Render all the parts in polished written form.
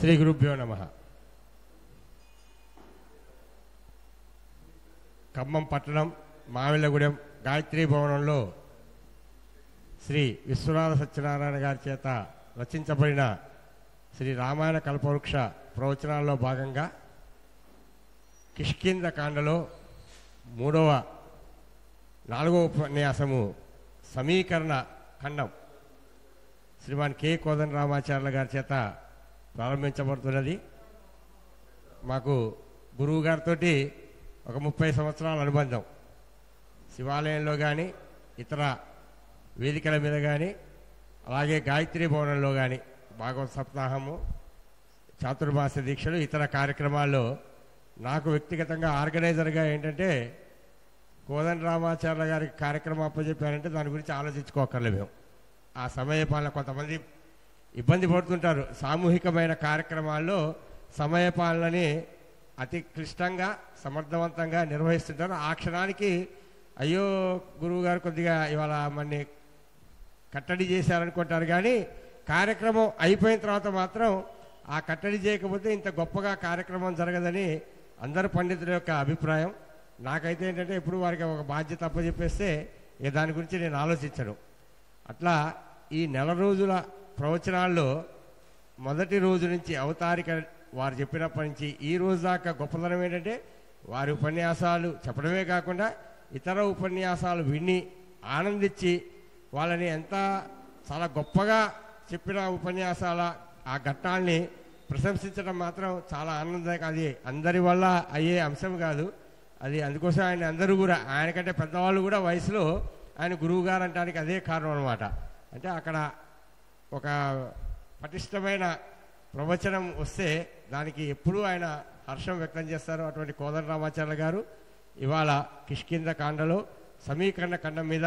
శ్రీ గురుభ్యో నమః. ఖమ్మం పట్టణం మావిళ్ళగూడెం గాయత్రీ భవనంలో శ్రీ విశ్వనాథ సత్యనారాయణ గారి చేత రచించబడిన శ్రీ రామాయణ కల్పవృక్ష ప్రవచనాల్లో భాగంగా కిష్కింధకాండలో 4వ ఉపన్యాసము సమీకరణ ఖండం శ్రీమాన్ కె కోదండరామాచార్యుల గారి చేత ప్రారంభించబడుతున్నది. మాకు గురువు గారితో ఒక 30 సంవత్సరాల అనుబంధం. శివాలయంలో కానీ ఇతర వేదికల మీద కానీ అలాగే గాయత్రీ భవనంలో కానీ భాగవత సప్తాహము, చాతుర్మాస దీక్షలు, ఇతర కార్యక్రమాల్లో నాకు వ్యక్తిగతంగా ఆర్గనైజర్గా ఏంటంటే కోదండరామాచార్యుల గారికి కార్యక్రమం అప్పచెప్పారంటే దాని గురించి ఆలోచించుకోకర్లేదు. మేము ఆ సమయపాలన కొంతమంది ఇబ్బంది పడుతుంటారు. సామూహికమైన కార్యక్రమాల్లో సమయపాలనని అతి క్లిష్టంగా సమర్థవంతంగా నిర్వహిస్తుంటారు. ఆ క్షణానికి అయ్యో గురువు గారు కొద్దిగా ఇవాళ మన్ని కట్టడి చేశారనుకుంటారు. కానీ కార్యక్రమం అయిపోయిన తర్వాత మాత్రం ఆ కట్టడి చేయకపోతే ఇంత గొప్పగా కార్యక్రమం జరగదని అందరు పండితుల యొక్క అభిప్రాయం. నాకైతే ఏంటంటే ఎప్పుడు వారికి ఒక బాధ్యత అప్పచెప్పేస్తే దాని గురించి నేను ఆలోచించను. అట్లా ఈ నెల రోజుల ప్రవచనాల్లో మొదటి రోజు నుంచి అవతారిక వారు చెప్పినప్పటి నుంచి ఈ రోజు దాకా గొప్పతనం ఏంటంటే వారి ఉపన్యాసాలు చెప్పడమే కాకుండా ఇతర ఉపన్యాసాలు విని ఆనందించి వాళ్ళని ఎంత చాలా గొప్పగా చెప్పిన ఉపన్యాసాల ఆ ఘట్టాల్ని ప్రశంసించడం మాత్రం చాలా ఆనందం. అది అందరి వల్ల అయ్యే అంశం కాదు. అది అందుకోసం ఆయన అందరూ కూడా ఆయనకంటే పెద్దవాళ్ళు కూడా వయసులో ఆయన గురువు గారు అనడానికి అదే కారణం అనమాట. అంటే అక్కడ ఒక పటిష్టమైన ప్రవచనం వస్తే దానికి ఎప్పుడూ ఆయన హర్షం వ్యక్తం చేస్తారు. అటువంటి కోదండరామాచార్యుల గారు ఇవాళ కిష్కింధకాండలో సమీకరణ ఖండం మీద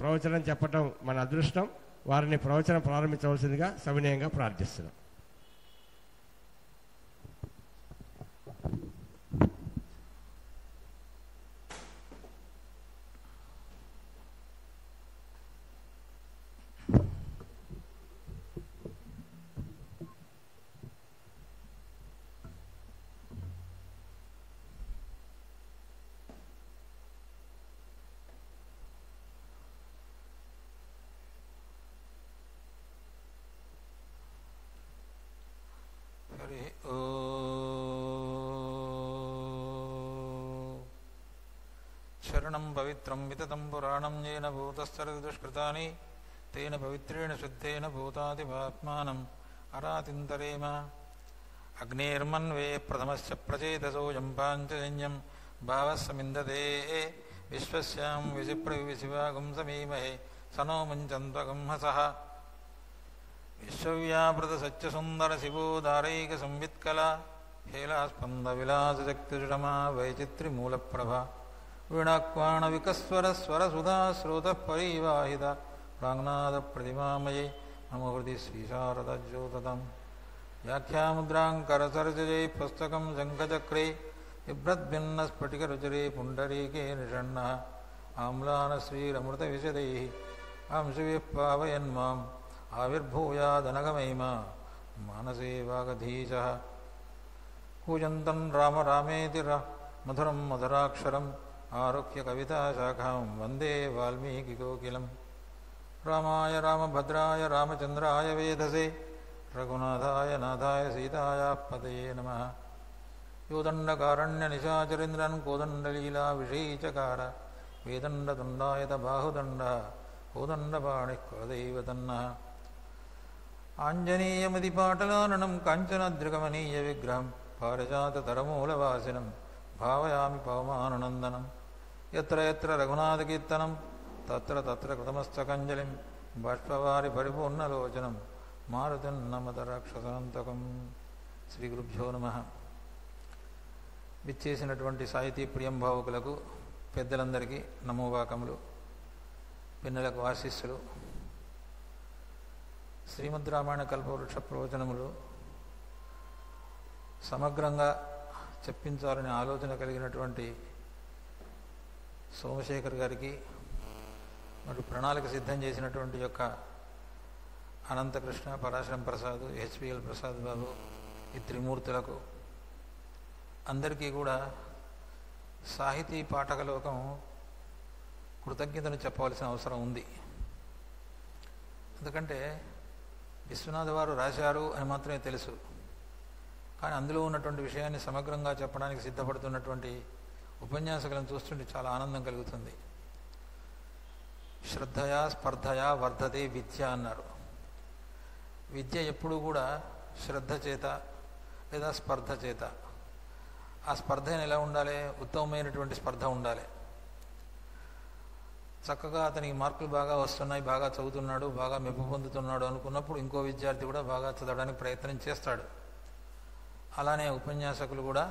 ప్రవచనం చెప్పటం మన అదృష్టం. వారిని ప్రవచనం ప్రారంభించవలసిందిగా సవినయంగా ప్రార్థిస్తున్నాం. శరణం పవిత్రం వితతం పురాణం येन భూతస్థరదుష్కృతాని తేన పవిత్రేణ శుద్ధేన భూతాదిపాత్మానం అరాతింతరేమ. అగ్నేర్మన్వే ప్రథమశ్చ ప్రచేతసోయం పాంచజన్యం భావస్సమిందతే విశ్వస్యాం విశిప్రవిశివాగం సమీమహే సనో ముంచంత్వగం హసః. విశ్వవ్యాపృత సత్యసుందర శివోదారైక సంవిత్కల హేలాస్పంద విలాసశక్తిషమా వైచిత్రిమూలప్రభ వీణాక్వాణ వికస్వర స్వర సుధా శ్రోత పరివాహిత ప్రాంగనాద ప్రతిమామయే నమో హృది శ్రీశారదజ్యోతతం. వ్యాఖ్యాముద్రాంకరసరజై పుస్తకం శంఖచక్రే బిభ్రద్భిన్న స్ఫటికరుచిరే పుండరీకే నిషణ్ణ ఆమ్లాన శ్రీరమృత విశదై అంశువి పావయన్మాం ఆవిర్భూయాదనగమైమ మానసే వాగధీశ. కూజంతం రామ రామేతి మధురం మధురాక్షరం ఆరుహ్య కవితాశాఖాం వందే వాల్మీకికోకిలం. రామాయ రామభద్రాయ రామచంద్రాయ వేధసే రఘునాథాయ నాథాయ సీతాయ పతయే నమః. యోదండకారణ్య నిశాచరేంద్రన్ కోదండలీలా విషయీచకార వేదండతుండాయత బాహుదండ కోదండపాణి కులదైవతన్నః. ఆంజనేయమదిపాటలాననం కాంచనాద్రికమనీయ విగ్రహం పారిజాతతరమూలవాసినం భావయామి పవమాననందనం. ఎత్ర ఎత్ర రఘునాథకీర్తనం తత్ర తత్ర కృతమస్తకంజలిం బాష్పవారి పరిపూర్ణలోచనం మారుతిం నమత రాక్షసాంతకం. శ్రీ గురుభ్యో నమః. విచ్చేసినటువంటి సాహితీ ప్రియంభావుకులకు పెద్దలందరికీ నమోవాకములు, పిన్నలకు ఆశీస్సులు. శ్రీమద్ రామాయణ కల్పవృక్ష ప్రవచనములు సమగ్రంగా చెప్పించాలని ఆలోచన కలిగినటువంటి సోమశేఖర్ గారికి మరియు ప్రణాళిక సిద్ధం చేసినటువంటి యొక్క అనంతకృష్ణ, పరాశరం ప్రసాద్, హెచ్పిఎల్ ప్రసాద్ బాబు, ఈ త్రిమూర్తులకు అందరికీ కూడా సాహితీ పాఠకలోకం కృతజ్ఞతను చెప్పవలసిన అవసరం ఉంది. ఎందుకంటే విశ్వనాథ వారు రాశారు అని మాత్రమే తెలుసు, కానీ అందులో ఉన్నటువంటి విషయాన్ని సమగ్రంగా చెప్పడానికి సిద్ధపడుతున్నటువంటి ఉపన్యాసకులను చూస్తుంటే చాలా ఆనందం కలుగుతుంది. శ్రద్ధయా స్పర్ధయా వర్ధతే విద్య అన్నారు. విద్య ఎప్పుడూ కూడా శ్రద్ధ చేత లేదా స్పర్ధ చేత. ఆ స్పర్ధ ఎలా ఉండాలి? ఉత్తమమైనటువంటి స్పర్ధ ఉండాలి. చక్కగా అతనికి మార్కులు బాగా వస్తున్నాయి, బాగా చదువుతున్నాడు, బాగా మెప్పు పొందుతున్నాడు అనుకున్నప్పుడు ఇంకో విద్యార్థి కూడా బాగా చదవడానికి ప్రయత్నం చేస్తాడు. అలానే ఉపన్యాసకులు కూడా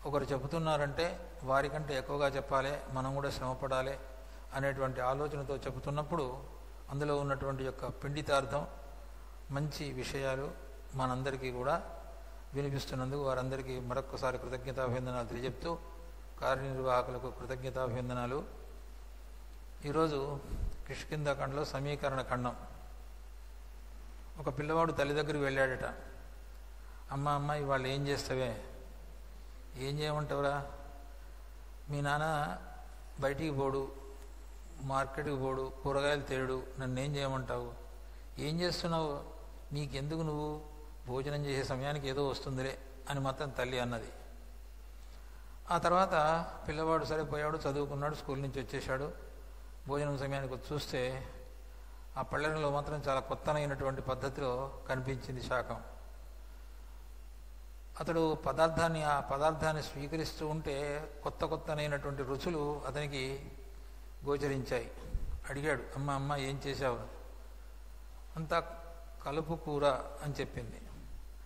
ఒకరు చెబుతున్నారంటే వారికంటే ఎక్కువగా చెప్పాలి, మనం కూడా శ్రమపడాలి అనేటువంటి ఆలోచనతో చెబుతున్నప్పుడు అందులో ఉన్నటువంటి యొక్క పిండితార్థం మంచి విషయాలు మనందరికీ కూడా వినిపిస్తున్నందుకు వారందరికీ మరొక్కసారి కృతజ్ఞతాభివందనాలు తెలియజెప్తూ, కార్యనిర్వాహకులకు కృతజ్ఞతాభివందనాలు. ఈరోజు కిష్కింధాఖండలో సమీకరణ ఖండం. ఒక పిల్లవాడు తల్లి దగ్గరికి వెళ్ళాడట. అమ్మ ఇవాళ ఏం చేస్తావే? ఏం చేయమంటావురా? మీ నాన్న బయటికి పోడు, మార్కెట్కి పోడు, కూరగాయలు తేడు, నన్ను ఏం చేయమంటావు? ఏం చేస్తున్నావు? నీకెందుకు, నువ్వు భోజనం చేసే సమయానికి ఏదో వస్తుందిలే అని మాత్రం తల్లి అన్నది. ఆ తర్వాత పిల్లవాడు సరిపోయాడు, చదువుకున్నాడు, స్కూల్ నుంచి వచ్చేసాడు. భోజనం సమయానికి చూస్తే ఆ పళ్ళెంలో మాత్రం చాలా కొత్తనైనటువంటి పద్ధతిలో కనిపించింది శాకం. అతడు ఆ పదార్థాన్ని స్వీకరిస్తూ ఉంటే కొత్తనైనటువంటి రుచులు అతనికి గోచరించాయి. అడిగాడు, అమ్మ ఏం చేశావు? అంతా కలుపు కూర అని చెప్పింది.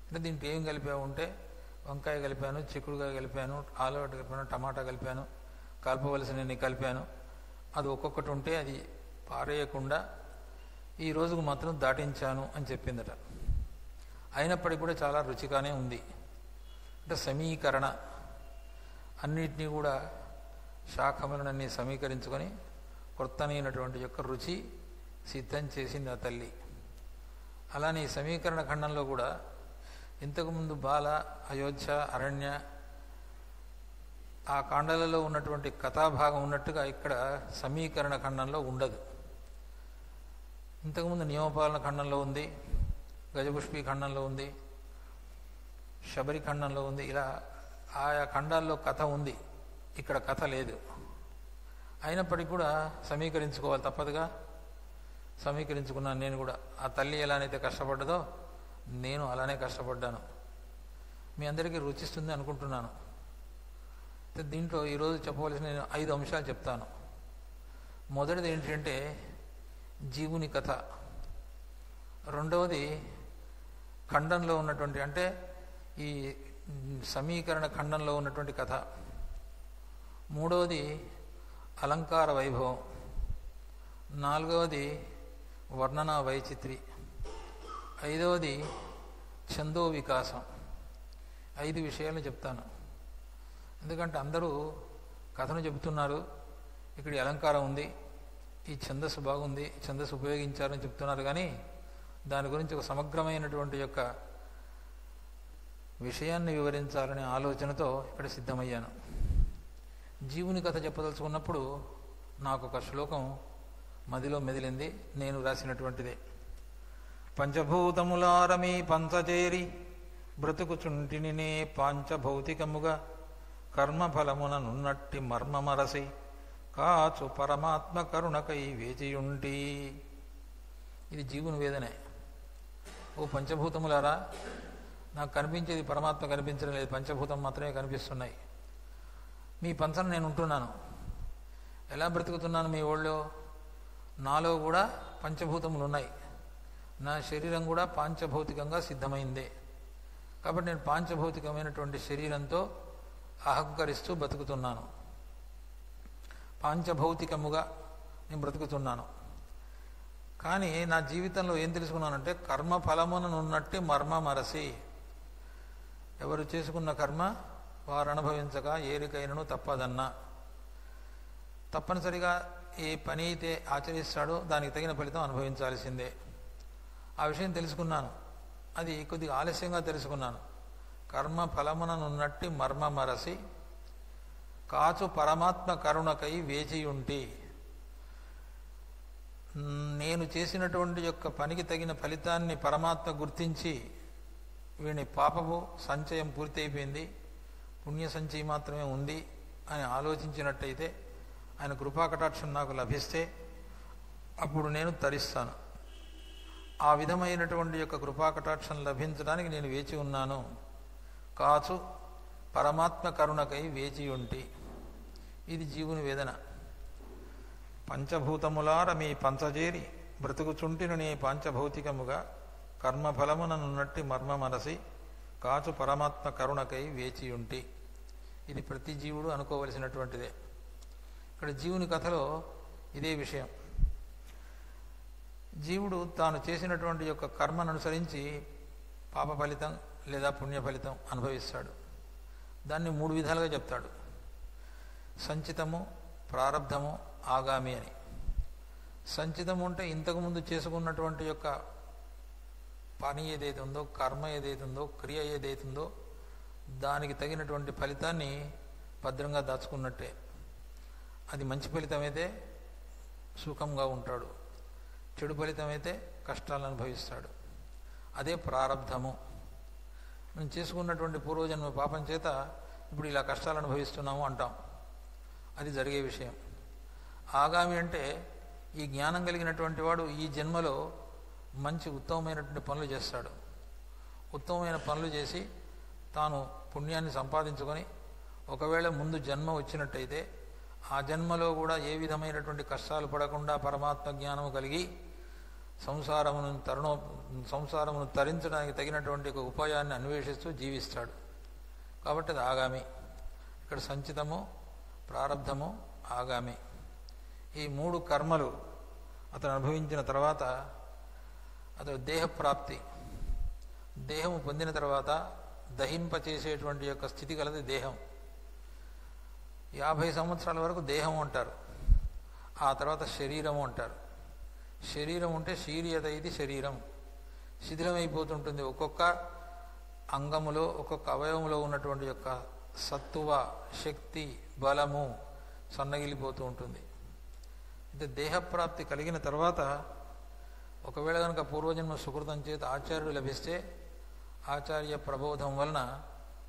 అంటే దీంట్లో ఏం కలిపావు అంటే, వంకాయ కలిపాను, చిక్కుడుకాయ కలిపాను, ఆలుగడ్డ కలిపాను, టమాటా కలిపాను, కలపవలసినవి కలిపాను. అది ఒక్కొక్కటి ఉంటే అది పారేయకుండా ఈ రోజుకు మాత్రం దాటించాను అని చెప్పిందట. అయినప్పటికీ కూడా చాలా రుచిగానే ఉంది. అంటే సమీకరణ, అన్నిటినీ కూడా శాఖములనన్నీ సమీకరించుకొని కొత్తనైనటువంటి యొక్క రుచి సిద్ధం చేసింది ఆ తల్లి. అలానే ఈ సమీకరణ ఖండంలో కూడా ఇంతకుముందు బాల, అయోధ్య, అరణ్య ఆ కాండాలలో ఉన్నటువంటి కథాభాగం ఉన్నట్టుగా ఇక్కడ సమీకరణ ఖండంలో ఉండదు. ఇంతకుముందు నియమపాలన ఖండంలో ఉంది, గజపుష్పి ఖండంలో ఉంది, శబరి ఖండంలో ఉంది. ఇలా ఆయా ఖండాల్లో కథ ఉంది, ఇక్కడ కథ లేదు. అయినప్పటికీ కూడా సమీకరించుకోవాలి, తప్పదుగా. సమీకరించుకున్నాను నేను కూడా. ఆ తల్లి ఎలానైతే కష్టపడ్డదో నేను అలానే కష్టపడ్డాను. మీ అందరికీ రుచిస్తుంది అనుకుంటున్నాను. దీంట్లో ఈరోజు చెప్పవలసిన నేను 5 అంశాలు చెప్తాను. మొదటిది ఏంటంటే జీవుని కథ. రెండవది ఖండంలో ఉన్నటువంటి, అంటే ఈ సమీకరణ ఖండంలో ఉన్నటువంటి కథ. మూడవది అలంకార వైభవం. నాలుగవది వర్ణనా వైచిత్రి. ఐదవది ఛందో వికాసం. 5 విషయాలు చెప్తాను. ఎందుకంటే అందరూ కథను చెబుతున్నారు, ఇక్కడ అలంకారం ఉంది, ఈ ఛందస్సు బాగుంది, ఛందస్సు ఉపయోగించారని చెప్తున్నారు, కానీ దాని గురించి ఒక సమగ్రమైనటువంటి యొక్క విషయాన్ని వివరించాలనే ఆలోచనతో ఇక్కడ సిద్ధమయ్యాను. జీవుని కథ చెప్పదలుచుకున్నప్పుడు నాకు ఒక శ్లోకం మదిలో మెదిలింది, నేను రాసినటువంటిదే. పంచభూతములారమీ పంచచేరి బ్రతుకుచుంటినినే పాంచభౌతికముగా కర్మఫలమున నున్నట్టి మర్మమరసి కాచు పరమాత్మ కరుణకై వేచియుంటి. ఇది జీవుని వేదనే. ఓ పంచభూతములారా, నాకు కనిపించేది పరమాత్మ కనిపించడం లేదు, పంచభూతం మాత్రమే కనిపిస్తున్నాయి. మీ పంచన నేను ఉంటున్నాను. ఎలా బ్రతుకుతున్నాను మీ ఊళ్ళో? నాలో కూడా పంచభూతములు ఉన్నాయి. నా శరీరం కూడా పాంచభౌతికంగా సిద్ధమైందే. కాబట్టి నేను పాంచభౌతికమైనటువంటి శరీరంతో అహంకరిస్తూ బతుకుతున్నాను. పాంచభౌతికముగా నేను బ్రతుకుతున్నాను. కానీ నా జీవితంలో ఏం తెలుసుకున్నానంటే, కర్మ ఫలమునున్నట్టి మర్మమరసి. ఎవరు చేసుకున్న కర్మ వారు అనుభవించక ఏరికైనను తప్పదన్నా. తప్పనిసరిగా ఏ పని అయితే ఆచరిస్తాడో దానికి తగిన ఫలితం అనుభవించాల్సిందే. ఆ విషయం తెలుసుకున్నాను. అది కొద్దిగా ఆలస్యంగా తెలుసుకున్నాను. కర్మ ఫలముననున్నట్టి మర్మ మరసి కాచు పరమాత్మ కరుణకై వేచియుంటి. నేను చేసినటువంటి యొక్క పనికి తగిన ఫలితాన్ని పరమాత్మ గుర్తించి వీని పాపము సంచయం పూర్తయిపోయింది, పుణ్య సంచయం మాత్రమే ఉంది అని ఆలోచించినట్టయితే ఆయన కృపాకటాక్షం నాకు లభిస్తే అప్పుడు నేను తరిస్తాను. ఆ విధమైనటువంటి యొక్క కృపాకటాక్షం లభించడానికి నేను వేచి ఉన్నాను. కాచు పరమాత్మ కరుణకై వేచి ఉంటి. ఇది జీవుని వేదన. పంచభూతములార మీ పంచజేరి బ్రతుకుచుంటిను నీ పాంచభౌతికముగా కర్మఫలముననున్నట్టి మర్మ మనసి కాచు పరమాత్మ కరుణకై వేచియుంటి. ఇది ప్రతి జీవుడు అనుకోవలసినటువంటిదే. ఇక్కడ జీవుని కథలో ఇదే విషయం. జీవుడు తాను చేసినటువంటి యొక్క కర్మను అనుసరించి పాప ఫలితం లేదా పుణ్య ఫలితం అనుభవిస్తాడు. దాన్ని 3 విధాలుగా చెప్తాడు. సంచితము, ప్రారబ్ధము, ఆగామి అని. సంచితము అంటే ఇంతకుముందు చేసుకున్నటువంటి యొక్క పని ఏదైతుందో, కర్మ ఏదైతుందో, క్రియ ఏదైతుందో దానికి తగినటువంటి ఫలితాన్ని భద్రంగా దాచుకున్నట్టే. అది మంచి ఫలితమైతే సుఖంగా ఉంటాడు, చెడు ఫలితమైతే కష్టాలను అనుభవిస్తాడు. అదే ప్రారబ్ధము. మనం చేసుకున్నటువంటి పూర్వజన్మ పాపం చేత ఇప్పుడు ఇలా కష్టాలు అనుభవిస్తున్నాము అంటాం. అది జరిగే విషయం. ఆగామి అంటే ఈ జ్ఞానం కలిగినటువంటి వాడు ఈ జన్మలో మంచి ఉత్తమమైనటువంటి పనులు చేస్తాడు. ఉత్తమమైన పనులు చేసి తాను పుణ్యాన్ని సంపాదించుకొని ఒకవేళ ముందు జన్మ వచ్చినట్టయితే ఆ జన్మలో కూడా ఏ విధమైనటువంటి కష్టాలు పడకుండా పరమాత్మ జ్ఞానం కలిగి సంసారమును తరించడానికి తగినటువంటి ఒక ఉపాయాన్ని అన్వేషిస్తూ జీవిస్తాడు. కాబట్టి అది ఆగామి. ఇక్కడ సంచితము, ప్రారబ్ధము, ఆగామి. ఈ 3 కర్మలు అతను అనుభవించిన తర్వాత అతడు దేహప్రాప్తి, దేహము పొందిన తర్వాత దహింపచేసేటువంటి యొక్క స్థితి కలది దేహం. 50 సంవత్సరాల వరకు దేహం అంటారు. ఆ తర్వాత శరీరము అంటారు. శరీరం ఉంటే శీర్యత, ఇది శరీరం శిథిలమైపోతుంటుంది. ఒక్కొక్క అంగములో, ఒక్కొక్క అవయవంలో ఉన్నటువంటి యొక్క సత్తువ, శక్తి, బలము సన్నగిలిపోతూ ఉంటుంది. అయితే దేహప్రాప్తి కలిగిన తర్వాత ఒకవేళ కనుక పూర్వజన్మ సుకృతం చేత ఆచార్యుడు లభిస్తే ఆచార్య ప్రబోధం వలన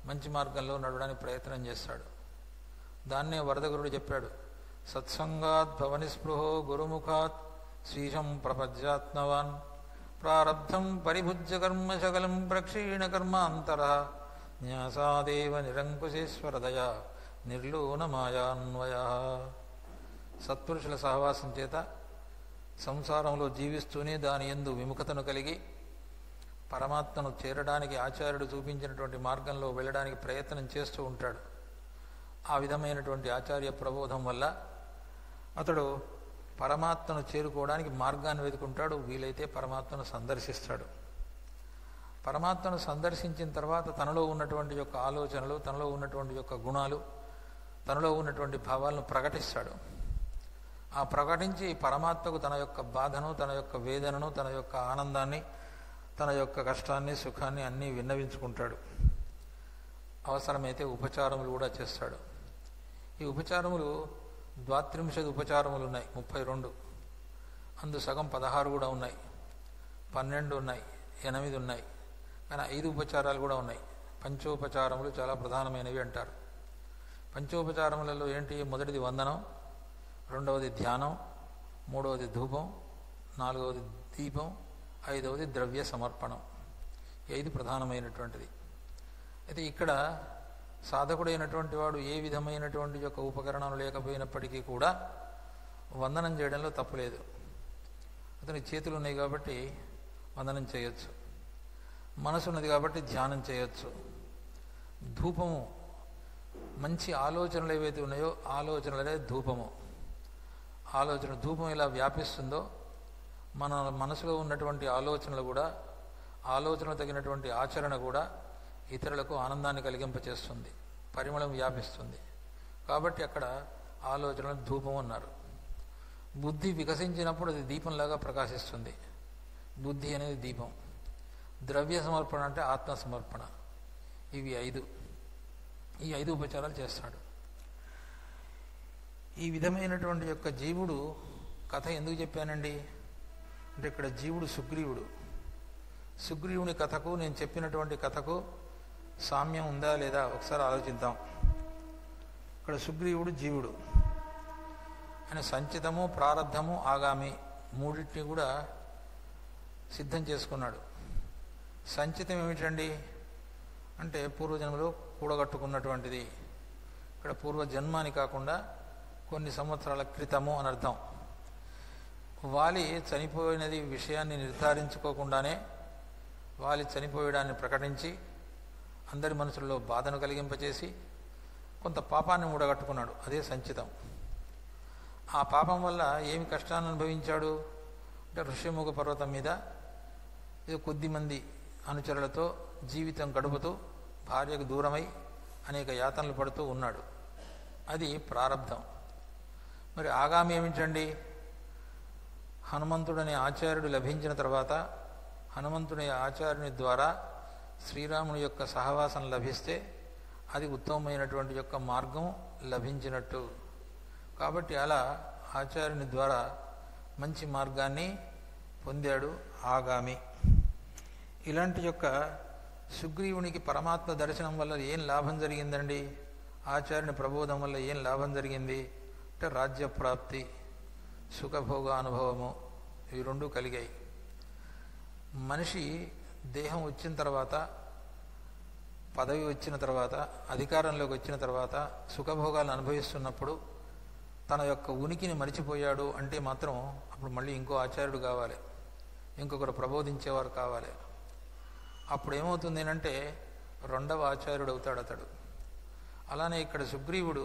మంచి మార్గంలో నడవడానికి ప్రయత్నం చేస్తాడు. దాన్నే వరదగురుడు చెప్పాడు. సత్సంగాత్ భవనిస్పృహో గురుముఖాత్ శ్రీశం ప్రపజ్యాత్మవాన్ ప్రారబ్ధం పరిభుజ్య కర్మ సకలం ప్రక్షీణ కర్మాంతర న్యాసాదేవ నిరంకుశేశ్వరదయ నిర్లోన మాయాన్వయ. సత్పురుషుల సహవాసం చేత సంసారంలో జీవిస్తూనే దాని యందు విముఖతను కలిగి పరమాత్మను చేరడానికి ఆచార్యుడు చూపించినటువంటి మార్గంలో వెళ్ళడానికి ప్రయత్నం చేస్తూ ఉంటాడు. ఆ విధమైనటువంటి ఆచార్య ప్రబోధం వల్ల అతడు పరమాత్మను చేరుకోవడానికి మార్గాన్ని వెతుకుంటాడు. వీలైతే పరమాత్మను సందర్శిస్తాడు. పరమాత్మను సందర్శించిన తర్వాత తనలో ఉన్నటువంటి యొక్క ఆలోచనలు, తనలో ఉన్నటువంటి యొక్క గుణాలు, తనలో ఉన్నటువంటి భావాలను ప్రకటిస్తాడు. ఆ ప్రకటించి పరమాత్మకు తన యొక్క బాధను, తన యొక్క వేదనను, తన యొక్క ఆనందాన్ని, తన యొక్క కష్టాన్ని, సుఖాన్ని అన్నీ విన్నవించుకుంటాడు. అవసరమైతే ఉపచారములు కూడా చేస్తాడు. ఈ ఉపచారములు 32 ఉపచారములు ఉన్నాయి, 32. అందు సగం 16 కూడా ఉన్నాయి, 12 ఉన్నాయి, 8 ఉన్నాయి. కానీ 5 ఉపచారాలు కూడా ఉన్నాయి. పంచోపచారములు చాలా ప్రధానమైనవి అంటారు. పంచోపచారములలో ఏంటి? మొదటిది వందనం, రెండవది ధ్యానం, మూడవది ధూపం, నాలుగవది దీపం, ఐదవది ద్రవ్య సమర్పణం. 5 ప్రధానమైనటువంటిది. అయితే ఇక్కడ సాధకుడైనటువంటి వాడు ఏ విధమైనటువంటి యొక్క ఉపకరణం లేకపోయినప్పటికీ కూడా వందనం చేయడంలో తప్పులేదు. అతనికి చేతులు ఉన్నాయి కాబట్టి వందనం చేయొచ్చు, మనసు ఉన్నది కాబట్టి ధ్యానం చేయొచ్చు. ధూపము మంచి ఆలోచనలు ఏవైతే ఉన్నాయో ఆలోచనలే ధూపము. ధూపం ఇలా వ్యాపిస్తుందో మన మనసులో ఉన్నటువంటి ఆలోచనలు కూడా, ఆలోచనలు తగినటువంటి ఆచరణ కూడా ఇతరులకు ఆనందాన్ని కలిగింపచేస్తుంది, పరిమళం వ్యాపిస్తుంది. కాబట్టి అక్కడ ఆలోచనలు ధూపం అన్నారు. బుద్ధి వికసించినప్పుడు అది దీపంలాగా ప్రకాశిస్తుంది. బుద్ధి అనేది దీపం. ద్రవ్య సమర్పణ అంటే ఆత్మ సమర్పణ. ఇవి 5. ఈ 5 ఉపచారాలు చేస్తాడు. ఈ విధమైనటువంటి యొక్క జీవుడు కథ ఎందుకు చెప్పానండి అంటే ఇక్కడ జీవుడు సుగ్రీవుడు. సుగ్రీవుని కథకు నేను చెప్పినటువంటి కథకు సామ్యం ఉందా లేదా ఒకసారి ఆలోచిద్దాం. ఇక్కడ సుగ్రీవుడు జీవుడు, ఆయన సంచితము, ప్రారబ్ధము, ఆగామి మూడింటిని కూడా సిద్ధం చేసుకున్నాడు. సంచితం ఏమిటండి అంటే పూర్వజన్మలో కూడగట్టుకున్నటువంటిది. ఇక్కడ పూర్వజన్మ అని కాకుండా కొన్ని సంవత్సరాల క్రితము అని అర్థం. వాలి చనిపోయినది విషయాన్ని నిర్ధారించుకోకుండానే వాలి చనిపోయడాన్ని ప్రకటించి అందరి మనసుల్లో బాధను కలిగింపచేసి కొంత పాపాన్ని మూడగట్టుకున్నాడు. అదే సంచితం. ఆ పాపం వల్ల ఏమి కష్టాన్ని అనుభవించాడు అంటే ఋష్యముఖ పర్వతం మీద ఏదో కొద్దిమంది అనుచరులతో జీవితం గడుపుతూ భార్యకు దూరమై అనేక యాతనలు పడుతూ ఉన్నాడు. అది ప్రారబ్ధం. మరి ఆగామి ఏమిటండి? హనుమంతుడనే ఆచార్యుడు లభించిన తర్వాత హనుమంతుని ఆచార్యుని ద్వారా శ్రీరాముని యొక్క సహవాసం లభిస్తే అది ఉత్తమమైనటువంటి యొక్క మార్గం లభించినట్టు. కాబట్టి అలా ఆచార్యుని ద్వారా మంచి మార్గాన్ని పొందాడు ఆగామి. ఇలాంటి యొక్క సుగ్రీవునికి పరమాత్మ దర్శనం వల్ల ఏం లాభం జరిగిందండి? ఆచార్యుని ప్రబోధం వల్ల ఏం లాభం జరిగింది అంటే రాజ్యప్రాప్తి, సుఖభోగ అనుభవము, ఇవి 2 కలిగాయి. మనిషి దేహం వచ్చిన తర్వాత, పదవి వచ్చిన తర్వాత, అధికారంలోకి వచ్చిన తర్వాత సుఖభోగాలను అనుభవిస్తున్నప్పుడు తన యొక్క ఉనికిని మరిచిపోయాడు అంటే మాత్రం అప్పుడు మళ్ళీ ఇంకో ఆచార్యుడు కావాలి, ఇంకొకరు ప్రబోధించేవారు కావాలి. అప్పుడు ఏమవుతుంది అంటే 2వ ఆచార్యుడు అవుతాడు అతడు. అలానే ఇక్కడ సుగ్రీవుడు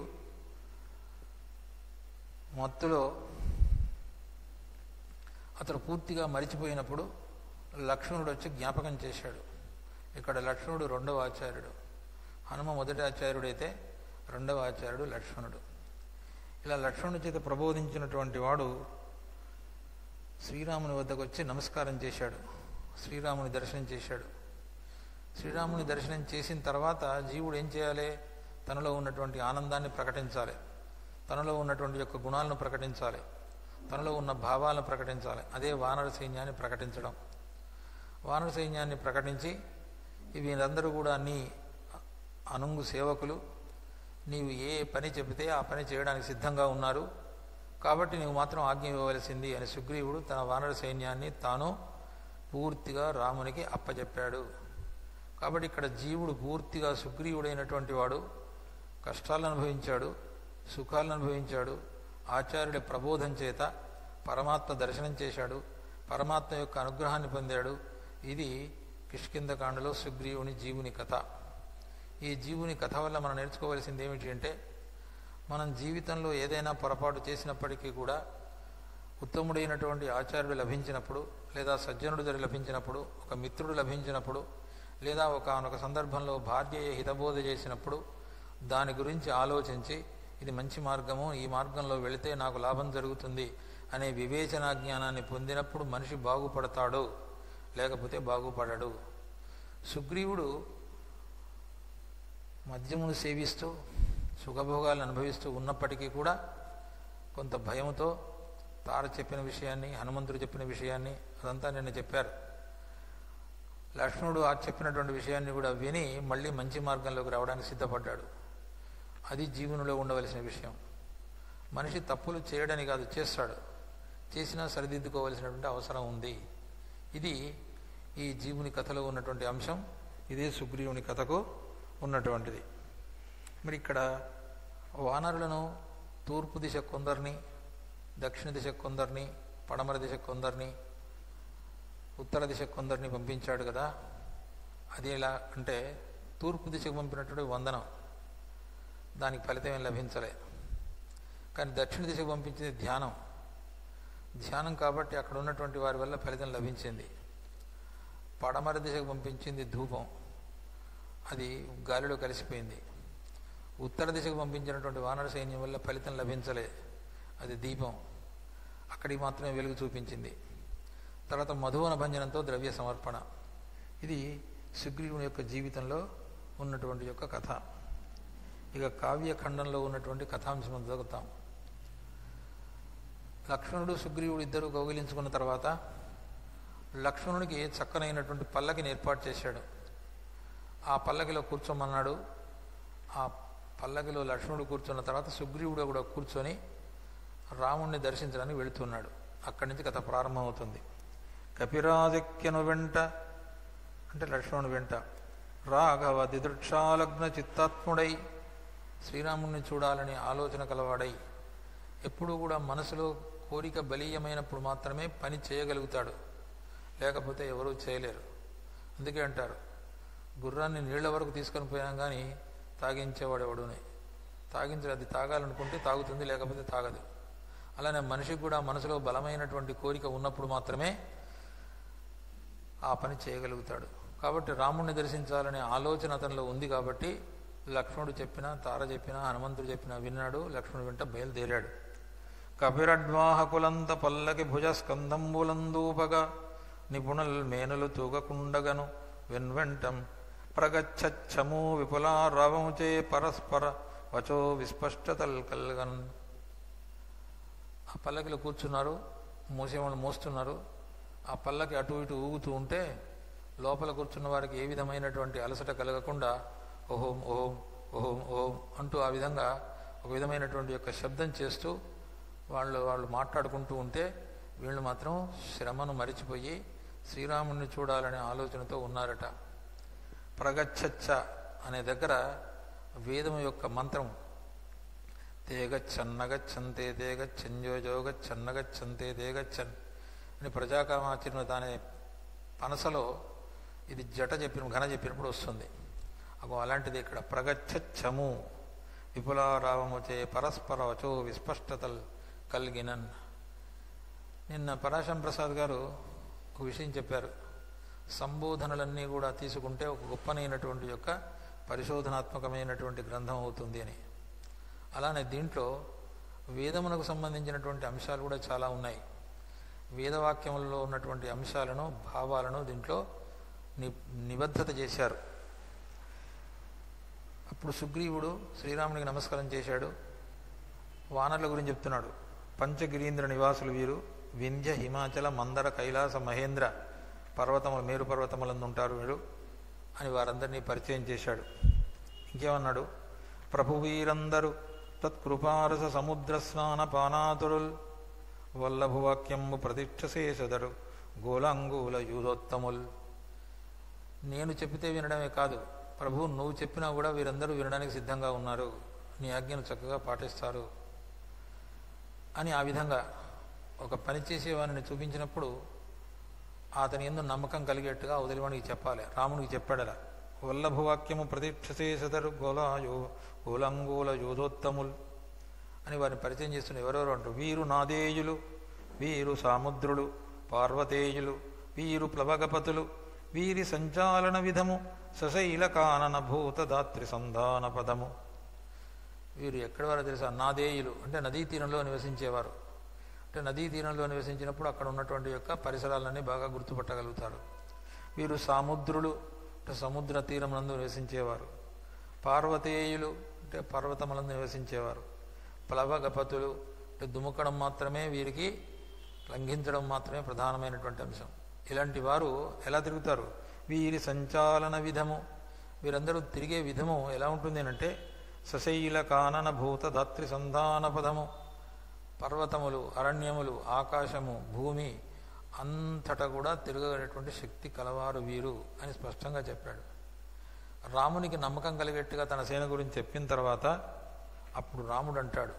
మత్తులో అతడు పూర్తిగా మరిచిపోయినప్పుడు లక్ష్మణుడు వచ్చి జ్ఞాపకం చేశాడు. ఇక్కడ లక్ష్మణుడు 2వ ఆచార్యుడు, హనుమ మొదటి ఆచార్యుడైతే 2వ ఆచార్యుడు లక్ష్మణుడు. ఇలా లక్ష్మణుడి చేత ప్రబోధించినటువంటి వాడు శ్రీరాముని వద్దకు వచ్చి నమస్కారం చేశాడు, శ్రీరాముని దర్శనం చేశాడు. శ్రీరాముని దర్శనం చేసిన తర్వాత జీవుడు ఏం చేయాలి? తనలో ఉన్నటువంటి ఆనందాన్ని ప్రకటించాలి, తనలో ఉన్నటువంటి యొక్క గుణాలను ప్రకటించాలి, తనలో ఉన్న భావాలను ప్రకటించాలి. అదే వానర సైన్యాన్ని ప్రకటించడం. వానర సైన్యాన్ని ప్రకటించి వీళ్ళందరూ కూడా నీ అనుంగు సేవకులు, నీవు ఏ పని చెబితే ఆ పని చేయడానికి సిద్ధంగా ఉన్నారు, కాబట్టి నీవు మాత్రం ఆజ్ఞ ఇవ్వవలసింది అని సుగ్రీవుడు తన వానర సైన్యాన్ని తాను పూర్తిగా రామునికి అప్పచెప్పాడు. కాబట్టి ఇక్కడ జీవుడు పూర్తిగా సుగ్రీవుడైనటువంటి వాడు కష్టాలను అనుభవించాడు, సుఖాలను అనుభవించాడు, ఆచార్యుడి ప్రబోధం చేత పరమాత్మ దర్శనం చేశాడు, పరమాత్మ యొక్క అనుగ్రహాన్ని పొందాడు. ఇది కిష్కింధకాండలో సుగ్రీవుని జీవుని కథ. ఈ జీవుని కథ వల్ల మనం నేర్చుకోవాల్సింది ఏమిటి అంటే, మనం జీవితంలో ఏదైనా పొరపాటు చేసినప్పటికీ కూడా ఉత్తముడైనటువంటి ఆచార్యుడు లభించినప్పుడు, లేదా సజ్జనుడు లభించినప్పుడు, ఒక మిత్రుడు లభించినప్పుడు, లేదా ఒకనొక సందర్భంలో భార్య హితబోధ చేసినప్పుడు దాని గురించి ఆలోచించి ఇది మంచి మార్గము, ఈ మార్గంలో వెళితే నాకు లాభం జరుగుతుంది అనే వివేచనా జ్ఞానాన్ని పొందినప్పుడు మనిషి బాగుపడతాడు, లేకపోతే బాగుపడడు. సుగ్రీవుడు మద్యమును సేవిస్తూ సుఖభోగాలను అనుభవిస్తూ ఉన్నప్పటికీ కూడా కొంత భయంతో తార చెప్పిన విషయాన్ని, హనుమంతుడు చెప్పిన విషయాన్ని అదంతా నిన్న చెప్పారు. లక్ష్మణుడు ఆ చెప్పినటువంటి విషయాన్ని కూడా విని మళ్ళీ మంచి మార్గంలోకి రావడానికి సిద్ధపడ్డాడు. అది జీవునిలో ఉండవలసిన విషయం. మనిషి తప్పులు చేయడని కాదు, చేస్తాడు, చేసినా సరిదిద్దుకోవలసినటువంటి అవసరం ఉంది. ఇది ఈ జీవుని కథలో ఉన్నటువంటి అంశం. ఇదే సుగ్రీవుని కథకు ఉన్నటువంటిది. మరి ఇక్కడ వానరులను తూర్పు దిశ కొందరిని, దక్షిణ దిశ కొందరిని, పడమర దిశ కొందరిని, ఉత్తర దిశ కొందరిని పంపించాడు కదా. అది ఎలా అంటే తూర్పు దిశకు పంపినటువంటి వందనం, దానికి ఫలితం ఏం లభించలే. కానీ దక్షిణ దిశకు పంపించింది ధ్యానం. ధ్యానం కాబట్టి అక్కడ ఉన్నటువంటి వారి వల్ల ఫలితం లభించింది. పడమర దిశకు పంపించింది ధూపం, అది గాలిలో కలిసిపోయింది. ఉత్తర దిశకు పంపించినటువంటి వానర సైన్యం వల్ల ఫలితం లభించలే, అది దీపం, అక్కడికి మాత్రమే వెలుగు చూపించింది. తర్వాత మధువన భంజనంతో ద్రవ్య సమర్పణ. ఇది సుగ్రీవుని యొక్క జీవితంలో ఉన్నటువంటి యొక్క కథ. ఇక కావ్యఖండంలో ఉన్నటువంటి కథాంశం చదువుతాం. లక్ష్మణుడు సుగ్రీవుడు ఇద్దరు కౌగిలించుకున్న తర్వాత లక్ష్మణుడికి చక్కనైనటువంటి పల్లకిని ఏర్పాటు చేశాడు. ఆ పల్లకిలో కూర్చోమన్నాడు. ఆ పల్లకిలో లక్ష్మణుడు కూర్చున్న తర్వాత సుగ్రీవుడు కూడా కూర్చొని రాముణ్ణి దర్శించడానికి వెళుతున్నాడు. అక్కడి నుంచి కథ ప్రారంభమవుతుంది. కపిరాజక్యను వెంట అంటే లక్ష్మణుడు వెంట రాఘవ దిదృక్షాలగ్న చిత్తాత్ముడై, శ్రీరాముణ్ణి చూడాలని ఆలోచన కలవాడై, ఎప్పుడూ కూడా మనసులో కోరిక బలీయమైనప్పుడు మాత్రమే పని చేయగలుగుతాడు, లేకపోతే ఎవరూ చేయలేరు. అందుకే అంటారు, గుర్రాన్ని నీళ్ల వరకు తీసుకొని పోయాం కానీ తాగించేవాడు ఎవడునే. అది తాగాలనుకుంటే తాగుతుంది, లేకపోతే తాగదు. అలానే మనిషికి కూడా మనసులో బలమైనటువంటి కోరిక ఉన్నప్పుడు మాత్రమే ఆ పని చేయగలుగుతాడు. కాబట్టి రాముణ్ణి దర్శించాలనే ఆలోచన అతనిలో ఉంది. కాబట్టి లక్ష్మణుడు చెప్పినా, తార చెప్పినా, హనుమంతుడు చెప్పినా విన్నాడు. లక్ష్మణుడు వెంట బయలుదేరాడు. కపిరడ్వాహకులంత పల్లకి భుజ స్కందంబులందూపగా నిపుణుల్ మేనులు తూగకుండగను వెన్వెంటం ప్రగచ్చమూ విపులారవముచే పరస్పర వచో విస్పష్టతల్ కల్గన్. ఆ పల్లకిలో కూర్చున్నారు, మూసేవాళ్ళు మోస్తున్నారు. ఆ పల్లకి అటు ఇటు ఊగుతూ ఉంటే లోపల కూర్చున్న వారికి ఏ విధమైనటువంటి అలసట కలగకుండా ఓహోం ఓహోం ఓహోం ఓహోం అంటూ ఆ విధంగా ఒక విధమైనటువంటి యొక్క శబ్దం చేస్తూ వాళ్ళు మాట్లాడుకుంటూ ఉంటే వీళ్ళు మాత్రం శ్రమను మరిచిపోయి శ్రీరాముణ్ణి చూడాలనే ఆలోచనతో ఉన్నారట. ప్రగచ్చచ్చ అనే దగ్గర వేదము యొక్క మంత్రం తేగచ్చన్నగచ్చంతే తేగచ్చంజోజోగచ్చన్నగచ్చంతే తేగచ్చన్ అని ప్రజాకామాచరణ దాని పనసలో ఇది ఘన చెప్పినప్పుడు వస్తుంది. అలాంటిది ఇక్కడ ప్రగచ్చము విపులారావముచే పరస్పర వచో విస్పష్టతల్ కల్గినన్. నిన్న పరాశం ప్రసాద్ గారు ఒక విషయం చెప్పారు. సంబోధనలన్నీ కూడా తీసుకుంటే ఒక గొప్పనైనటువంటి యొక్క పరిశోధనాత్మకమైనటువంటి గ్రంథం అవుతుంది అని. అలానే దీంట్లో వేదమునకు సంబంధించినటువంటి అంశాలు కూడా చాలా ఉన్నాయి. వేదవాక్యములలో ఉన్నటువంటి అంశాలను, భావాలను దీంట్లో నిబద్ధత చేశారు. అప్పుడు సుగ్రీవుడు శ్రీరామునికి నమస్కారం చేశాడు. వానరుల గురించి చెప్తున్నాడు. పంచగిరీంద్ర నివాసులు వీరు, వింధ్య హిమాచల మందర కైలాస మహేంద్ర పర్వతములు మేరు పర్వతములందు ఉంటారు వీరు అని వారందరినీ పరిచయం చేశాడు. ఇంకేమన్నాడు? ప్రభువీరందరూ తత్కృపారస సముద్ర స్నాన పానాతురుల్ వల్లభువాక్యము ప్రతిష్ఠశేషదరు గోలాంగూల యూధోత్తముల్. నేను చెప్పితే వినడమే కాదు, ప్రభు నువ్వు చెప్పినా కూడా వీరందరూ వినడానికి సిద్ధంగా ఉన్నారు, నీ ఆజ్ఞను చక్కగా పాటిస్తారు అని ఆ విధంగా ఒక పని చేసేవాడిని చూపించినప్పుడు అతని యందు నమ్మకం కలిగేట్టుగా వదిలివానికి చెప్పాలి. రామునికి చెప్పాడలా. వల్లభవాక్యము ప్రతిష్ఠశేషదరు గోలాంగూల యూధోత్తముల్ అని వారిని పరిచయం చేస్తున్న ఎవరెవరు అంటారు. వీరు నాదేయులు, వీరు సాముద్రులు, పార్వతేయులు, వీరు ప్లవగపతులు, వీరి సంచాలన విధము సశైల కానన భూత దాత్రి సంధాన పదము. వీరు ఎక్కడి వారో తెలుసా? నాదేయులు అంటే నదీ తీరంలో నివసించేవారు. అంటే నదీ తీరంలో నివసించినప్పుడు అక్కడ ఉన్నటువంటి యొక్క పరిసరాలన్నీ బాగా గుర్తుపట్టగలుగుతారు. వీరు సాముద్రులు అంటే సముద్ర తీరమునందు నివసించేవారు. పార్వతేయులు అంటే పర్వతములందు నివసించేవారు. ప్లవగపతులు అంటే దుముకడం మాత్రమే వీరికి, లంఘించడం మాత్రమే ప్రధానమైనటువంటి అంశం. ఇలాంటి వారు ఎలా తిరుగుతారు? వీరి సంచాలన విధము, వీరందరూ తిరిగే విధము ఎలా ఉంటుంది అంటే సశైల కానన భూత ధాత్రి సంధాన పదము. పర్వతములు, అరణ్యములు, ఆకాశము, భూమి అంతటా కూడా తిరగేటువంటి శక్తి కలవారు వీరు అని స్పష్టంగా చెప్పాడు. రామునికి నమ్మకం కలిగేట్టుగా తన సేన గురించి చెప్పిన తర్వాత అప్పుడు రాముడు అంటాడు,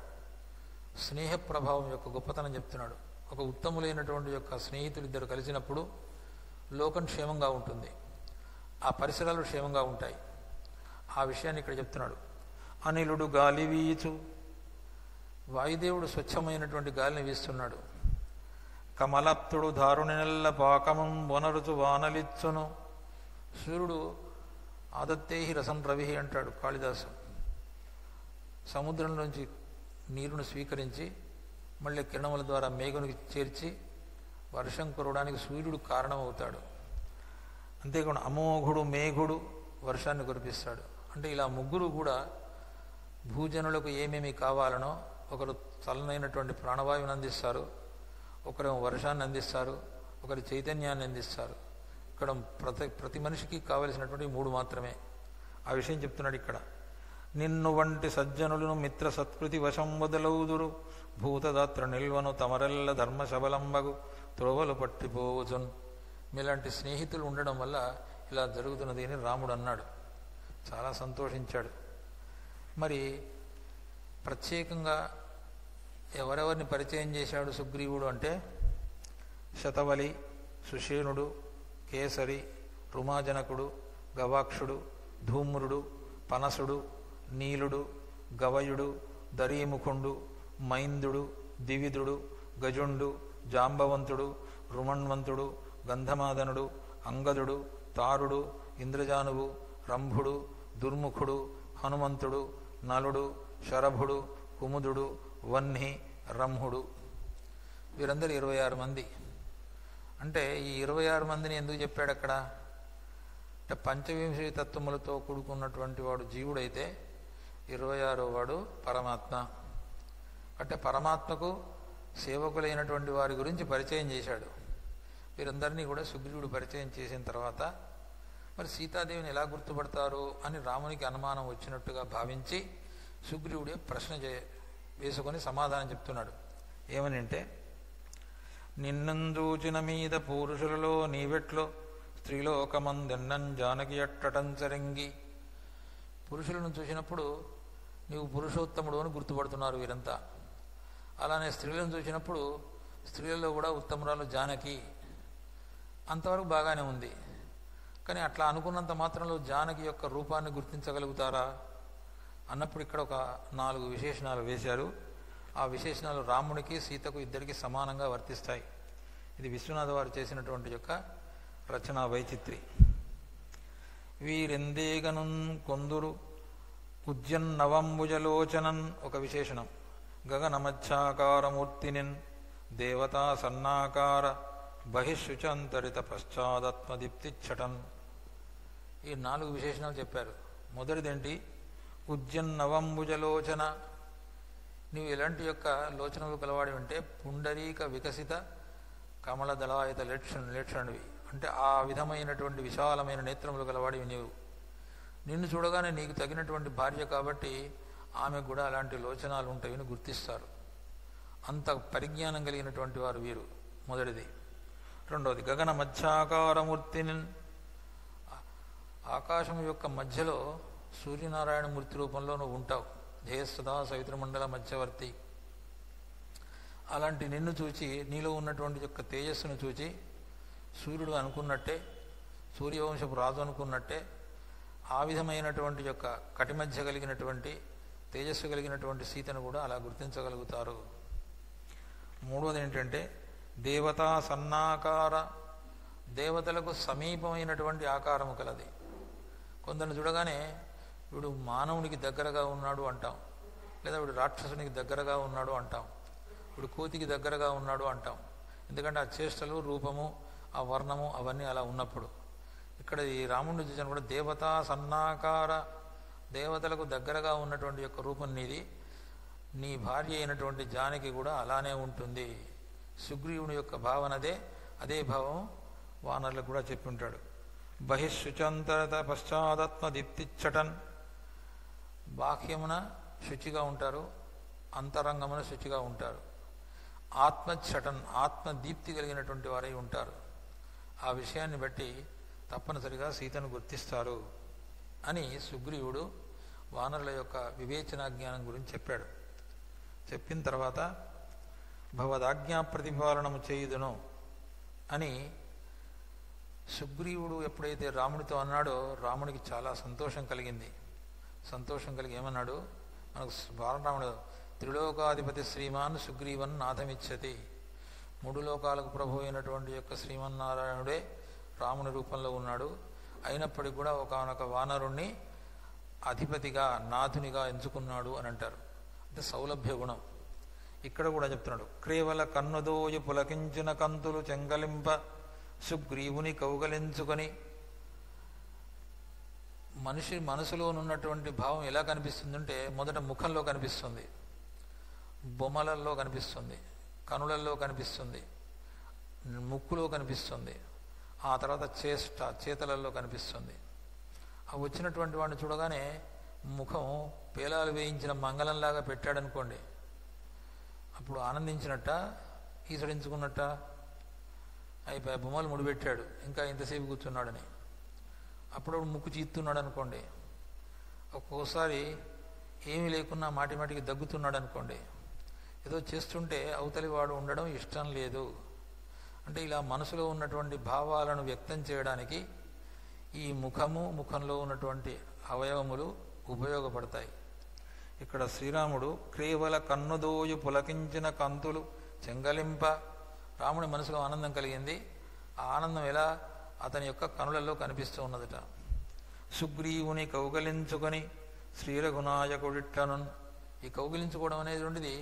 స్నేహ ప్రభావం యొక్క గొప్పతనం చెప్తున్నాడు. ఒక ఉత్తములైనటువంటి యొక్క స్నేహితులు ఇద్దరు కలిసినప్పుడు లోకం క్షేమంగా ఉంటుంది, ఆ పరిసరాలు క్షేమంగా ఉంటాయి. ఆ విషయాన్ని ఇక్కడ చెప్తున్నాడు. అనిలుడు గాలి వీచు, వాయుదేవుడు స్వచ్ఛమైనటువంటి గాలిని వీస్తున్నాడు. కమలప్తుడు దారుని నెల్ల పాకమం వనరుచు వానలిచ్చును. సూర్యుడు ఆదత్తేహి రసం రవిహి అంటాడు కాళిదాసు. సముద్రం నుంచి నీరును స్వీకరించి మళ్ళీ కిరణముల ద్వారా మేఘునికి చేర్చి వర్షం కురవడానికి సూర్యుడు కారణమవుతాడు. అంతేకాకుండా అమోఘుడు మేఘుడు వర్షాన్ని కురిపిస్తాడు. అంటే ఇలా ముగ్గురు కూడా భూజనులకు ఏమేమి కావాలనో, ఒకరు చల్లనైనటువంటి ప్రాణవాయువుని అందిస్తారు, ఒకరు వర్షాన్ని అందిస్తారు, ఒకరి చైతన్యాన్ని అందిస్తారు. ఇక్కడ ప్రతి మనిషికి కావలసినటువంటి 3 మాత్రమే. ఆ విషయం చెప్తున్నాడు ఇక్కడ. నిన్ను వంటి సజ్జనులను మిత్ర సత్కృతి వశం వదలౌదురు, భూతదాత్ర నిల్వను తమరెల్ల ధర్మ శబలంబగు త్రోవలు పట్టిపోవచున్. మీలాంటి స్నేహితులు ఉండడం వల్ల ఇలా జరుగుతున్నది అని రాముడు అన్నాడు. చాలా సంతోషించాడు. మరి ప్రత్యేకంగా ఎవరెవరిని పరిచయం చేశాడు సుగ్రీవుడు అంటే, శతవలి, సుషేణుడు, కేసరి, రుమాజనకుడు, గవాక్షుడు, ధూమ్రుడు, పనసుడు, నీలుడు, గవయుడు, దరీముఖుండు, మైందుడు, దివిదుడు, గజుండు, జాంబవంతుడు, రుమణ్వంతుడు, గంధమాదనుడు, అంగదుడు, తారుడు, ఇంద్రజానువు, రంభుడు, దుర్ముఖుడు, హనుమంతుడు, నలుడు, శరభుడు, కుముదుడు, వహ్ని, రంహుడు. వీరందరూ 26 మంది. అంటే ఈ 26 మందిని ఎందుకు చెప్పాడు అక్కడ అంటే, పంచవింశతి తత్వములతో కూడుకున్నటువంటి వాడు జీవుడైతే 26వ వాడు పరమాత్మ. అంటే పరమాత్మకు సేవకులైనటువంటి వారి గురించి పరిచయం చేశాడు. వీరందరినీ కూడా సుగ్రీవుడు పరిచయం చేసిన తర్వాత మరి సీతాదేవిని ఎలా గుర్తుపడతారు అని రామునికి అనుమానం వచ్చినట్టుగా భావించి సుగ్రీవుడే ప్రశ్న వేసుకొని సమాధానం చెప్తున్నాడు. ఏమని అంటే, నిన్నందూచిన మీద పురుషులలో నీవెట్లో స్త్రీలోకమందెన్నం జానకి అట్టటంచరంగి. పురుషులను చూసినప్పుడు నీవు పురుషోత్తముడు అని గుర్తుపడుతున్నారు వీరంతా. అలానే స్త్రీలను చూసినప్పుడు స్త్రీలలో కూడా ఉత్తమురాలు జానకి. అంతవరకు బాగానే ఉంది. కానీ అట్లా అనుకున్నంత మాత్రంలో జానకి యొక్క రూపాన్ని గుర్తించగలుగుతారా అన్నప్పుడు ఇక్కడ ఒక 4 విశేషణాలు వేశారు. ఆ విశేషణాలు రామునికి సీతకు ఇద్దరికి సమానంగా వర్తిస్తాయి. ఇది విశ్వనాథ వారు చేసినటువంటి యొక్క రచనా వైచిత్రి. వీరెందేగనున్ కొందురు ఉజ్జన్నవంబుజలోచనన్ ఒక విశేషణం. గగనమధ్యాకారమూర్తినిన్ దేవతా సన్నాకార బహిశుచంతరిత పశ్చాదాత్మదీప్తిచ్చటన్. ఈ 4 విశేషణాలు చెప్పారు. మొదటిదేంటి? ఉజ్జన్నవంబుజలోచన. నీవు ఎలాంటి యొక్క లోచనలు కలవాడి అంటే పుండరీక వికసిత కమల దళాయత లేక్షణుడివి. అంటే ఆ విధమైనటువంటి విశాలమైన నేత్రములు గలవాడివి నీవు. నిన్ను చూడగానే నీకు తగినటువంటి భార్య కాబట్టి ఆమెకు కూడా అలాంటి లోచనాలు ఉంటాయని గుర్తిస్తారు. అంత పరిజ్ఞానం కలిగినటువంటి వారు వీరు. మొదటిది. రెండవది, గగన మధ్యాకారమూర్తిని. ఆకాశం యొక్క మధ్యలో సూర్యనారాయణ మూర్తి రూపంలో నువ్వు ఉంటావు. ధ్యేయస్తదా సవితృమండల మధ్యవర్తి. అలాంటి నిన్ను చూచి, నీలో ఉన్నటువంటి యొక్క తేజస్సును చూచి సూర్యుడు అనుకున్నట్టే, సూర్యవంశపు రాజు అనుకున్నట్టే ఆ విధమైనటువంటి యొక్క కటిమధ్య కలిగినటువంటి తేజస్సు కలిగినటువంటి సీతను కూడా అలా గుర్తించగలుగుతారు. మూడవది ఏంటంటే దేవతా సన్నాకార. దేవతలకు సమీపమైనటువంటి ఆకారము కలది. కొందరిని చూడగానే వీడు మానవునికి దగ్గరగా ఉన్నాడు అంటాం, లేదా వీడు రాక్షసునికి దగ్గరగా ఉన్నాడు అంటాం, వీడు కోతికి దగ్గరగా ఉన్నాడు అంటాం. ఎందుకంటే ఆ చేష్టలు, రూపము, ఆ వర్ణము అవన్నీ అలా ఉన్నప్పుడు. ఇక్కడ ఈ రాముడిని చూసిన కూడా దేవతా సన్నాకార. దేవతలకు దగ్గరగా ఉన్నటువంటి యొక్క రూపం నీది. నీ భార్య అయినటువంటి జానకి కూడా అలానే ఉంటుంది. సుగ్రీవుని యొక్క భావనదే. అదే భావం వానరులకు కూడా చెప్పి ఉంటాడు. బహిశుచంతరత పశ్చాదాత్మ దీప్తిచ్చటన్. బాహ్యమున శుచిగా ఉంటారు, అంతరంగమున శుచిగా ఉంటారు. ఆత్మచ్చటన్, ఆత్మదీప్తి కలిగినటువంటి వారై ఉంటారు. ఆ విషయాన్ని బట్టి తప్పనిసరిగా సీతను గుర్తిస్తారు అని సుగ్రీవుడు వానరుల యొక్క వివేచనా జ్ఞానం గురించి చెప్పాడు. చెప్పిన తర్వాత భవదాజ్ఞా ప్రతిపాలనము చేయుదును అని సుగ్రీవుడు ఎప్పుడైతే రాముడితో అన్నాడో రాముడికి చాలా సంతోషం కలిగింది. సంతోషం కలిగి ఏమన్నాడు? మనకు బాలరాముడు త్రిలోకాధిపతి శ్రీమాన్ సుగ్రీవన్ నాథమిచ్చతి. 3 లోకాలకు ప్రభు అయినటువంటి యొక్క శ్రీమన్నారాయణుడే రాముని రూపంలో ఉన్నాడు. అయినప్పటికీ కూడా ఒకానొక వానరుణ్ణి అధిపతిగా, నాథునిగా ఎంచుకున్నాడు అని అంటారు. అంటే సౌలభ్య గుణం. ఇక్కడ కూడా చెప్తున్నాడు. క్రేవల కన్నుదోయ పులకించిన కంతులు చెంగలింప సుగ్రీవుని కౌగలించుకొని మనిషి మనసులో ఉన్నటువంటి భావం ఎలా కనిపిస్తుందంటే మొదట ముఖంలో కనిపిస్తుంది, బొమ్మలలో కనిపిస్తుంది, కనులలో కనిపిస్తుంది, ముక్కులో కనిపిస్తుంది, ఆ తర్వాత చేతలలో కనిపిస్తుంది. ఆ వచ్చినటువంటి వాడిని చూడగానే ముఖం పేలాలు వేయించిన మంగళంలాగా పెట్టాడనుకోండి, అప్పుడు ఆనందించినట్ట ఈసడించుకున్నట్ట, అయిపోయి బొమ్మలు ముడిపెట్టాడు ఇంకా ఇంతసేపు కూర్చున్నాడని. అప్పుడు ముక్కు చీత్తున్నాడు అనుకోండి, ఒక్కోసారి ఏమీ లేకున్నా మాటి మాటికి దగ్గుతున్నాడు అనుకోండి, ఏదో చేస్తుంటే అవతలి వాడు ఉండడం ఇష్టం లేదు అంటే ఇలా మనసులో ఉన్నటువంటి భావాలను వ్యక్తం చేయడానికి ఈ ముఖంలో ఉన్నటువంటి అవయవములు ఉపయోగపడతాయి. ఇక్కడ శ్రీరాముడు కేవల కన్నుదోయు పులకించిన కంతులు చెంగలింప, రాముడి మనసులో ఆనందం కలిగింది. ఆ ఆనందం ఎలా అతని యొక్క కనులలో కనిపిస్తూ ఉన్నదట. సుగ్రీవుని కౌగలించుకొని శ్రీరఘునాయకుడిట్లను, ఈ కౌగిలించుకోవడం అనేది ఉండేది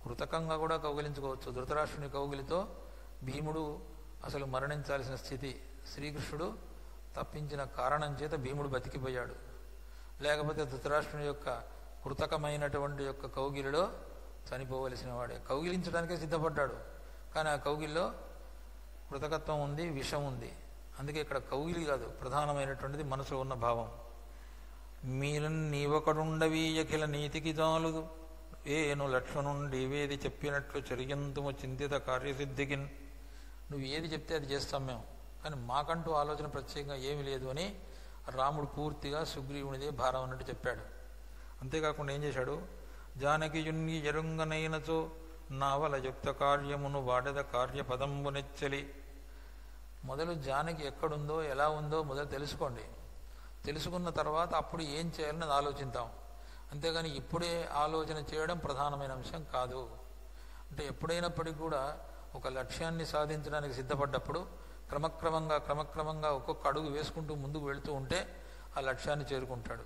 కృతకంగా కూడా కౌగిలించుకోవచ్చు. ధృతరాష్ట్రుని కౌగిలితో భీముడు అసలు మరణించాల్సిన స్థితి, శ్రీకృష్ణుడు తప్పించిన కారణం చేత భీముడు బతికిపోయాడు. లేకపోతే ధృతరాష్ట్రుని యొక్క కృతకమైనటువంటి యొక్క కౌగిలిలో చనిపోవలసిన వాడే. కౌగిలించడానికే సిద్ధపడ్డాడు, కానీ ఆ కౌగిలిలో కృతకత్వం ఉంది, విషం ఉంది. అందుకే ఇక్కడ కౌగిలి కాదు, ప్రధానమైనటువంటిది మనసులో ఉన్న భావం. మీరన్ నీవొకడుండవీ అఖిల నీతికి జాలుదు, ఏను లక్ష్మణుండి వేది చెప్పినట్లు చర్యంతుము చింతిత కార్యసిద్ధికిన్. నువ్వు ఏది చెప్తే అది చేస్తాం మేము, కానీ మాకంటూ ఆలోచన ప్రత్యేకంగా ఏమీ లేదు అని రాముడు పూర్తిగా సుగ్రీవునిదే భారం అన్నట్టు చెప్పాడు. అంతేకాకుండా ఏం చేశాడు, జానకియున్ని ఎరుంగనైనచో నావల యుక్త కార్యమును వాడెద కార్యపదంబు నెచ్చలి. మొదలు జానకి ఎక్కడుందో ఎలా ఉందో మొదలు తెలుసుకోండి. తెలుసుకున్న తర్వాత అప్పుడు ఏం చేయాలని ఆలోచిద్దాం. అంతేగాని ఇప్పుడే ఆలోచన చేయడం ప్రధానమైన అంశం కాదు. అంటే ఎప్పుడైనప్పటికీ కూడా ఒక లక్ష్యాన్ని సాధించడానికి సిద్ధపడ్డప్పుడు క్రమక్రమంగా ఒక్కొక్క అడుగు వేసుకుంటూ ముందుకు వెళుతూ ఉంటే ఆ లక్ష్యాన్ని చేరుకుంటాడు.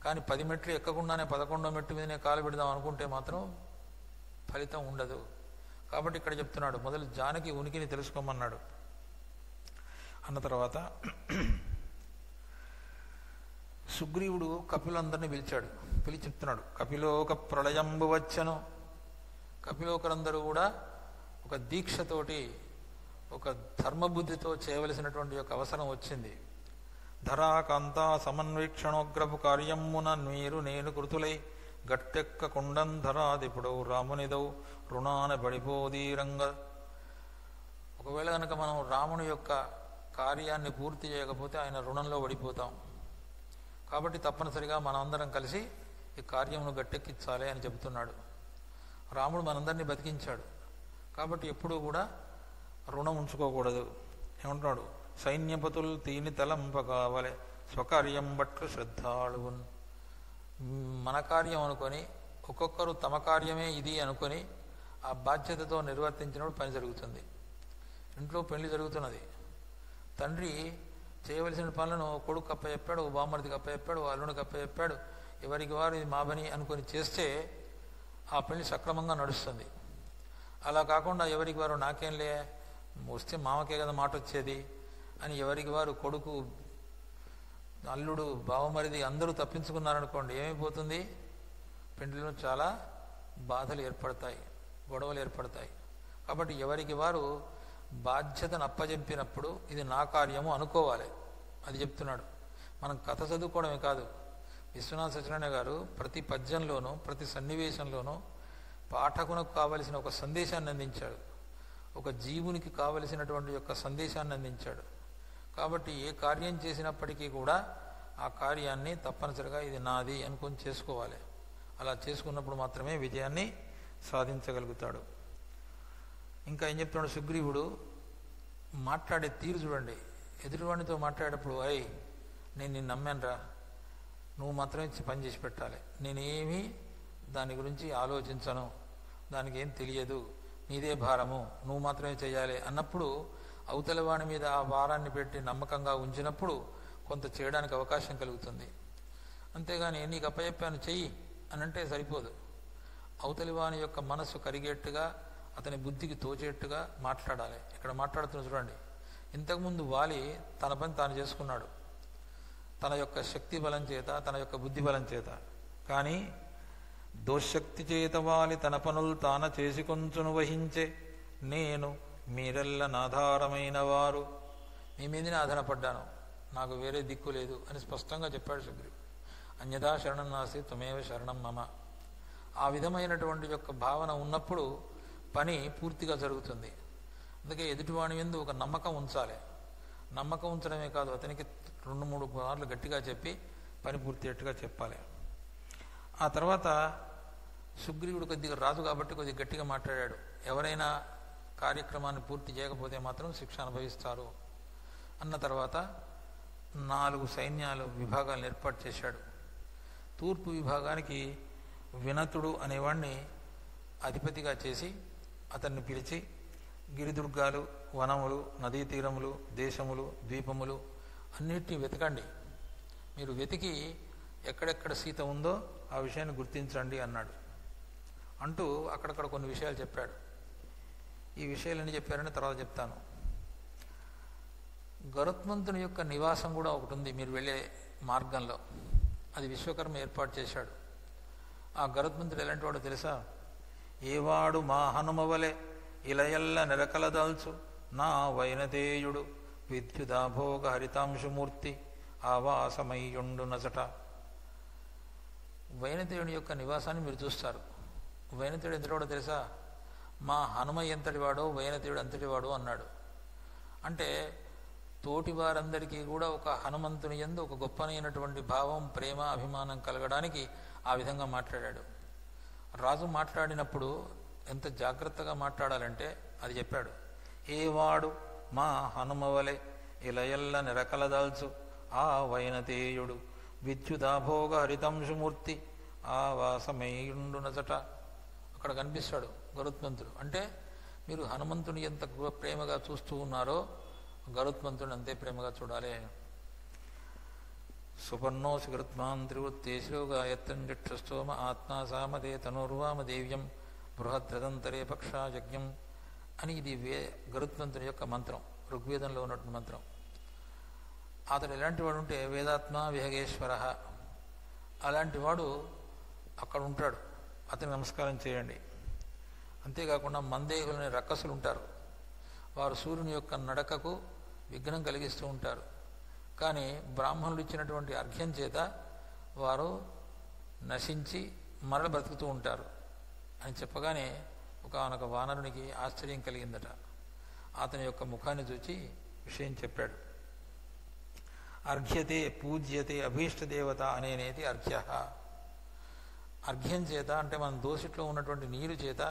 కానీ 10 మెట్లు ఎక్కకుండానే 11వ మెట్టు మీదనే కాలు పెడదాం అనుకుంటే మాత్రం ఫలితం ఉండదు. కాబట్టి ఇక్కడ చెప్తున్నాడు, మొదలు జానకి ఉనికిని తెలుసుకోమన్నాడు. అన్న తర్వాత సుగ్రీవుడు కపిలందరినీ పిలిచి చెప్తున్నాడు, కపిలోక ప్రళయంబు వచ్చను. కపిలోకరందరూ కూడా ఒక దీక్షతోటి, ఒక ధర్మబుద్ధితో చేయవలసినటువంటి ఒక అవసరం వచ్చింది. ధరాకాంతా సమన్వీక్షణోగ్రపు కార్యమున మీరు నేను కృతులై గట్టెక్క కుండంధరాదిపుడౌ రామునిదౌ రుణాన బడిపోదీరంగ. ఒకవేళ కనుక మనం రాముని యొక్క కార్యాన్ని పూర్తి చేయకపోతే ఆయన రుణంలో పడిపోతాం. కాబట్టి తప్పనిసరిగా మనందరం కలిసి ఈ కార్యమును గట్టెక్కించాలి అని చెబుతున్నాడు. రాముడు మనందరినీ బతికించాడు కాబట్టి ఎప్పుడూ కూడా రుణం ఉంచుకోకూడదు. ఏమంటున్నాడు, సైన్యపతులు తీని తలంప కావలే స్వకార్యం బట్లు శ్రద్ధాళువున్. మన కార్యం అనుకొని ఒక్కొక్కరు తమ కార్యమే ఇది అనుకొని ఆ బాధ్యతతో నిర్వర్తించినప్పుడు పని జరుగుతుంది. ఇంట్లో పెళ్లి జరుగుతున్నది, తండ్రి చేయవలసిన పనులను కొడుకు కప్పచెప్పాడు, బామ్మడికి కప్పచెప్పాడు, అల్లుడికి కప్పచెప్పాడు, ఎవరికి వారు ఇది మా పని అనుకొని చేస్తే ఆ పెళ్లి సక్రమంగా నడుస్తుంది. అలా కాకుండా ఎవరికి వారు నాకేంలే వస్తే మామకే కదా మాట వచ్చేది అని ఎవరికి వారు కొడుకు, అల్లుడు, బావమరిది అందరూ తప్పించుకున్నారనుకోండి, ఏమైపోతుంది, పెండ్లిలో చాలా బాధలు ఏర్పడతాయి, గొడవలు ఏర్పడతాయి. కాబట్టి ఎవరికి వారు బాధ్యతను అప్పజెప్పినప్పుడు ఇది నా కార్యము అనుకోవాలి. అది చెప్తున్నాడు. మనం కథ చదువుకోవడమే కాదు, విశ్వనాథ సత్యనారాయణ గారు ప్రతి పద్యంలోనూ ప్రతి సన్నివేశంలోనూ పాఠకునకు కావలసిన ఒక సందేశాన్ని అందించాడు, ఒక జీవునికి కావలసినటువంటి యొక్క సందేశాన్ని అందించాడు. కాబట్టి ఏ కార్యం చేసినప్పటికీ కూడా ఆ కార్యాన్ని తప్పనిసరిగా ఇది నాది అనుకొని చేసుకోవాలి. అలా చేసుకున్నప్పుడు మాత్రమే విజయాన్ని సాధించగలుగుతాడు. ఇంకా ఏం చెప్తున్నాడు సుగ్రీవుడు, మాట్లాడే తీరు చూడండి. ఎదుటివాడితో మాట్లాడేటప్పుడు, అయ్ నేను నిన్ను నమ్మానురా, నువ్వు మాత్రమే పని చేసి పెట్టాలి, నేనేమీ దాని గురించి ఆలోచించను, దానికి ఏం తెలియదు, నీదే భారము, నువ్వు మాత్రమే చేయాలి అన్నప్పుడు అవతల వాని మీద ఆ భారాన్ని పెట్టి నమ్మకంగా ఉంచినప్పుడు కొంత చేయడానికి అవకాశం కలుగుతుంది. అంతేగాని నీకు అప్పచెప్పాను చెయ్యి అని అంటే సరిపోదు. అవతలి వాని యొక్క మనస్సు కరిగేట్టుగా, అతని బుద్ధికి తోచేట్టుగా మాట్లాడాలి. ఇక్కడ మాట్లాడుతున్న చూడండి, ఇంతకుముందు వాలి తన పని తాను చేసుకున్నాడు, తన యొక్క శక్తి బలం చేత, తన యొక్క బుద్ధి బలం చేత. కానీ దోశక్తి చేత వాలి తన పనులు తాన చేసి కొంచెను వహించే నేను మీరెల్ల నాధారమైన వారు. మీ మీదనే ఆధారపడ్డాను, నాకు వేరే దిక్కు లేదు అని స్పష్టంగా చెప్పాడు సుగ్రీవుడు. అన్యథా శరణం నాస్తి త్వమేవ శరణం మమ. ఆ విధమైనటువంటి యొక్క భావన ఉన్నప్పుడు పని పూర్తిగా జరుగుతుంది. అందుకే ఎదుటివాణి యందు ఒక నమ్మకం ఉంచాలి. నమ్మకం ఉంచడమే కాదు, అతనికి 2-3 సార్లు గట్టిగా చెప్పి పని పూర్తయ్యేట్టుగా చెప్పాలి. ఆ తర్వాత సుగ్రీవుడు కొద్దిగా రాజు కాబట్టి కొద్దిగా గట్టిగా మాట్లాడాడు. ఎవరైనా కార్యక్రమాన్ని పూర్తి చేయకపోతే మాత్రం శిక్ష అనుభవిస్తారు అన్న తర్వాత 4 సైన్యాలు విభాగాలను ఏర్పాటు చేశాడు. తూర్పు విభాగానికి వినతుడు అనేవాడిని అధిపతిగా చేసి అతన్ని పిలిచి గిరిదుర్గాలు, వనములు, నదీ తీరములు, దేశములు, ద్వీపములు అన్నిటినీ వెతకండి. మీరు వెతికి ఎక్కడెక్కడ సీత ఉందో ఆ విషయాన్ని గుర్తించండి అన్నాడు. అంటూ అక్కడక్కడ కొన్ని విషయాలు చెప్పాడు. ఈ విషయాలన్నీ చెప్పారని తర్వాత చెప్తాను. గరుత్మంతుని యొక్క నివాసం కూడా ఒకటి ఉంది మీరు వెళ్ళే మార్గంలో. అది విశ్వకర్మ ఏర్పాటు చేశాడు. ఆ గరుత్మంతుడు ఎలాంటి వాడో తెలుసా? ఏవాడు మా హనుమవలే ఇలయల్ల నెరకలదాల్చు నా వైనతేయుడు విద్యుదాభోగ హరితాంశుమూర్తి ఆవాసమయ్యుండు నచట. వైనతేయుని యొక్క నివాసాన్ని మీరు చూస్తారు. వైనతేయుడు ఎంతటివాడో తెలుసా? మా హనుమ ఎంతటివాడో వైనతేయుడు అంతటివాడు అన్నాడు. అంటే తోటి వారందరికీ కూడా ఒక హనుమంతుని యందు ఒక గొప్పనైనటువంటి భావం, ప్రేమ, అభిమానం కలగడానికి ఆ విధంగా మాట్లాడాడు. రాజు మాట్లాడినప్పుడు ఎంత జాగ్రత్తగా మాట్లాడాలంటే అది చెప్పాడు. ఏవాడు మా హనుమవలే ఇలయల్ల నిరకలదాల్చు ఆ వైనతేయుడు విద్యుదాభోగ హరితంశుమూర్తి ఆవాసమేయుండు నచట. అక్కడ కనిపిస్తాడు గరుత్మంతుడు. అంటే మీరు హనుమంతుని ఎంత ప్రేమగా చూస్తూ ఉన్నారో గరుత్మంతుని అంతే ప్రేమగా చూడాలి. సుపర్ణోసి గరుత్మాన్ త్రివృత్తేశో గాయత్రం జక్షస్తోమ ఆత్మా సామదే తనూర్వామ దేవ్యం బృహద్రదంతరే పక్షాయజ్ఞం అని ఇది గరుత్మంతుని యొక్క మంత్రం, ఋగ్వేదంలో ఉన్నటువంటి మంత్రం. అతడు ఎలాంటి వాడు ఉంటే వేదాత్మ విహగేశ్వర అలాంటి వాడు అక్కడ ఉంటాడు. అతనికి నమస్కారం చేయండి. అంతేకాకుండా మందేహులని రక్కసులు ఉంటారు. వారు సూర్యుని యొక్క నడకకు విఘ్నం కలిగిస్తూ ఉంటారు. కానీ బ్రాహ్మణులు ఇచ్చినటువంటి అర్ఘ్యం చేత వారు నశించి మరల బ్రతుకుతూ ఉంటారు అని చెప్పగానే ఒకానొక వానరునికి ఆశ్చర్యం కలిగిందట. అతని యొక్క ముఖాన్ని చూచి విషయం చెప్పాడు. అర్ఘ్యతే పూజ్యతే అభీష్టదేవత అనేనేది అర్ఘ్య. అర్ఘ్యం చేత అంటే మనం దోసిట్లో ఉన్నటువంటి నీరు చేత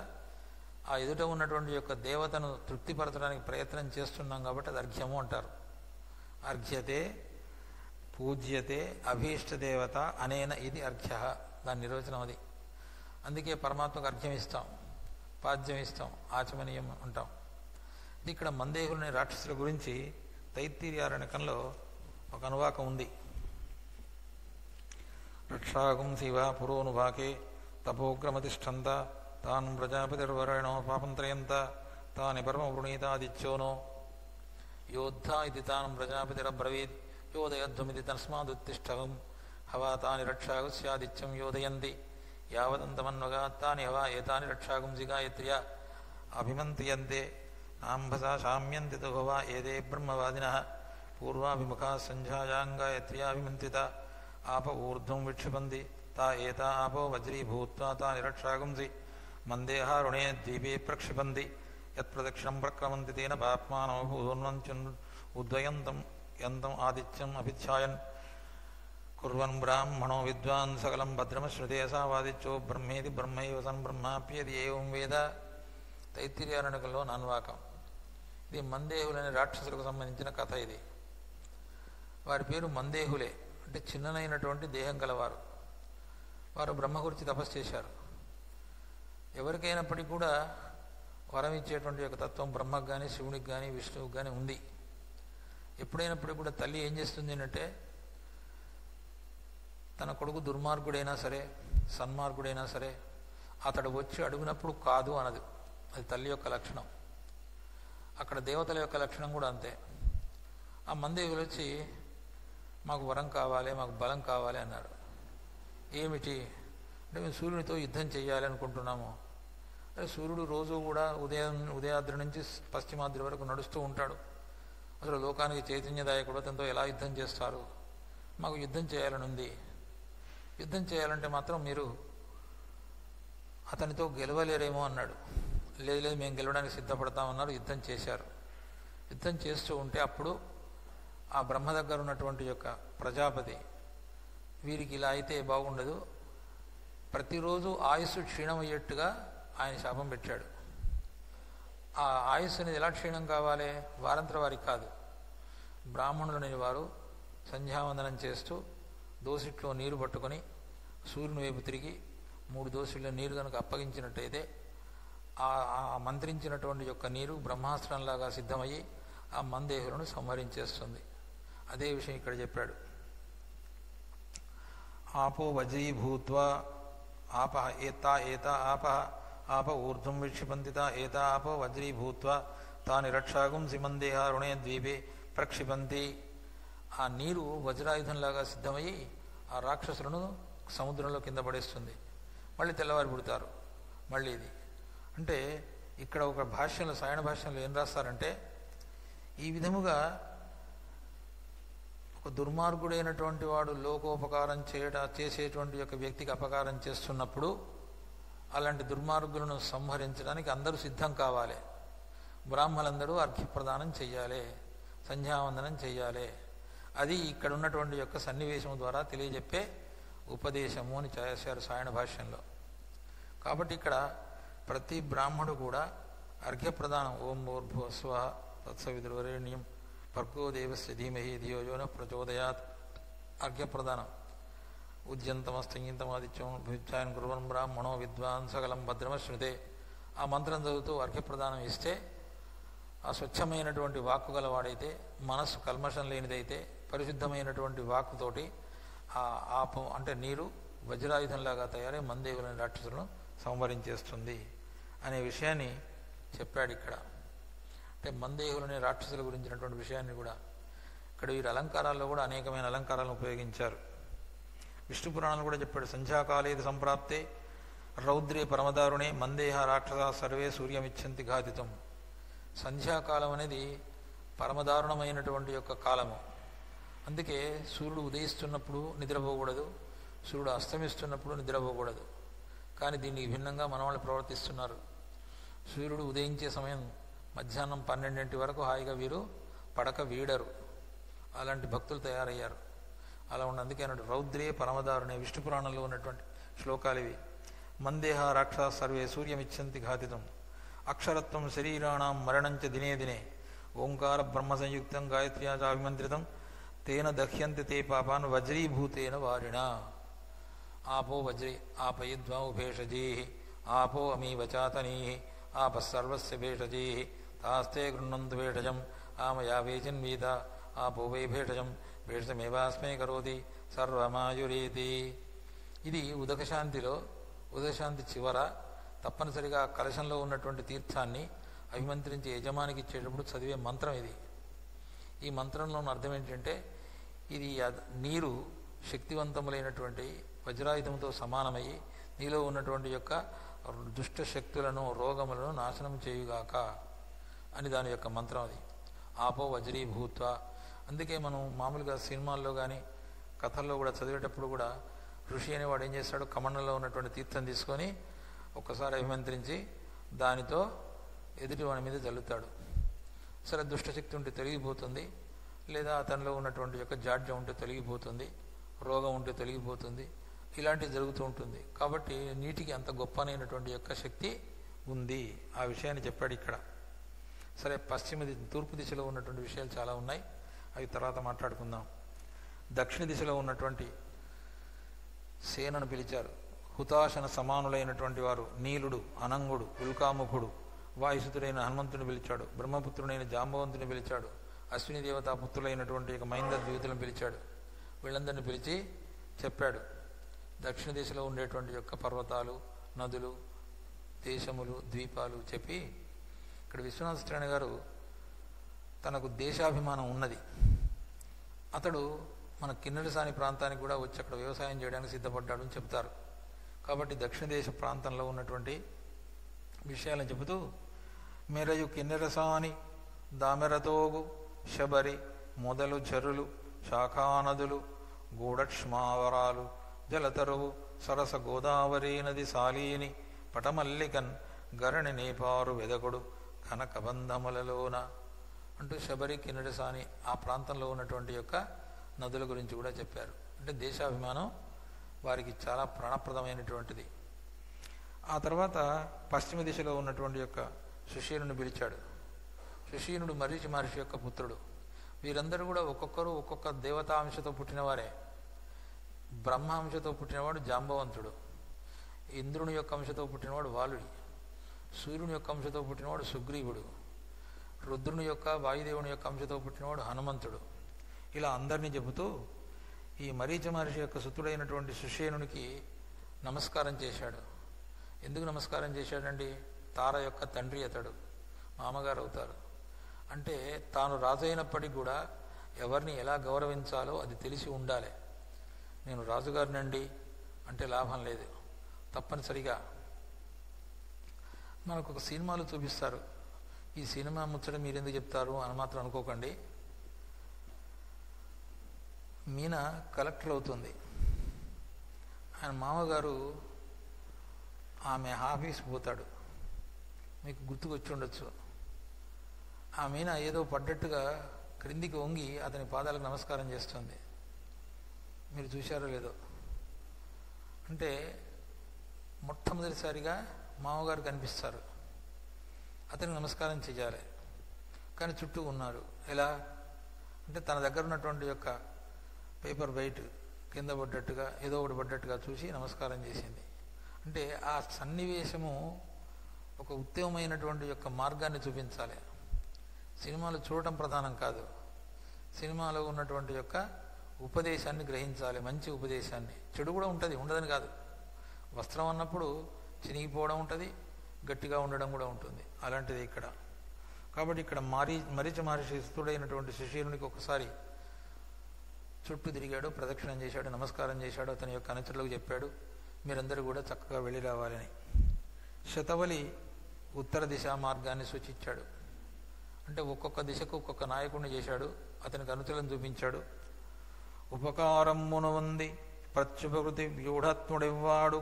ఆ ఎదుట ఉన్నటువంటి యొక్క దేవతను తృప్తిపరచడానికి ప్రయత్నం చేస్తున్నాం కాబట్టి అది అర్ఘ్యము అంటారు. అర్ఘ్యతే పూజ్యతే అభీష్టదేవత అనేన ఇది అర్ఘ్య. దాని నిర్వచనం అది. అందుకే పరమాత్మకు అర్ఘ్యం ఇస్తాం, పాద్యం ఇస్తాం, ఆచమనీయం అంటాం. ఇక్కడ మందేహులని రాక్షసుల గురించి తైత్తిరీయారణ్యకంలో ఒక అనువాకం ఉంది. రక్షాగం శివ పురోనువాకే తపోగ్రమతిష్టంత తాన్ ప్రజాపతిర్వరేణో పాపంత్రయంత తాని పరమవృణీతాదిత్యోనో యోద్ధా ఇది తాన్ ప్రజాపతిరబ్రవీత్ యోదయధ్వమితి తస్మాదుత్తిష్టవం హవా తాని రక్షాగు స్యాదిత్యం యోదయంతి యావదంతమన్వగా తాని హవా ఏతాని రక్షాగుంసి గాయత్ర్యా అభిమంత్రియంతే నాంభసా శామ్యంతి తుహవా ఏదే బ్రహ్మవాదినః పూర్వాభిముఖా సంధ్యాయాం గాయత్ర్యాభిమంత్రిత ఆప ఊర్ధ్వం విక్షిపంతి తా ఏతా ఆపో వజ్రీభూత్వా తాని రక్షాగుంసి మందేహారుణే ద్వీపే ప్రక్షిపంతి యత్ప్రదక్షిణం ప్రక్రమంతి తేన పాప్మానో భూర్వంచున్ ఉద్వయంతం యంతం ఆదిత్యం అభిధ్యాయన్ కుర్వన్ బ్రాహ్మణో విద్వాన్ సకలం భద్రమశ్రుతే సావాదిత్యో బ్రహ్మేది బ్రహ్మైవ సన్ బ్రహ్మాప్యేది ఏవం వేద. తైత్తిరీయారణ్యకంలో నాన్వాకం. ఇది మందేహులనే రాక్షసులకు సంబంధించిన కథ. ఇది వారి పేరు మందేహులే, అంటే చిన్ననైనటువంటి దేహం గలవారు. వారు బ్రహ్మ గురించి తపస్సు చేశారు. ఎవరికైనప్పటికీ కూడా వరం ఇచ్చేటువంటి యొక్క తత్వం బ్రహ్మకు కానీ శివునికి కానీ విష్ణువుకి కానీ ఉంది. ఎప్పుడైనప్పటికీ కూడా తల్లి ఏం చేస్తుంది అంటే తన కొడుకు దుర్మార్గుడైనా సరే సన్మార్గుడైనా సరే అతడు వచ్చి అడిగినప్పుడు కాదు అనదు. అది తల్లి యొక్క లక్షణం. అక్కడ దేవతల యొక్క లక్షణం కూడా అంతే. ఆ మందేవులు వచ్చి మాకు వరం కావాలి, మాకు బలం కావాలి అన్నారు. ఏమిటి అంటే మేము సూర్యునితో యుద్ధం చేయాలి అనుకుంటున్నాము. అదే సూర్యుడు రోజు కూడా ఉదయాద్రి నుంచి పశ్చిమాద్రి వరకు నడుస్తూ ఉంటాడు. అసలు లోకానికి చైతన్యదాయకుడు, అతనితో ఎలా యుద్ధం చేస్తారు? మాకు యుద్ధం చేయాలని ఉంది. యుద్ధం చేయాలంటే మాత్రం మీరు అతనితో గెలవలేరేమో అన్నాడు. లేదు లేదు, మేము గెలవడానికి సిద్ధపడతామన్నారు. యుద్ధం చేశారు. యుద్ధం చేస్తూ ఉంటే అప్పుడు ఆ బ్రహ్మ దగ్గర ఉన్నటువంటి యొక్క ప్రజాపతి, వీరికి ఇలా అయితే బాగుండదు, ప్రతిరోజు ఆయుస్సు క్షీణమయ్యేట్టుగా ఆయన శాపం పెట్టాడు. ఆ ఆయుస్సు అనేది ఎలా క్షీణం కావాలి? వారంతర వారికి కాదు. బ్రాహ్మణులని వారు సంధ్యావందనం చేస్తూ దోసిట్లో నీరు పట్టుకొని సూర్యుని వైపు తిరిగి 3 దోసిళ్ళ నీరు కనుక అప్పగించినట్టయితే ఆ మంత్రించినటువంటి యొక్క నీరు బ్రహ్మాస్త్రంలాగా సిద్ధమయ్యి ఆ మందేహులను సంహరించేస్తుంది. అదే విషయం ఇక్కడ చెప్పాడు. ఆపో వజ్రీభూత్వా ఆప ఏతా ఏతా ఆప ఆప ఊర్ధ్వం విక్షిపంతిత ఏతా ఆపో వజ్రీభూత్వా తాని రక్షాగుం సిమందేహారుణే ద్వీపే ప్రక్షిపంతి. ఆ నీరు వజ్రాయుధంలాగా సిద్ధమయ్యి ఆ రాక్షసులను సముద్రంలో కింద పడేస్తుంది. మళ్ళీ తెల్లవారి పుడతారు. మళ్ళీ ఇది అంటే ఇక్కడ ఒక భాష్యంలో, సాయణ భాష్యంలో ఏం రాస్తారంటే, ఈ విధముగా ఒక దుర్మార్గుడైనటువంటి వాడు లోకోపకారం చేసేటువంటి యొక్క వ్యక్తికి అపకారం చేస్తున్నప్పుడు అలాంటి దుర్మార్గులను సంహరించడానికి అందరూ సిద్ధం కావాలి. బ్రాహ్మణులందరూ అర్ఘ్యప్రదానం చెయ్యాలి, సంధ్యావందనం చెయ్యాలి. అది ఇక్కడ ఉన్నటువంటి యొక్క సన్నివేశం ద్వారా తెలియజెప్పే ఉపదేశము అని చేశారు సాయణ భాష్యంలో. కాబట్టి ఇక్కడ ప్రతి బ్రాహ్మడు కూడా అర్ఘ్యప్రదానం, ఓం భూర్భువస్వ తత్సవితుర్వరేణ్యం భర్గో దేవస్య ధీమహి ధియో యో నః ప్రచోదయాత్. అర్ఘ్యప్రదానం. ఉద్యంతమస్తయింతమాదిత్యం భుజాయన్ కుర్వన్ బ్రాహ్మణో విద్వాన్ సకలం భద్రమశ్నుతే. ఆ మంత్రం చదువుతూ అర్ఘ్యప్రదానం ఇస్తే ఆ స్వచ్ఛమైనటువంటి వాక్కు గలవాడైతే, మనస్సు కల్మషం లేనిదైతే, పరిశుద్ధమైనటువంటి వాక్కుతోటి ఆ ఆపం అంటే నీరు వజ్రాయుధంలాగా తయారై మందేవులని రాక్షసులను సంహరించేస్తుంది అనే విషయాన్ని చెప్పాడు ఇక్కడ. అంటే మందేహులనే రాక్షసుల గురించినటువంటి విషయాన్ని కూడా ఇక్కడ వీరి అలంకారాల్లో కూడా అనేకమైన అలంకారాలను ఉపయోగించారు. విష్ణు పురాణాలు కూడా చెప్పాడు. సంధ్యాకాలేది సంప్రాప్తే రౌద్రే పరమదారుణే మందేహ రాక్షస సర్వే సూర్యమిచ్చంతి ఘాతితం. సంధ్యాకాలం అనేది పరమదారుణమైనటువంటి యొక్క కాలము. అందుకే సూర్యుడు ఉదయిస్తున్నప్పుడు నిద్రపోకూడదు, సూర్యుడు అస్తమిస్తున్నప్పుడు నిద్రపోకూడదు. కానీ దీనికి భిన్నంగా మన వాళ్ళు ప్రవర్తిస్తున్నారు. సూర్యుడు ఉదయించే సమయం మధ్యాహ్నం 12 వరకు హాయిగా వీరు పడక వీడరు. అలాంటి భక్తులు తయారయ్యారు. అలా అందుకే అన్నాడు రౌద్రే పరమదారుణే. విష్ణు పురాణంలో ఉన్నటువంటి శ్లోకాలు ఇవి. మందేహ రాక్షస సర్వే సూర్యమిచ్చంతి ఘాతితం. అక్షరత్వం శరీరాణం మరణంచ దినే దినే. ఓంకార బ్రహ్మ సంయుక్తం గాయత్ర్యా చాభిమంత్రితం తేన దహ్యంతి తే పాపాన్ వజ్రీభూతేన వారిణ. ఆపో వజ్రీ ఆపయిద్వా భేషజీ ఆపో అమీవచాతనీ ఆపస్సర్వస్య భేషజీ తాస్తే గృహ్ణంతు భేషజం ఆమయా వేచిన్వీత ఆపో వై భేషజం భేషజమేవాస్మే కరోతి సర్వమాయురీతి. ఇది ఉదకశాంతిలో, ఉదకశాంతి చివర తప్పనిసరిగా కలశంలో ఉన్నటువంటి తీర్థాన్ని అభిమంత్రించి యజమానికి ఇచ్చేటప్పుడు చదివే మంత్రం ఇది. ఈ మంత్రంలో ఉన్న అర్థం ఏంటంటే, ఇది నీరు శక్తివంతములైనటువంటి వజ్రాయుధంతో సమానమయ్యి నీలో ఉన్నటువంటి యొక్క దుష్ట శక్తులను, రోగములను నాశనం చేయుగాక అని దాని యొక్క మంత్రం అది. ఆపో వజ్రీభూత్వ. అందుకే మనం మామూలుగా సినిమాల్లో కానీ కథల్లో కూడా చదివేటప్పుడు కూడా ఋషి అనేవాడు ఏం చేస్తాడు, కమండంలో ఉన్నటువంటి తీర్థం తీసుకొని ఒక్కసారి అభిమంత్రించి దానితో ఎదుటి వాడి మీద జల్లుతాడు. సరే, దుష్టశక్తి ఉంటే తొలగిపోతుంది, లేదా అతనిలో ఉన్నటువంటి యొక్క జాడ్యం ఉంటే తొలగిపోతుంది, రోగం ఉంటే తొలగిపోతుంది, ఇలాంటివి జరుగుతూ ఉంటుంది. కాబట్టి నీటికి అంత గొప్పనైనటువంటి యొక్క శక్తి ఉంది. ఆ విషయాన్ని చెప్పాడు ఇక్కడ. సరే, తూర్పు దిశలో ఉన్నటువంటి విషయాలు చాలా ఉన్నాయి, అవి తర్వాత మాట్లాడుకుందాం. దక్షిణ దిశలో ఉన్నటువంటి సేనను పిలిచారు. హుతాశన సమానులైనటువంటి వారు నీలుడు, అనంగుడు, ఉల్కాముఖుడు, వాయుసుతుడైన హనుమంతుని పిలిచాడు. బ్రహ్మపుత్రుడైన జాంబవంతుని పిలిచాడు. అశ్విని దేవతా పుత్రులైనటువంటి మైంద ద్వితులను పిలిచాడు. వీళ్ళందరినీ పిలిచి చెప్పాడు దక్షిణ దిశలో ఉండేటువంటి యొక్క పర్వతాలు, నదులు, దేశములు, ద్వీపాలు చెప్పి, ఇక్కడ విశ్వనాథ సత్యనారాయణ గారు తనకు దేశాభిమానం ఉన్నది. అతడు మన కిన్నెరసాని ప్రాంతానికి కూడా వచ్చి అక్కడ వ్యవసాయం చేయడానికి సిద్ధపడ్డాడు అని చెప్తారు. కాబట్టి దక్షిణ దేశ ప్రాంతంలో ఉన్నటువంటి విషయాలను చెబుతూ మెరయు కిన్నెరసాని దామెరతోగు శబరి మొదలు జరులు శాఖానదులు గూఢక్ష్మావరాలు జలతరువు సరస గోదావరి నది సాలీని పటమల్లికన్ గరణి నేపారు వెదకుడు కనకబంధములలోన అంటూ శబరి కిన్నెరసాని ఆ ప్రాంతంలో ఉన్నటువంటి యొక్క నదుల గురించి కూడా చెప్పారు. అంటే దేశాభిమానం వారికి చాలా ప్రాణప్రదమైనటువంటిది. ఆ తర్వాత పశ్చిమ దిశలో ఉన్నటువంటి యొక్క సుషీనుని పిలిచాడు. సుషీనుడు మరీచి మహర్షి యొక్క పుత్రుడు. వీరందరూ కూడా ఒక్కొక్కరు ఒక్కొక్క దేవతాంశతో పుట్టినవారే. బ్రహ్మాంశతో పుట్టినవాడు జాంబవంతుడు, ఇంద్రుని యొక్క అంశతో పుట్టినవాడు వాలుడి, సూర్యుని యొక్క అంశతో పుట్టినవాడు సుగ్రీవుడు, రుద్రుని యొక్క వాయుదేవుని యొక్క అంశతో పుట్టినవాడు హనుమంతుడు. ఇలా అందరినీ చెబుతూ ఈ మరీచ మహర్షి యొక్క సుతుడైనటువంటి సుషేనునికి నమస్కారం చేశాడు. ఎందుకు నమస్కారం చేశాడండి? తార యొక్క తండ్రి అతడు, మామగారు అవుతారు. అంటే తాను రాజైనప్పటికీ కూడా ఎవరిని ఎలా గౌరవించాలో అది తెలిసి ఉండాలి. నేను రాజుగారినండి అంటే లాభం లేదు. తప్పనిసరిగా మనకు ఒక సినిమాలు చూపిస్తారు. ఈ సినిమా ముచ్చట మీరెందుకు చెప్తారు అని మాత్రం అనుకోకండి. మీన కలెక్టర్ అవుతుంది. ఆయన మామగారు ఆమె ఆఫీస్ పోతాడు. మీకు గుర్తుకొచ్చి ఉండొచ్చు. ఆ మీన ఏదో పడ్డట్టుగా క్రిందికి వంగి అతని పాదాలకు నమస్కారం చేస్తుంది. మీరు చూశారో లేదో? అంటే మొట్టమొదటిసారిగా మామగారు కనిపిస్తారు. అతనికి నమస్కారం చేయాలి. కానీ చుట్టూ ఉన్నారు. ఎలా అంటే తన దగ్గర ఉన్నటువంటి యొక్క పేపర్ వెయిట్ కింద పడ్డట్టుగా ఏదో ఒకటి పడ్డట్టుగా చూసి నమస్కారం చేసింది. అంటే ఆ సన్నివేశము ఒక ఉత్తమమైనటువంటి యొక్క మార్గాన్ని చూపించాలి. సినిమాలు చూడటం ప్రధానం కాదు, సినిమాలో ఉన్నటువంటి యొక్క ఉపదేశాన్ని గ్రహించాలి. మంచి ఉపదేశాన్ని. చెడు కూడా ఉంటుంది, ఉండదని కాదు. వస్త్రం అన్నప్పుడు చినిగిపోవడం ఉంటుంది, గట్టిగా ఉండడం కూడా ఉంటుంది. అలాంటిది ఇక్కడ. కాబట్టి ఇక్కడ మరీచ మహర్షి స్థుడైనటువంటి సుషీరునికి ఒకసారి చుట్టూ తిరిగాడు, ప్రదక్షిణం చేశాడు, నమస్కారం చేశాడు. అతని యొక్క అనుచరులకు చెప్పాడు, మీరందరూ కూడా చక్కగా వెళ్ళి రావాలని. శతవలి ఉత్తర దిశా మార్గాన్ని సూచించాడు. అంటే ఒక్కొక్క దిశకు ఒక్కొక్క నాయకుడిని చేశాడు. అతనికి అనుచరులను చూపించాడు. ఉపకారమ్మును ఉంది ప్రత్యుపకృతి వ్యూఢత్ముడివ్వాడు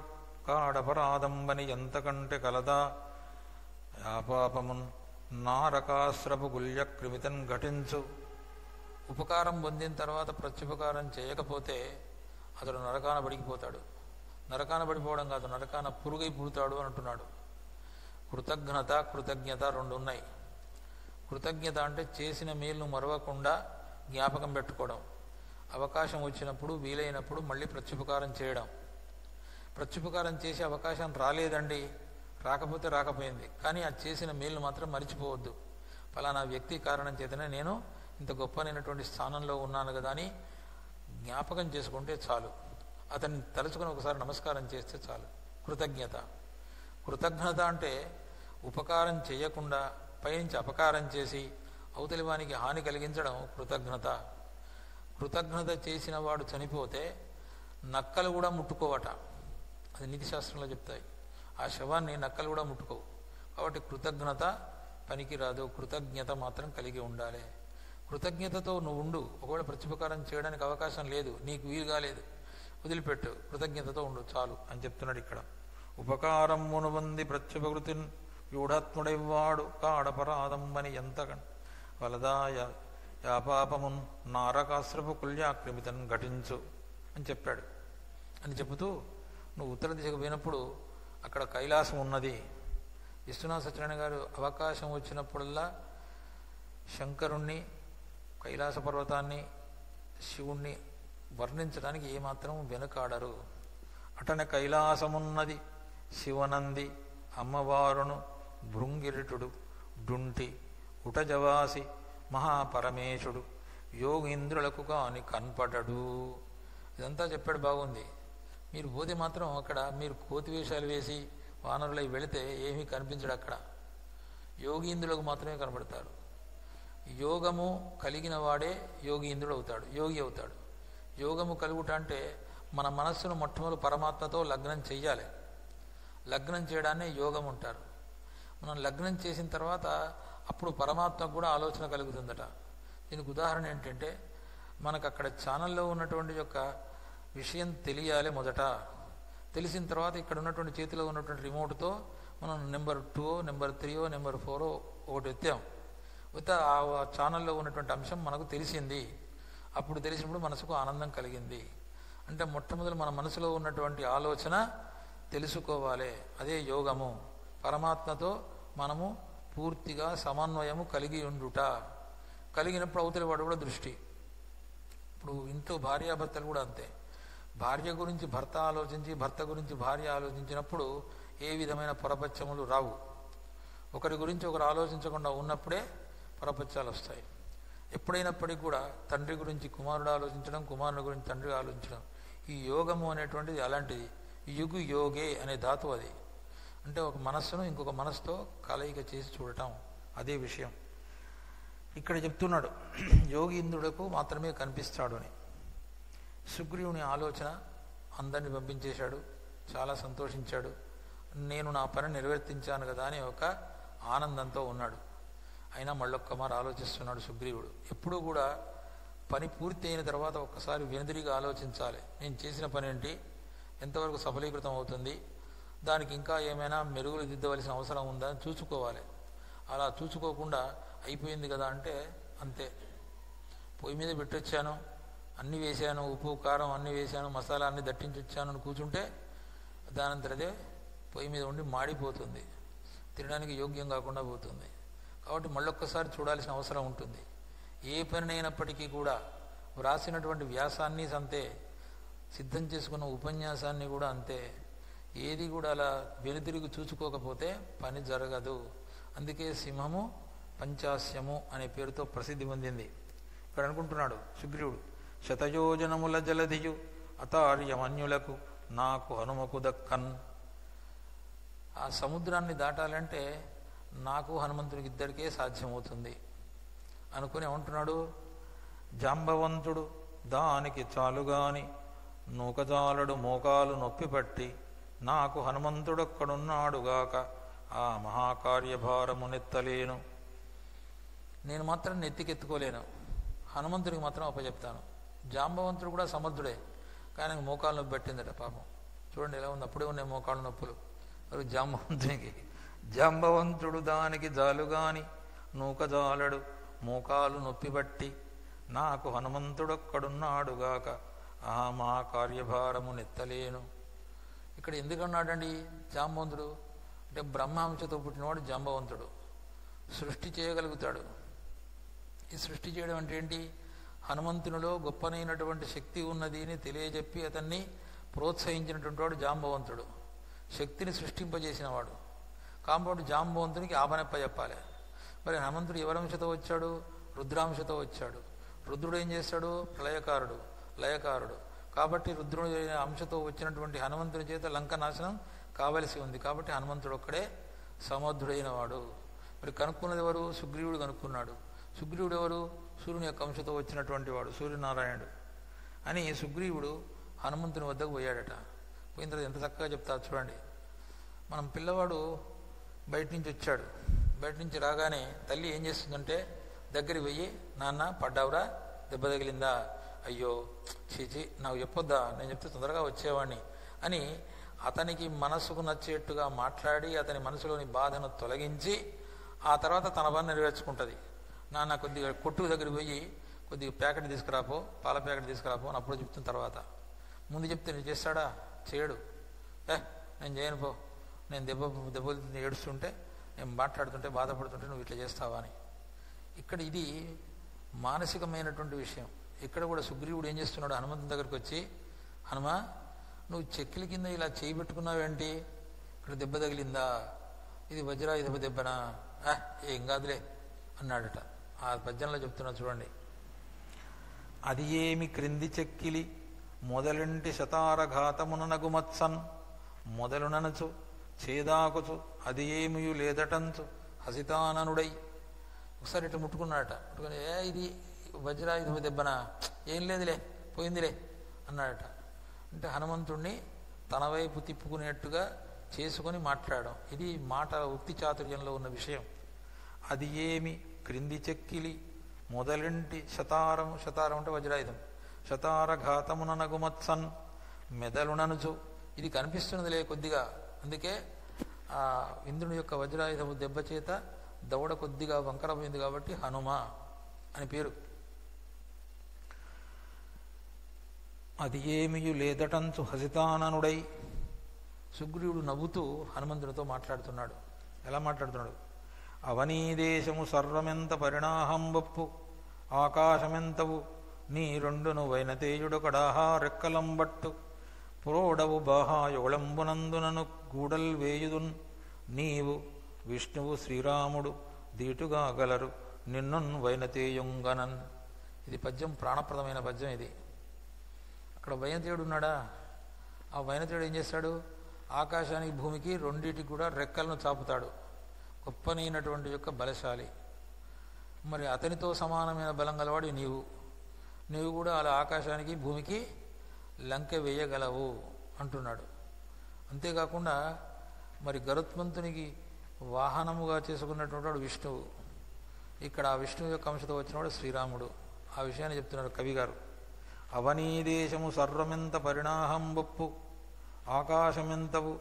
కాడపరాదంబని ఎంతకంటే కలదా యాపాపమున్ నారకాశ్రపు గుల్య క్రిమితన్ ఘటించు. ఉపకారం పొందిన తర్వాత ప్రత్యుపకారం చేయకపోతే అతడు నరకాన పడిపోతాడు. నరకాన పడిపోవడం కాదు, నరకాన పురుగై పుడతాడు అని అంటున్నాడు. కృతజ్ఞత కృతజ్ఞత రెండు ఉన్నాయి. కృతజ్ఞత అంటే చేసిన మేలును మరవకుండా జ్ఞాపకం పెట్టుకోవడం, అవకాశం వచ్చినప్పుడు వీలైనప్పుడు మళ్ళీ ప్రత్యుపకారం చేయడం. ప్రత్యుపకారం చేసే అవకాశం రాలేదండి, రాకపోతే రాకపోయింది, కానీ ఆ చేసిన మేలును మాత్రం మరిచిపోవద్దు. ఫలానా వ్యక్తి కారణం చేతనే నేను ఇంత గొప్పనైనటువంటి స్థానంలో ఉన్నాను కదా అని జ్ఞాపకం చేసుకుంటే చాలు. అతన్ని తలుచుకొని ఒకసారి నమస్కారం చేస్తే చాలు. కృతజ్ఞత. కృతజ్ఞత అంటే ఉపకారం చేయకుండా పైనుంచి అపకారం చేసి అవతలి వానికి హాని కలిగించడం కృతజ్ఞత. కృతజ్ఞత చేసిన వాడు చనిపోతే నక్కలు కూడా ముట్టుకోవట. అది నీతిశాస్త్రంలో చెప్తాయి. ఆ శవాన్ని నక్కలు కూడా ముట్టుకోవు. కాబట్టి కృతజ్ఞత పనికిరాదు, కృతజ్ఞత మాత్రం కలిగి ఉండాలి. కృతజ్ఞతతో నువ్వు ఉండు. ఒకవేళ ప్రత్యుపకారం చేయడానికి అవకాశం లేదు, నీకు వీలు కాలేదు, వదిలిపెట్టు, కృతజ్ఞతతో ఉండు చాలు అని చెప్తున్నాడు ఇక్కడ. ఉపకారం మునుబంది ప్రత్యుపకృతిన్ వ్యూఢాత్ముడైవాడు కాడపరాదంబని ఎంతకన్ వలదాయ యాపాపమున్ నారకాశ్రపు కుల్యాక్రిమితన్ ఘటించు అని చెప్పాడు. అని చెబుతూ నువ్వు ఉత్తర దిశకు పోయినప్పుడు అక్కడ కైలాసం ఉన్నది. విశ్వనాథ సత్యనారాయణ గారు అవకాశం వచ్చినప్పుడల్లా శంకరుణ్ణి, కైలాస పర్వతాన్ని, శివుణ్ణి వర్ణించడానికి ఏమాత్రం వెనుకాడరు. అటన కైలాసమున్నది శివనంది అమ్మవారును భృంగిరిటుడు డుంటి ఉటజవాసి మహాపరమేశుడు యోగీంద్రులకు కాని కనపడడు. ఇదంతా చెప్పాడు, బాగుంది. మీరు పోతే మాత్రం అక్కడ మీరు కోతి వేషాలు వేసి వానరులై వెళితే ఏమీ కనిపించడు. అక్కడ యోగీంద్రులకు మాత్రమే కనపడతారు. యోగము కలిగిన వాడే యోగీంద్రుడు అవుతాడు, యోగి అవుతాడు. యోగము కలుగుట అంటే మన మనస్సును మొట్టమొదటి పరమాత్మతో లగ్నం చెయ్యాలి. లగ్నం చేయడాన్ని యోగం అంటారు. మనం లగ్నం చేసిన తర్వాత అప్పుడు పరమాత్మకు కూడా ఆలోచన కలుగుతుందట. దీనికి ఉదాహరణ ఏంటంటే, మనకు అక్కడ ఛానల్లో ఉన్నటువంటి యొక్క విషయం తెలియాలి. మొదట తెలిసిన తర్వాత ఇక్కడ ఉన్నటువంటి చేతిలో ఉన్నటువంటి రిమోట్తో మనం నెంబర్ 2 నెంబర్ 3 నెంబర్ 4 ఒకటి ఎత్తాం. ఆ ఛానల్లో ఉన్నటువంటి అంశం మనకు తెలిసింది. అప్పుడు తెలిసినప్పుడు మనసుకు ఆనందం కలిగింది. అంటే మొట్టమొదటి మన మనసులో ఉన్నటువంటి ఆలోచన తెలుసుకోవాలి. అదే యోగము. పరమాత్మతో మనము పూర్తిగా సమన్వయము కలిగి ఉండుట. కలిగినప్పుడు అవతలి వాడు కూడా దృష్టి. ఇప్పుడు ఇంట్లో భార్యాభర్తలు కూడా అంతే. భార్య గురించి భర్త ఆలోచించి, భర్త గురించి భార్య ఆలోచించినప్పుడు ఏ విధమైన పొరపచ్చములు రావు. ఒకరి గురించి ఒకరు ఆలోచించకుండా ఉన్నప్పుడే పొరపచ్చాలు వస్తాయి. ఎప్పుడైనప్పటికీ కూడా తండ్రి గురించి కుమారుడు ఆలోచించడం, కుమారుని గురించి తండ్రి ఆలోచించడం, ఈ యోగము అనేటువంటిది అలాంటిది. యుగు యోగే అనే ధాతువు అది. అంటే ఒక మనస్సును ఇంకొక మనస్సుతో కలయిక చేసి చూడటం, అదే విషయం ఇక్కడ చెప్తున్నాడు. యోగీంద్రుడకు మాత్రమే కనిపిస్తాడు అని. సుగ్రీవుని ఆలోచన అందరినీ పంపించేశాడు. చాలా సంతోషించాడు. నేను నా పని నిర్వర్తించాను కదా అని ఒక ఆనందంతో ఉన్నాడు. అయినా మళ్ళొక్కమారు ఆలోచిస్తున్నాడు సుగ్రీవుడు. ఎప్పుడూ కూడా పని పూర్తి అయిన తర్వాత ఒక్కసారి వెనుదిరిగా ఆలోచించాలి. నేను చేసిన పని ఏంటి, ఎంతవరకు సఫలీకృతం అవుతుంది, దానికి ఇంకా ఏమైనా మెరుగులు దిద్దవలసిన అవసరం ఉందా అని చూసుకోవాలి. అలా చూసుకోకుండా అయిపోయింది కదా అంటే అంతే. పొయ్యి మీద పెట్టొచ్చాను, అన్నీ వేశాను, ఉప్పు కారం అన్నీ వేశాను, మసాలా అన్నీ దట్టించి వచ్చాను అని కూర్చుంటే దానంతరదే పొయ్యి మీద ఉండి మాడిపోతుంది, తినడానికి యోగ్యం కాకుండా పోతుంది. కాబట్టి మళ్ళొక్కసారి చూడాల్సిన అవసరం ఉంటుంది. ఏ పనినైనప్పటికీ కూడా వ్రాసినటువంటి వ్యాసాన్ని అంతే, సిద్ధం చేసుకున్న ఉపన్యాసాన్ని కూడా అంతే. ఏది కూడా అలా వెనుతిరిగి చూసుకోకపోతే పని జరగదు. అందుకే సింహము పంచాస్యము అనే పేరుతో ప్రసిద్ధి పొందింది. ఇక్కడ అనుకుంటున్నాడు సుగ్రీవుడు, శతయోజనముల జలధియు అతార్యమన్యులకు నాకు హనుమకు దక్కన్. ఆ సముద్రాన్ని దాటాలంటే నాకు హనుమంతుడికి ఇద్దరికే సాధ్యమవుతుంది అనుకుని ఏమంటున్నాడు, జాంబవంతుడు దానికి చాలుగాని నూకజాలడు మోకాలు నొప్పి పట్టి నాకు హనుమంతుడొక్కడున్నాడుగాక ఆ మహాకార్యభారమునెత్తలేను. నేను మాత్రం నెత్తికెత్తుకోలేను, హనుమంతుడికి మాత్రం అప్పచెప్తాను. జాంబవంతుడు కూడా సమర్థుడే, కానీ మోకాలు నొప్పి పెట్టిందట పాపం. చూడండి ఎలా ఉంది, అప్పుడే ఉన్నాయి మోకాళ్ళు నొప్పులు జాంబవంతునికి. జాంబవంతుడు దానికి జాలుగాని నూకజాలడు మోకాలు నొప్పి బట్టి నాకు హనుమంతుడొక్కడున్నాడుగాక ఆ మా కార్యభారము నెత్తలేను. ఇక్కడ ఎందుకన్నాడండి జాంబవంతుడు అంటే, బ్రహ్మాంశతో పుట్టినవాడు జాంబవంతుడు. సృష్టి చేయగలుగుతాడు. ఈ సృష్టి చేయడం అంటే ఏంటి, హనుమంతునిలో గొప్పనైనటువంటి శక్తి ఉన్నది అని తెలియజెప్పి అతన్ని ప్రోత్సహించినటువంటి వాడు జాంబవంతుడు. శక్తిని సృష్టింపజేసినవాడు. కాబట్టి జాంబవంతునికి ఆపనెప్ప చెప్పాలి. మరి హనుమంతుడు ఎవరంశతో వచ్చాడు, రుద్రాంశతో వచ్చాడు. రుద్రుడు ఏం చేస్తాడు, ప్రళయకారుడు, లయకారుడు. కాబట్టి రుద్రుడు అంశతో వచ్చినటువంటి హనుమంతుని చేత లంక నాశనం కావలసి ఉంది. కాబట్టి హనుమంతుడు ఒక్కడే సమర్థుడైన వాడు. మరి కనుక్కున్నది ఎవరు, సుగ్రీవుడు కనుక్కున్నాడు. సుగ్రీవుడు ఎవరు, సూర్యుని యొక్క అంశతో వచ్చినటువంటి వాడు, సూర్యనారాయణుడు అని సుగ్రీవుడు హనుమంతుని వద్దకు పోయాడట. పోయిన తర్వాత ఎంత చక్కగా చెప్తారు చూడండి. మనం పిల్లవాడు బయట నుంచి వచ్చాడు, బయట నుంచి రాగానే తల్లి ఏం చేస్తుందంటే దగ్గరికి పోయి, నాన్న పడ్డావురా, దెబ్బ తగిలిందా, అయ్యో చీచి నాకు చెప్పొద్దా, నేను చెప్తే తొందరగా వచ్చేవాడిని అని అతనికి మనసుకు నచ్చేట్టుగా మాట్లాడి అతని మనసులోని బాధను తొలగించి ఆ తర్వాత తన పని నెరవేర్చుకుంటుంది. నాన్న కొద్దిగా కొట్టు దగ్గరికి పోయి కొద్దిగా ప్యాకెట్ తీసుకురాపో, పాల ప్యాకెట్ తీసుకురాపో అని అప్పుడు చెప్తున్న తర్వాత. ముందు చెప్తే నేను చేస్తాడా, చేయడు. నేను చేయను పో, నేను దెబ్బలు ఏడుస్తుంటే, నేను మాట్లాడుతుంటే, బాధపడుతుంటే నువ్వు ఇట్లా చేస్తావా అని. ఇక్కడ ఇది మానసికమైనటువంటి విషయం. ఇక్కడ కూడా సుగ్రీవుడు ఏం చేస్తున్నాడు, హనుమంతుని దగ్గరికి వచ్చి, హనుమ నువ్వు చెక్కిల కింద ఇలా చేయి పెట్టుకున్నావేంటి, ఇక్కడ దెబ్బ తగిలిందా, ఇది వజ్రాయుధ దెబ్బనా, ఏం కాదులే అన్నాడట. ఆ పద్యంలో చెప్తున్నా చూడండి. అది ఏమి క్రింది చెక్కిలి మొదలింటి శతారఘాతముననగుమత్సన్ మొదలుననచు చేదాకుచు అది ఏమియు లేదటంచు హసితాననుడై. ఒకసారి ఇట్లా ముట్టుకున్నాడట. ముట్టుకుని ఇది వజ్రాయుధ దెబ్బనా, ఏం లేదులే పోయిందిలే అన్నాడట. అంటే హనుమంతుణ్ణి తన వైపు తిప్పుకునేట్టుగా చేసుకొని మాట్లాడడం, ఇది మాట ఉక్తి చాతుర్యంలో ఉన్న విషయం. అది ఏమి క్రింది చెక్కిలి మొదలింటి శతారం, శతారం అంటే వజ్రాయుధం, శతారఘాతమున నగుమత్సన్ మెదలుననుచు, ఇది కనిపిస్తున్నదిలే కొద్దిగా, అందుకే ఆ ఇంద్రుని యొక్క వజ్రాయుధము దెబ్బ చేత దవడ కొద్దిగా వంకరపోయింది కాబట్టి హనుమ అని పేరు. అది ఏమియు లేదటంచు హసితాననుడై, సుగ్రీవుడు నవ్వుతూ హనుమంతునితో మాట్లాడుతున్నాడు. ఎలా మాట్లాడుతున్నాడు? అవనీదేశము సర్వమెంత పరిణాహంబప్పు ఆకాశమెంతవు నీ రెండును వైనతేయుడు కడాహా రెక్కలంబట్టు పురోడవు బాహాయుళంబునందునను గూడల్ వేయుదున్ నీవు విష్ణువు శ్రీరాముడు దీటుగా గలరు నిన్నున్ వైనతేయుంగనన్. ఇది పద్యం, ప్రాణప్రదమైన పద్యం ఇది. అక్కడ వైనతేయుడు ఉన్నాడా? ఆ వైనతేయుడు ఏం చేస్తాడు? ఆకాశానికి భూమికి రెండింటికి కూడా రెక్కలను చాపుతాడు. గొప్పనైనటువంటి యొక్క బలశాలి. మరి అతనితో సమానమైన బలం గలవాడు నీవు కూడా అలా ఆకాశానికి భూమికి లంక వేయగలవు అంటున్నాడు. అంతేకాకుండా మరి గరుత్మంతునికి వాహనముగా చేసుకున్నటువంటి వాడు విష్ణువు. ఇక్కడ ఆ విష్ణువు యొక్క అంశతో వచ్చినవాడు శ్రీరాముడు. ఆ విషయాన్ని చెప్తున్నాడు కవిగారు. అవనీదేశము సర్వమెంత పరిణాహంబప్పు ఆకాశమెంతవు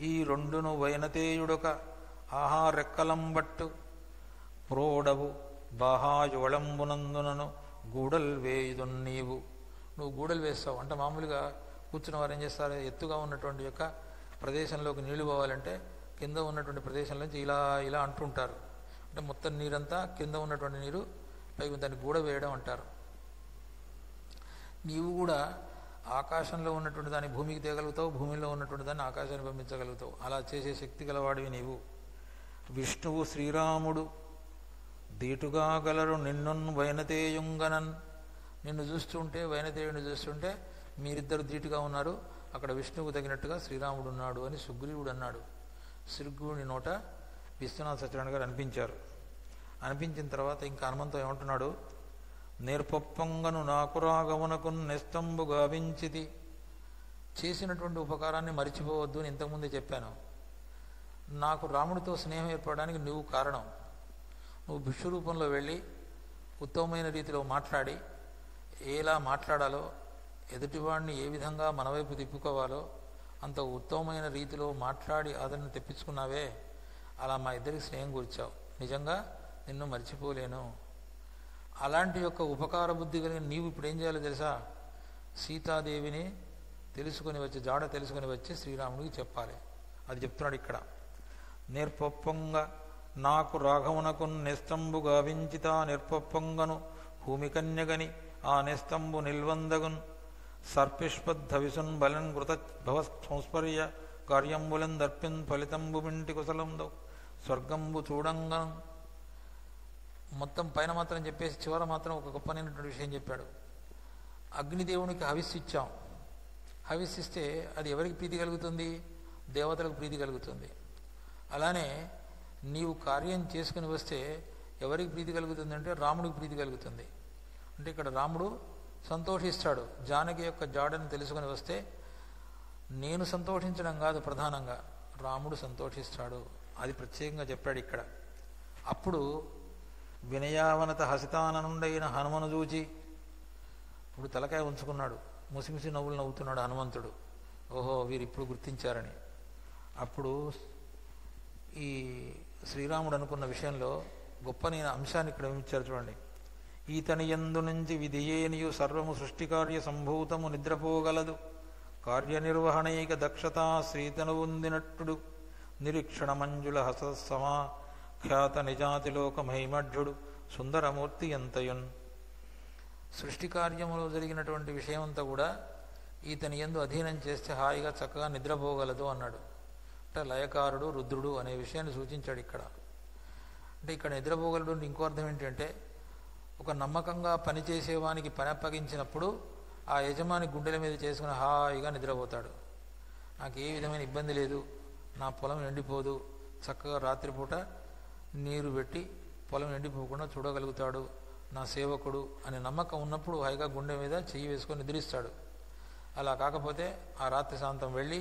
ఈ రెండును వైనతేయుడొక ఆహా రెక్కలంబట్టు ప్రోడవు బాహాయుళంబునందునను గూడల్ వేయుదున్ నీవు. నువ్వు గూడలు వేస్తావు అంటే మామూలుగా కూర్చున్న వారు ఏం చేస్తారు? ఎత్తుగా ఉన్నటువంటి యొక్క ప్రదేశంలోకి నీళ్లు పోవాలంటే కింద ఉన్నటువంటి ప్రదేశంలోంచి ఇలా ఇలా అంటుంటారు. అంటే మొత్తం నీరంతా కింద ఉన్నటువంటి నీరు పైకి దాన్ని గూడ వేయడం అంటారు. నీవు కూడా ఆకాశంలో ఉన్నటువంటి దాన్ని భూమికి తేగలుగుతావు, భూమిలో ఉన్నటువంటి దాన్ని ఆకాశాన్ని పంపించగలుగుతావు. అలా చేసే శక్తి గలవాడివి నీవు. విష్ణువు శ్రీరాముడు దీటుగా గలరు నిన్నున్ వైనతేయుంగనన్. నిన్ను చూస్తుంటే, వైనతేయుడిని చూస్తుంటే మీరిద్దరు దీటుగా ఉన్నారు, అక్కడ విష్ణువుకు తగినట్టుగా శ్రీరాముడు ఉన్నాడు అని సుగ్రీవుడు అన్నాడు. సుగ్రీవుని నోట విశ్వనాథ సత్యనారాయణ గారు అనిపించారు. అనిపించిన తర్వాత ఇంకా హనుమంతో ఏమంటున్నాడు? నేర్పొప్పంగను నాకు రాగమునకు నెస్తంబు గావించితి. చేసినటువంటి ఉపకారాన్ని మరిచిపోవద్దు అని ఇంతకుముందే చెప్పాను. నాకు రాముడితో స్నేహం ఏర్పడడానికి నువ్వు కారణం. నువ్వు భిక్షు రూపంలో వెళ్ళి ఉత్తమమైన రీతిలో మాట్లాడి, ఎలా మాట్లాడాలో, ఎదుటివాడిని ఏ విధంగా మన వైపు తిప్పుకోవాలో అంత ఉత్తమమైన రీతిలో మాట్లాడి అతన్ని తెప్పించుకున్నావే, అలా మా ఇద్దరికి స్నేహం కూర్చావు. నిజంగా నిన్ను మర్చిపోలేను. అలాంటి యొక్క ఉపకార బుద్ధి కలిగిన నీవు ఇప్పుడు ఏం చేయాలో తెలుసా? సీతాదేవిని తెలుసుకొని వచ్చి, జాడ తెలుసుకొని వచ్చి శ్రీరాముడికి చెప్పాలి. అది చెప్తున్నాడు ఇక్కడ. నేర్పొప్పంగ నాకు రాఘవునకు నెస్తంబు గావించిత నిర్పొప్పంగను భూమికన్యగని ఆ నెస్తంబు నిల్వందగున్ సర్పిష్పద్ధ విసున్ బలన్ కృత భవ సంస్పర్య కార్యంబులన్ దర్పిన్ ఫలితంబు మింటి కుశలందో స్వర్గంబు చూడంగను. మొత్తం పైన మాత్రం చెప్పేసి చివర మాత్రం ఒక గొప్పనైనటువంటి విషయం చెప్పాడు. అగ్నిదేవునికి హవిస్సిచ్చాం. హవిస్సిస్తే అది ఎవరికి ప్రీతి కలుగుతుంది? దేవతలకు ప్రీతి కలుగుతుంది. అలానే నీవు కార్యం చేసుకుని వస్తే ఎవరికి ప్రీతి కలుగుతుంది అంటే రాముడికి ప్రీతి కలుగుతుంది. అంటే ఇక్కడ రాముడు సంతోషిస్తాడు. జానకి యొక్క జాడను తెలుసుకొని వస్తే నేను సంతోషించడం కాదు ప్రధానంగా, రాముడు సంతోషిస్తాడు. అది ప్రత్యేకంగా చెప్పాడు ఇక్కడ. అప్పుడు వినయావనత హసితాననుండైన హనుమను చూచి, ఇప్పుడు తలకాయ ఉంచుకున్నాడు, ముసిముసి నవ్వులు నవ్వుతున్నాడు హనుమంతుడు. ఓహో, వీరు ఇప్పుడు గుర్తించారని. అప్పుడు ఈ శ్రీరాముడు అనుకున్న విషయంలో గొప్పనైన అంశాన్ని ఇక్కడ ఇచ్చారు చూడండి. ఈతని యందు నుంచి విధియేనియు సర్వము సృష్టికార్య సంభూతము నిద్రపోగలదు కార్యనిర్వహణైక దక్షత శ్రీతను ఉందినట్టుడు నిరీక్షణ మంజుల హస సమాఖ్యాత నిజాతిలోక మహిమఢ్యుడు సుందరమూర్తి ఎంతయున్. సృష్టి కార్యములో జరిగినటువంటి విషయమంతా కూడా ఈతని యందు అధీనం చేస్తే హాయిగా చక్కగా నిద్రపోగలదు అన్నాడు. అంటే లయకారుడు రుద్రుడు అనే విషయాన్ని సూచించాడు ఇక్కడ. అంటే ఇక్కడ నిద్రపోగలడు అంటే ఇంకో అర్థం ఏంటంటే, ఒక నమ్మకంగా పనిచేసేవానికి పని అప్పగించినప్పుడు ఆ యజమాని గుండెల మీద చేసుకుని హాయిగా నిద్రపోతాడు. నాకు ఏ విధమైన ఇబ్బంది లేదు, నా పొలం ఎండిపోదు, చక్కగా రాత్రిపూట నీరు పెట్టి పొలం ఎండిపోకుండా చూడగలుగుతాడు నా సేవకుడు అనే నమ్మకం ఉన్నప్పుడు హాయిగా గుండె మీద చెయ్యి వేసుకొని నిద్రిస్తాడు. అలా కాకపోతే ఆ రాత్రి శాంతం వెళ్ళి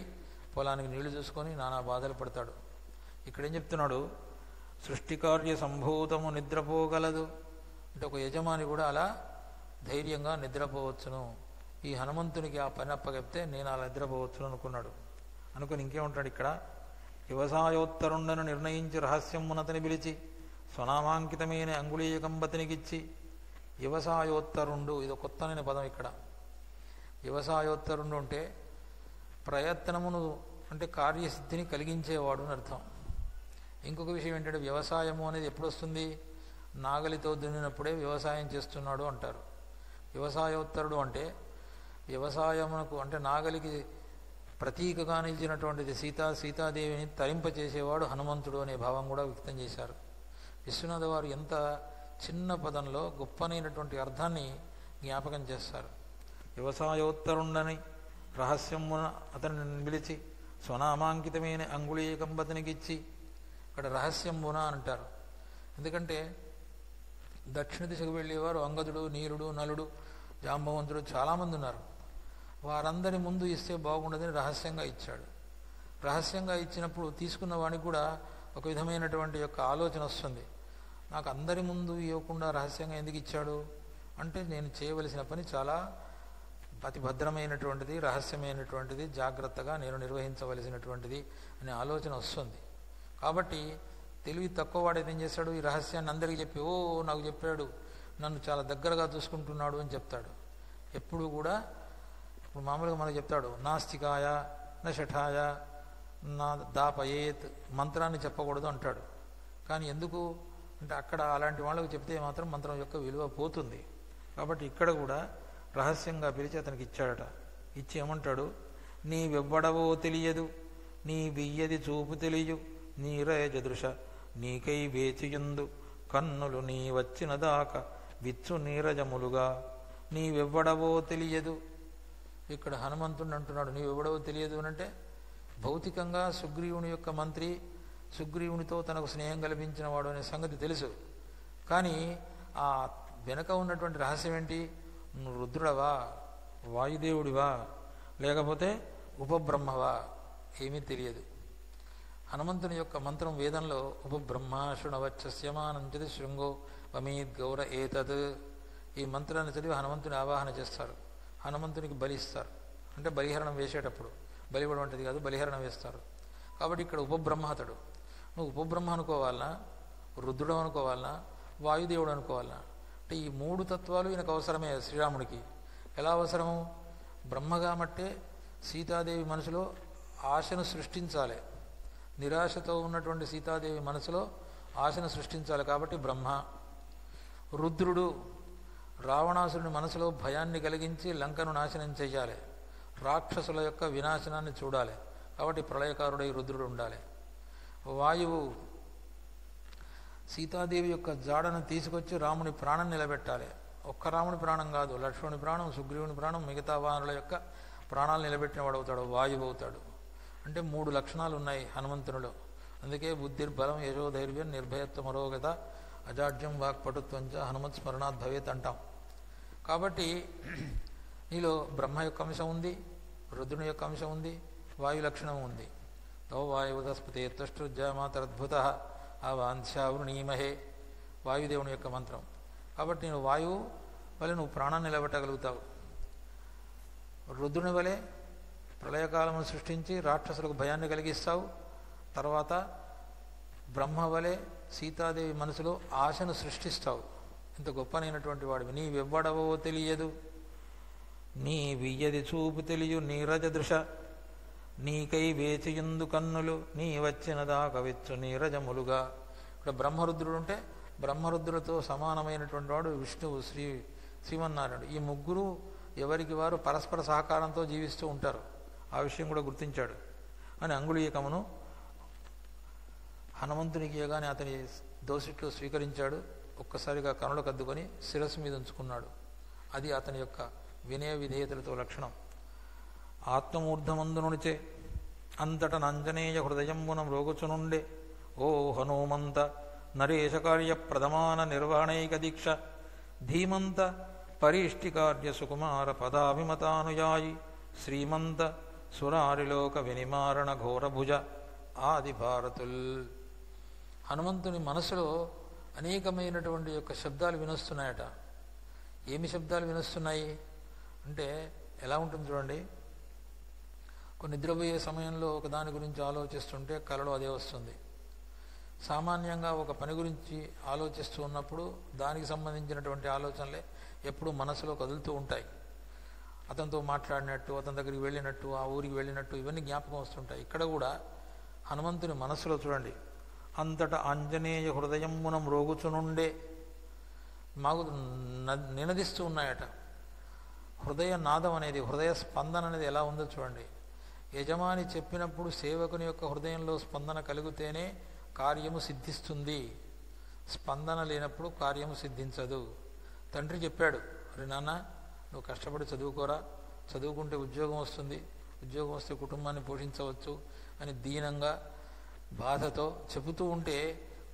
పొలానికి నీళ్లు చూసుకొని నానా బాధలు పడతాడు. ఇక్కడేం చెప్తున్నాడు, సృష్టికార్య సంభూతము నిద్రపోగలదు అంటే ఒక యజమాని కూడా అలా ధైర్యంగా నిద్రపోవచ్చును. ఈ హనుమంతునికి ఆ పని అప్పగెప్తే నేను అలా నిద్రపోవచ్చును అనుకున్నాడు. అనుకుని ఇంకేముంటాడు ఇక్కడ, వ్యవసాయోత్తరుండను నిర్ణయించి రహస్యమునతని పిలిచి స్వనామాంకితమైన అంగుళీయకంబతనికిచ్చి. వ్యవసాయోత్తరుండు ఇది కొత్తనైన పదం ఇక్కడ. వ్యవసాయోత్తరుండు అంటే ప్రయత్నమును అంటే కార్యసిద్ధిని కలిగించేవాడు అని అర్థం. ఇంకొక విషయం ఏంటంటే వ్యవసాయము అనేది ఎప్పుడు వస్తుంది, నాగలితో దున్నినప్పుడే వ్యవసాయం చేస్తున్నాడు అంటారు. వ్యవసాయోత్తరుడు అంటే వ్యవసాయమునకు అంటే నాగలికి ప్రతీకగా నిలిచినటువంటిది సీతాదేవిని తరింపచేసేవాడు హనుమంతుడు అనే భావం కూడా వ్యక్తం చేశారు. విశ్వనాథ వారు ఎంత చిన్న పదంలో గొప్పనైనటువంటి అర్థాన్ని జ్ఞాపకం చేస్తారు. వ్యవసాయోత్తరుండని రహస్యమున అతన్ని పిలిచి స్వనామాంకితమైన అంగుళీకంబతనికిచ్చి. ఇక్కడ రహస్యంబున అంటారు. ఎందుకంటే దక్షిణ దిశకు వెళ్ళేవారు అంగదుడు, నీలుడు, నలుడు, జాంబవంతుడు చాలామంది ఉన్నారు. వారందరి ముందు ఇస్తే బాగుండదని రహస్యంగా ఇచ్చాడు. రహస్యంగా ఇచ్చినప్పుడు తీసుకున్న వానికి కూడా ఒక విధమైనటువంటి యొక్క ఆలోచన వస్తుంది, నాకు అందరి ముందు ఇవ్వకుండా రహస్యంగా ఎందుకు ఇచ్చాడు అంటే నేను చేయవలసిన పని చాలా అతి భద్రమైనటువంటిది, రహస్యమైనటువంటిది, జాగ్రత్తగా నేను నిర్వహించవలసినటువంటిది అనే ఆలోచన వస్తుంది. కాబట్టి తెలివి తక్కువ వాడైతే ఏం చేస్తాడు, ఈ రహస్యాన్ని అందరికీ చెప్పి ఓ నాకు చెప్పాడు, నన్ను చాలా దగ్గరగా చూసుకుంటున్నాడు అని చెప్తాడు. ఎప్పుడు కూడా ఇప్పుడు మామూలుగా మనకు చెప్తాడు, నాస్తికాయ నా షఠాయ నా దాపయేత్ మంత్రాన్ని చెప్పకూడదు అంటాడు. కానీ ఎందుకు అంటే అక్కడ అలాంటి వాళ్ళకు చెప్తే మాత్రం మంత్రం యొక్క విలువ పోతుంది. కాబట్టి ఇక్కడ కూడా రహస్యంగా పిలిచి అతనికి ఇచ్చాడట. ఇచ్చి ఏమంటాడు, నీవెవ్వడవో తెలియదు, నీ బియ్యది చూపు తెలియు, నీరజ దృశ నీకై వేచియుందు కన్నులు నీ వచ్చిన దాకా విచ్చు నీరజములుగా. నీవెవ్వడవో తెలియదు. ఇక్కడ హనుమంతుడు అంటున్నాడు నీవెవ్వడవో తెలియదు అంటే భౌతికంగా సుగ్రీవుని యొక్క మంత్రి, సుగ్రీవునితో తనకు స్నేహం కల్పించిన వాడు అనే సంగతి తెలుసు. కానీ ఆ వెనక ఉన్నటువంటి రహస్యం ఏంటి, నువ్వు రుద్రుడవా, వాయుదేవుడివా, లేకపోతే ఉపబ్రహ్మవా, ఏమీ తెలియదు. హనుమంతుని యొక్క మంత్రం వేదంలో ఉపబ్రహ్మ శృణవచ్చస్యమానంచది శృంగో వమీద్ గౌర ఏతద్. ఈ మంత్రాన్ని చదివి హనుమంతుని ఆవాహన చేస్తారు. హనుమంతునికి బలిస్తారు అంటే బలిహరణం వేసేటప్పుడు, బలివ్వడం అంటది కాదు, బలిహరణం వేస్తారు. కాబట్టి ఇక్కడ ఉపబ్రహ్మ అతడు. నువ్వు ఉపబ్రహ్మ అనుకోవాలనా, రుద్రుడు అనుకోవాలనా, వాయుదేవుడు అనుకోవాలనా అంటే ఈ మూడు తత్వాలు ఈయనకు అవసరమే. శ్రీరాముడికి ఎలా అవసరము, బ్రహ్మగా మట్టే సీతాదేవి మనసులో ఆశను సృష్టించాలి. నిరాశతో ఉన్నటువంటి సీతాదేవి మనసులో ఆశను సృష్టించాలి కాబట్టి బ్రహ్మ. రుద్రుడు రావణాసురుని మనసులో భయాన్ని కలిగించి లంకను నాశనం చెయ్యాలి, రాక్షసుల యొక్క వినాశనాన్ని చూడాలి కాబట్టి ప్రళయకారుడై రుద్రుడు ఉండాలి. వాయువు సీతాదేవి యొక్క జాడను తీసుకొచ్చి రాముని ప్రాణం నిలబెట్టాలి. ఒక్క రాముని ప్రాణం కాదు, లక్ష్మణుని ప్రాణం, సుగ్రీవుని ప్రాణం, మిగతా వానరుల యొక్క ప్రాణాలు నిలబెట్టిన వాడు అవుతాడు, వాయువు అవుతాడు. అంటే మూడు లక్షణాలు ఉన్నాయి హనుమంతునిలో. అందుకే బుద్ధిర్బలం యశోధైర్యం నిర్భయత్వం అరోగత అజాడ్యం వాక్పటుత్వంచ హనుమత్ స్మరణాత్ భవేత్ అంటాం. కాబట్టి నీలో బ్రహ్మ యొక్క అంశం ఉంది, రుద్రుని యొక్క అంశం ఉంది, వాయు లక్షణం ఉంది. తో వాయువదస్పతే త్వష్టృజామాతరద్భుత అవాంఛావృణీమహే వాయుదేవుని యొక్క మంత్రం. కాబట్టి నేను వాయువు వలె నువ్వు ప్రాణాన్ని నిలబెట్టగలుగుతావు, రుద్రుని వలె ప్రళయకాలమును సృష్టించి రాక్షసులకు భయాన్ని కలిగిస్తావు, తర్వాత బ్రహ్మ వలె సీతాదేవి మనసులో ఆశను సృష్టిస్తావు. ఇంత గొప్పనైనటువంటి వాడివి. నీవెవ్వడవో తెలియదు, నీ వియ్యది చూపు తెలియు నీరజ దృశ నీకై వేచియుందు కన్నులు నీ వచ్చిన దాకా వెచ్చు నీరజములుగా. ఇక్కడ బ్రహ్మరుద్రుడు ఉంటే బ్రహ్మరుద్రులతో సమానమైనటువంటి వాడు విష్ణువు, శ్రీమన్నారాయణుడు. ఈ ముగ్గురు ఎవరికి వారు పరస్పర సహకారంతో జీవిస్తూ ఉంటారు. ఆ విషయం కూడా గుర్తించాడు. అని అంగుళీయకమును హనుమంతునికి ఇవ్వగానే అతని దోసిట్లో స్వీకరించాడు. ఒక్కసారిగా కనులకు అద్దుకొని శిరస్సు మీద ఉంచుకున్నాడు. అది అతని యొక్క వినయ విధేయతలతో లక్షణం. ఆత్మమూర్ధమందునునిచే అంతట నంజనేయ హృదయంబున మ్రోగుచునుండే ఓ హనుమంత నరేశకార్య ప్రథమాన నిర్వహణైక దీక్ష ధీమంత పరిష్టికార్య సుకుమార పదాభిమతానుయాయి శ్రీమంత సురారిలోక వినిమారణ ఘోరభుజ ఆది భారతుల్. హనుమంతుని మనసులో అనేకమైనటువంటి యొక్క శబ్దాలు వినొస్తున్నాయట. ఏమి శబ్దాలు వినొస్తున్నాయి అంటే ఎలా ఉంటుంది చూడండి. నిద్రపోయే సమయంలో ఒక దాని గురించి ఆలోచిస్తుంటే కలలో అదే వస్తుంది. సామాన్యంగా ఒక పని గురించి ఆలోచిస్తూ ఉన్నప్పుడు దానికి సంబంధించినటువంటి ఆలోచనలే ఎప్పుడూ మనసులో కదులుతూ ఉంటాయి. అతనితో మాట్లాడినట్టు, అతని దగ్గరికి వెళ్ళినట్టు, ఆ ఊరికి వెళ్ళినట్టు ఇవన్నీ జ్ఞాపకం వస్తుంటాయి. ఇక్కడ కూడా హనుమంతుని మనసులో చూడండి, అంతటా ఆంజనేయ హృదయమున మ్రోగుచునుండే మాకు నినదిస్తూ ఉన్నాయట. హృదయ నాదం అనేది, హృదయ స్పందన అనేది ఎలా ఉందో చూడండి. యజమాని చెప్పినప్పుడు సేవకుని యొక్క హృదయంలో స్పందన కలిగితేనే కార్యము సిద్ధిస్తుంది. స్పందన లేనప్పుడు కార్యము సిద్ధించదు. తండ్రి చెప్పాడు, అరే నాన్న నువ్వు కష్టపడి చదువుకోరా, చదువుకుంటే ఉద్యోగం వస్తుంది, ఉద్యోగం వస్తే కుటుంబాన్ని పోషించవచ్చు అని దీనంగా బాధతో చెబుతూ ఉంటే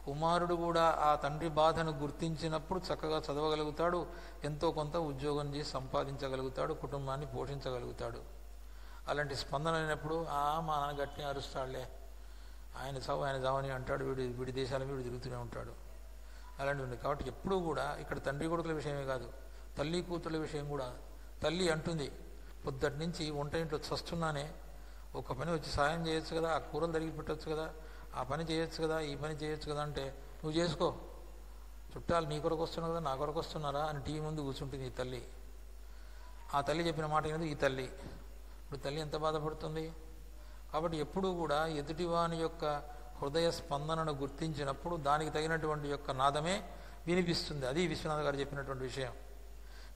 కుమారుడు కూడా ఆ తండ్రి బాధను గుర్తించినప్పుడు చక్కగా చదవగలుగుతాడు, ఎంతో కొంత ఉద్యోగం చేసి సంపాదించగలుగుతాడు, కుటుంబాన్ని పోషించగలుగుతాడు. అలాంటి స్పందన అయినప్పుడు మా నాన్న గట్టిని అరుస్తాడులే, ఆయన చావని అంటాడు, వీడి దేశాల మీద వీడు తిరుగుతూనే ఉంటాడు. అలాంటివి ఉంది. కాబట్టి ఎప్పుడూ కూడా ఇక్కడ తండ్రి కొడుకుల విషయమే కాదు, తల్లి కూతుర్ల విషయం కూడా. తల్లి అంటుంది, పొద్దుటి నుంచి వంట ఇంట్లో చస్తున్నానే, ఒక పని వచ్చి సాయం చేయొచ్చు కదా, ఆ కూరలు తరిగి పెట్టవచ్చు కదా, ఆ పని చేయొచ్చు కదా, ఈ పని చేయొచ్చు కదా అంటే నువ్వు చేసుకో, చుట్టాలు నీ కొరకు వస్తున్నావు కదా, నా కొరకు వస్తున్నారా అని టీవీ ముందు కూర్చుంటుంది ఈ తల్లి. ఆ తల్లి చెప్పిన మాట అనేది ఈ తల్లి. ఇప్పుడు తల్లి ఎంత బాధపడుతుంది. కాబట్టి ఎప్పుడూ కూడా ఎదుటివాని యొక్క హృదయ స్పందనను గుర్తించినప్పుడు దానికి తగినటువంటి యొక్క నాదమే వినిపిస్తుంది. అది విశ్వనాథ గారు చెప్పినటువంటి విషయం.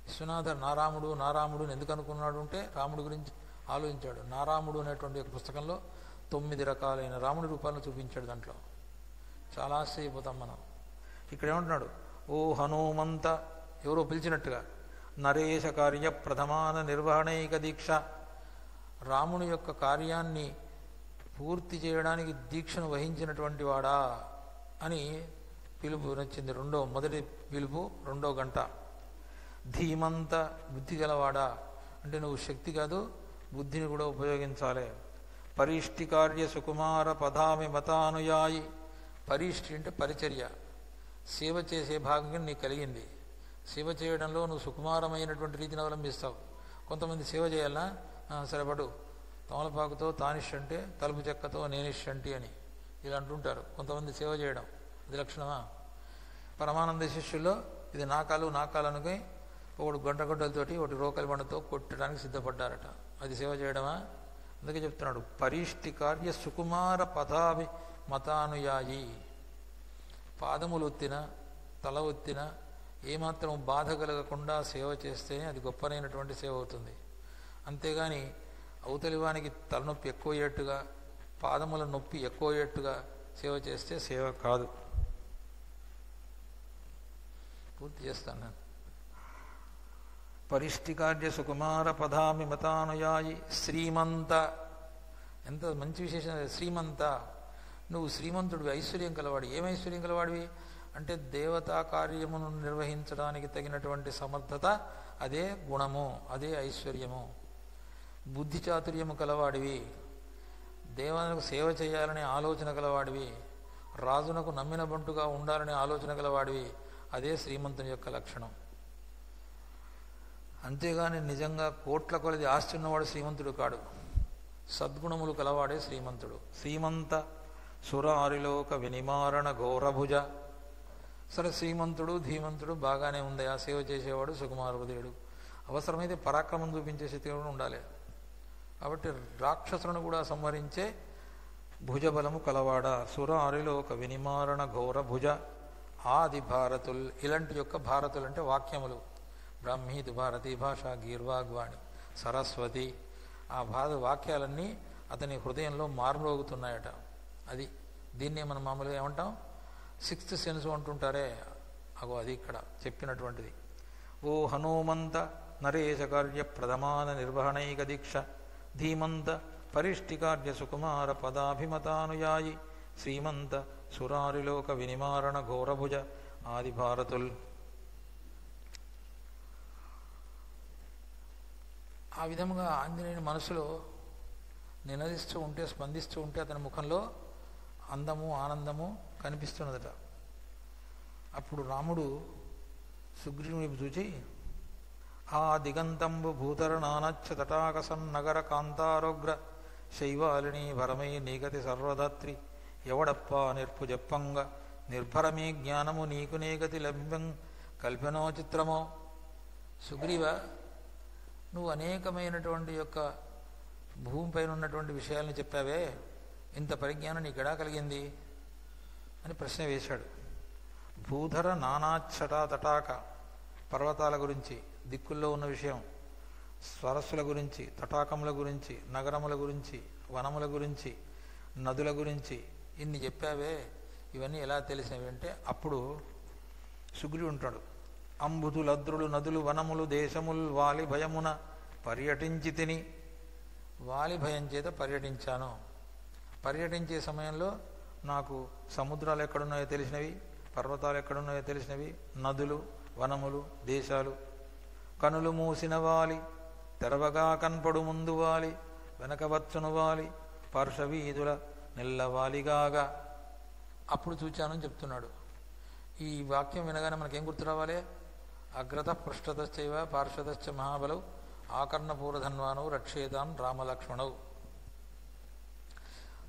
విశ్వనాథ నారాముడు ఎందుకు అనుకున్నాడు అంటే రాముడి గురించి ఆలోచించాడు. నారాముడు అనేటువంటి ఒక పుస్తకంలో 9 రకాలైన రాముడి రూపాలను చూపించాడు. దాంట్లో చాలా ఆశ్చర్యపోతాం మనం. ఇక్కడ ఏమంటున్నాడు, ఓ హనుమంత, ఎవరో పిలిచినట్టుగా, నరేశ కార్య ప్రథమాన నిర్వహణైక దీక్ష, రాముని యొక్క కార్యాన్ని పూర్తి చేయడానికి దీక్షను వహించినటువంటి వాడా అని పిలుపు నచ్చింది. మొదటి పిలుపు 2వ గంట. ధీమంత, బుద్ధి గలవాడా అంటే నువ్వు శక్తి కాదు బుద్ధిని కూడా ఉపయోగించాలి. పరిష్టి కార్య సుకుమార పదామి మతానుయాయి, పరిష్టి అంటే పరిచర్య, సేవ చేసే భాగంగా నీకు కలిగింది. సేవ చేయడంలో నువ్వు సుకుమారమైనటువంటి రీతిని అవలంబిస్తావు. కొంతమంది సేవ చేయాలన్నా సరేపడు, తమలపాకుతో తానిష్ అంటే తలుపు చెక్కతో నేనిష్ అంటే అని ఇలా అంటుంటారు. కొంతమంది సేవ చేయడం అది లక్షణమా? పరమానంద శిష్యుల్లో ఇది నాకాలు అనుకుని ఒకడు గొడ్డలతోటి ఒకటి రోకలి బండతో కొట్టడానికి సిద్ధపడ్డారట. అది సేవ చేయడమా? అందుకే చెప్తున్నాడు, పరిష్టి కార్య సుకుమార పదాభి మతానుయాయి. పాదములు ఒత్తిన, తల ఒత్తిన, ఏమాత్రం బాధ కలగకుండా సేవ చేస్తేనే అది గొప్పనైనటువంటి సేవ అవుతుంది. అంతేగాని అవతలి వానికి తలనొప్పి ఎక్కువయ్యేట్టుగా, పాదముల నొప్పి ఎక్కువయ్యేట్టుగా సేవ చేస్తే సేవ కాదు. పూర్తి చేస్తాను నేను. పరిష్టి కార్య సుకుమార పదామి మతానుయాయి శ్రీమంత, ఎంత మంచి విశేషం. శ్రీమంత, నువ్వు శ్రీమంతుడివి, ఐశ్వర్యం కలవాడి. ఏం ఐశ్వర్యం కలవాడివి అంటే దేవతా కార్యమును నిర్వహించడానికి తగినటువంటి సమర్థత, అదే గుణము, అదే ఐశ్వర్యము. బుద్ధి చాతుర్యము కలవాడివి, దేవతకు సేవ చేయాలనే ఆలోచన కలవాడివి, రాజునకు నమ్మిన బంటుగా ఉండాలనే ఆలోచన కలవాడివి. అదే శ్రీమంతుని యొక్క లక్షణం. అంతేగాని నిజంగా కోట్ల కొలది ఆస్తి ఉన్నవాడు శ్రీమంతుడు కాడు. సద్గుణములు కలవాడే శ్రీమంతుడు. శ్రీమంత సురారిలోక వినిమారణ ఘోరభుజ. సరే, శ్రీమంతుడు ధీమంతుడు బాగానే ఉంది. ఆ సేవ చేసేవాడు సుకుమార హృదయుడు. అవసరమైతే పరాక్రమం చూపించే స్థితి కూడా ఉండాలి. కాబట్టి రాక్షసులను కూడా సంహరించే భుజబలము కలవాడ. సురారిలోక వినిమారణ ఘోరభుజ ఆది భారతుల్. ఇలాంటి యొక్క భారతులు అంటే వాక్యములు. బ్రాహ్మీతి భారతీ భాష గీర్వాగ్వాణి సరస్వతి. ఆ వాక్యాలన్నీ అతని హృదయంలో మారుమోగుతున్నాయట. అది దీన్నే మనం మామూలుగా ఏమంటాం, 6th సెన్స్ అంటుంటారే, అగో అది ఇక్కడ చెప్పినటువంటిది. ఓ హనుమంత, నరేశ కార్య ప్రథమాన నిర్వహణైక దీక్ష, ధీమంత పరిష్టి కార్య సుకుమార పదాభిమతానుయాయి, శ్రీమంత సురారిలోక వినిమారణ ఘోరభుజ ఆది భారతుల్. ఆ విధముగా ఆంజనేయుని మనసులో నినదిస్తూ ఉంటే, స్పందిస్తూ ఉంటే అతని ముఖంలో అందము ఆనందము కనిపిస్తున్నదట. అప్పుడు రాముడు సుగ్రీవుని వైపు చూచి, ఆ దిగంతంబు భూతరణానచ్చ తటాకసం నగర కాంతారోగ్ర శైవాలిని భరమై నీగతి సర్వదాత్రి ఎవడప్ప నిర్పు జప్పంగ నిర్భరమే జ్ఞానము నీకు నేగతి లభ్యం కల్పనో చిత్రమో. సుగ్రీవ, నువ్వు అనేకమైనటువంటి యొక్క భూమిపైన ఉన్నటువంటి విషయాలను చెప్పావే, ఇంత పరిజ్ఞానం నీకు ఎడా కలిగింది అని ప్రశ్న వేశాడు. భూధర నానాచ్చట తటాక, పర్వతాల గురించి, దిక్కుల్లో ఉన్న విషయం, సరస్సుల గురించి, తటాకముల గురించి, నగరముల గురించి, వనముల గురించి, నదుల గురించి ఇన్ని చెప్పావే, ఇవన్నీ ఎలా తెలిసినవి అంటే అప్పుడు సుగ్రీవుడు ఉంటాడు. అంబుధులద్రులు నదులు వనములు దేశములు వాలి భయమున పర్యటించి తిని, వాలి భయం చేత పర్యటించాను. పర్యటించే సమయంలో నాకు సముద్రాలు ఎక్కడున్నాయో తెలిసినవి, పర్వతాలు ఎక్కడున్నాయో తెలిసినవి, నదులు వనములు దేశాలు. కనులు మూసిన వాలి తెరవగా కన్పడు ముందు వాలి వెనకవచ్చును వాలి పార్శ్వవీధుల నిల్లవాలిగాగా అప్పుడు చూచానని చెప్తున్నాడు. ఈ వాక్యం వినగానే మనకేం గుర్తు రావాలి? అగ్రత పృష్ఠతశ్చైవ పార్శ్వతశ్చ మహాబలౌ ఆకర్ణపూరధన్వానౌ రక్షేతాన్ రామలక్ష్మణౌ.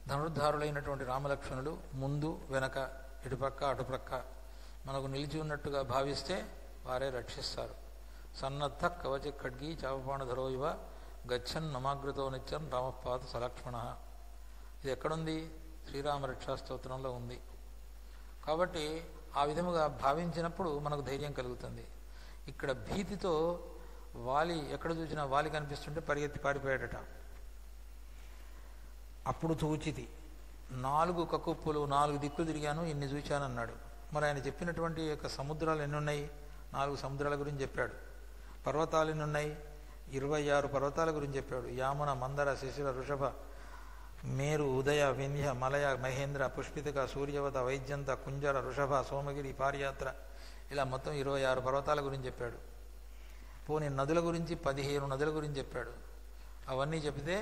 ధనుర్ధారులైనటువంటి రామలక్ష్మణులు ముందు వెనక, ఇటుపక్క అటుపక్క మనకు నిలిచి ఉన్నట్టుగా భావిస్తే వారే రక్షిస్తారు. సన్నద్ధ కవచి ఖడ్గీ చాపపాణధరో ఇవ గచ్చన్ నమాగ్రతో నిత్యం రామపాత సలక్ష్మణ. ఇది ఎక్కడుంది? శ్రీరామ రక్షా స్తోత్రంలో ఉంది. కాబట్టి ఆ విధముగా భావించినప్పుడు మనకు ధైర్యం కలుగుతుంది. ఇక్కడ భీతితో వాలి ఎక్కడ చూసినా వాలి కనిపిస్తుంటే పరిగెత్తి పారిపోయాడట. అప్పుడు చూచితి 4 కకుప్పులు 4 దిక్కులు తిరిగాను, ఇన్ని చూశానన్నాడు. మరి ఆయన చెప్పినటువంటి యొక్క సముద్రాలు ఎన్ని ఉన్నాయి? 4 సముద్రాల గురించి చెప్పాడు. పర్వతాలు ఎన్ని ఉన్నాయి? 26 పర్వతాల గురించి చెప్పాడు. యామున మందర శిశిర వృషభ మేరు ఉదయ వింధ్య మలయ మహేంద్ర పుష్పితిక సూర్యవత వైద్యంత కుంజర వృషభ సోమగిరి పారియాత్ర, ఇలా మొత్తం 26 పర్వతాల గురించి చెప్పాడు. పోనీ నదుల గురించి 15 నదుల గురించి చెప్పాడు. అవన్నీ చెబితే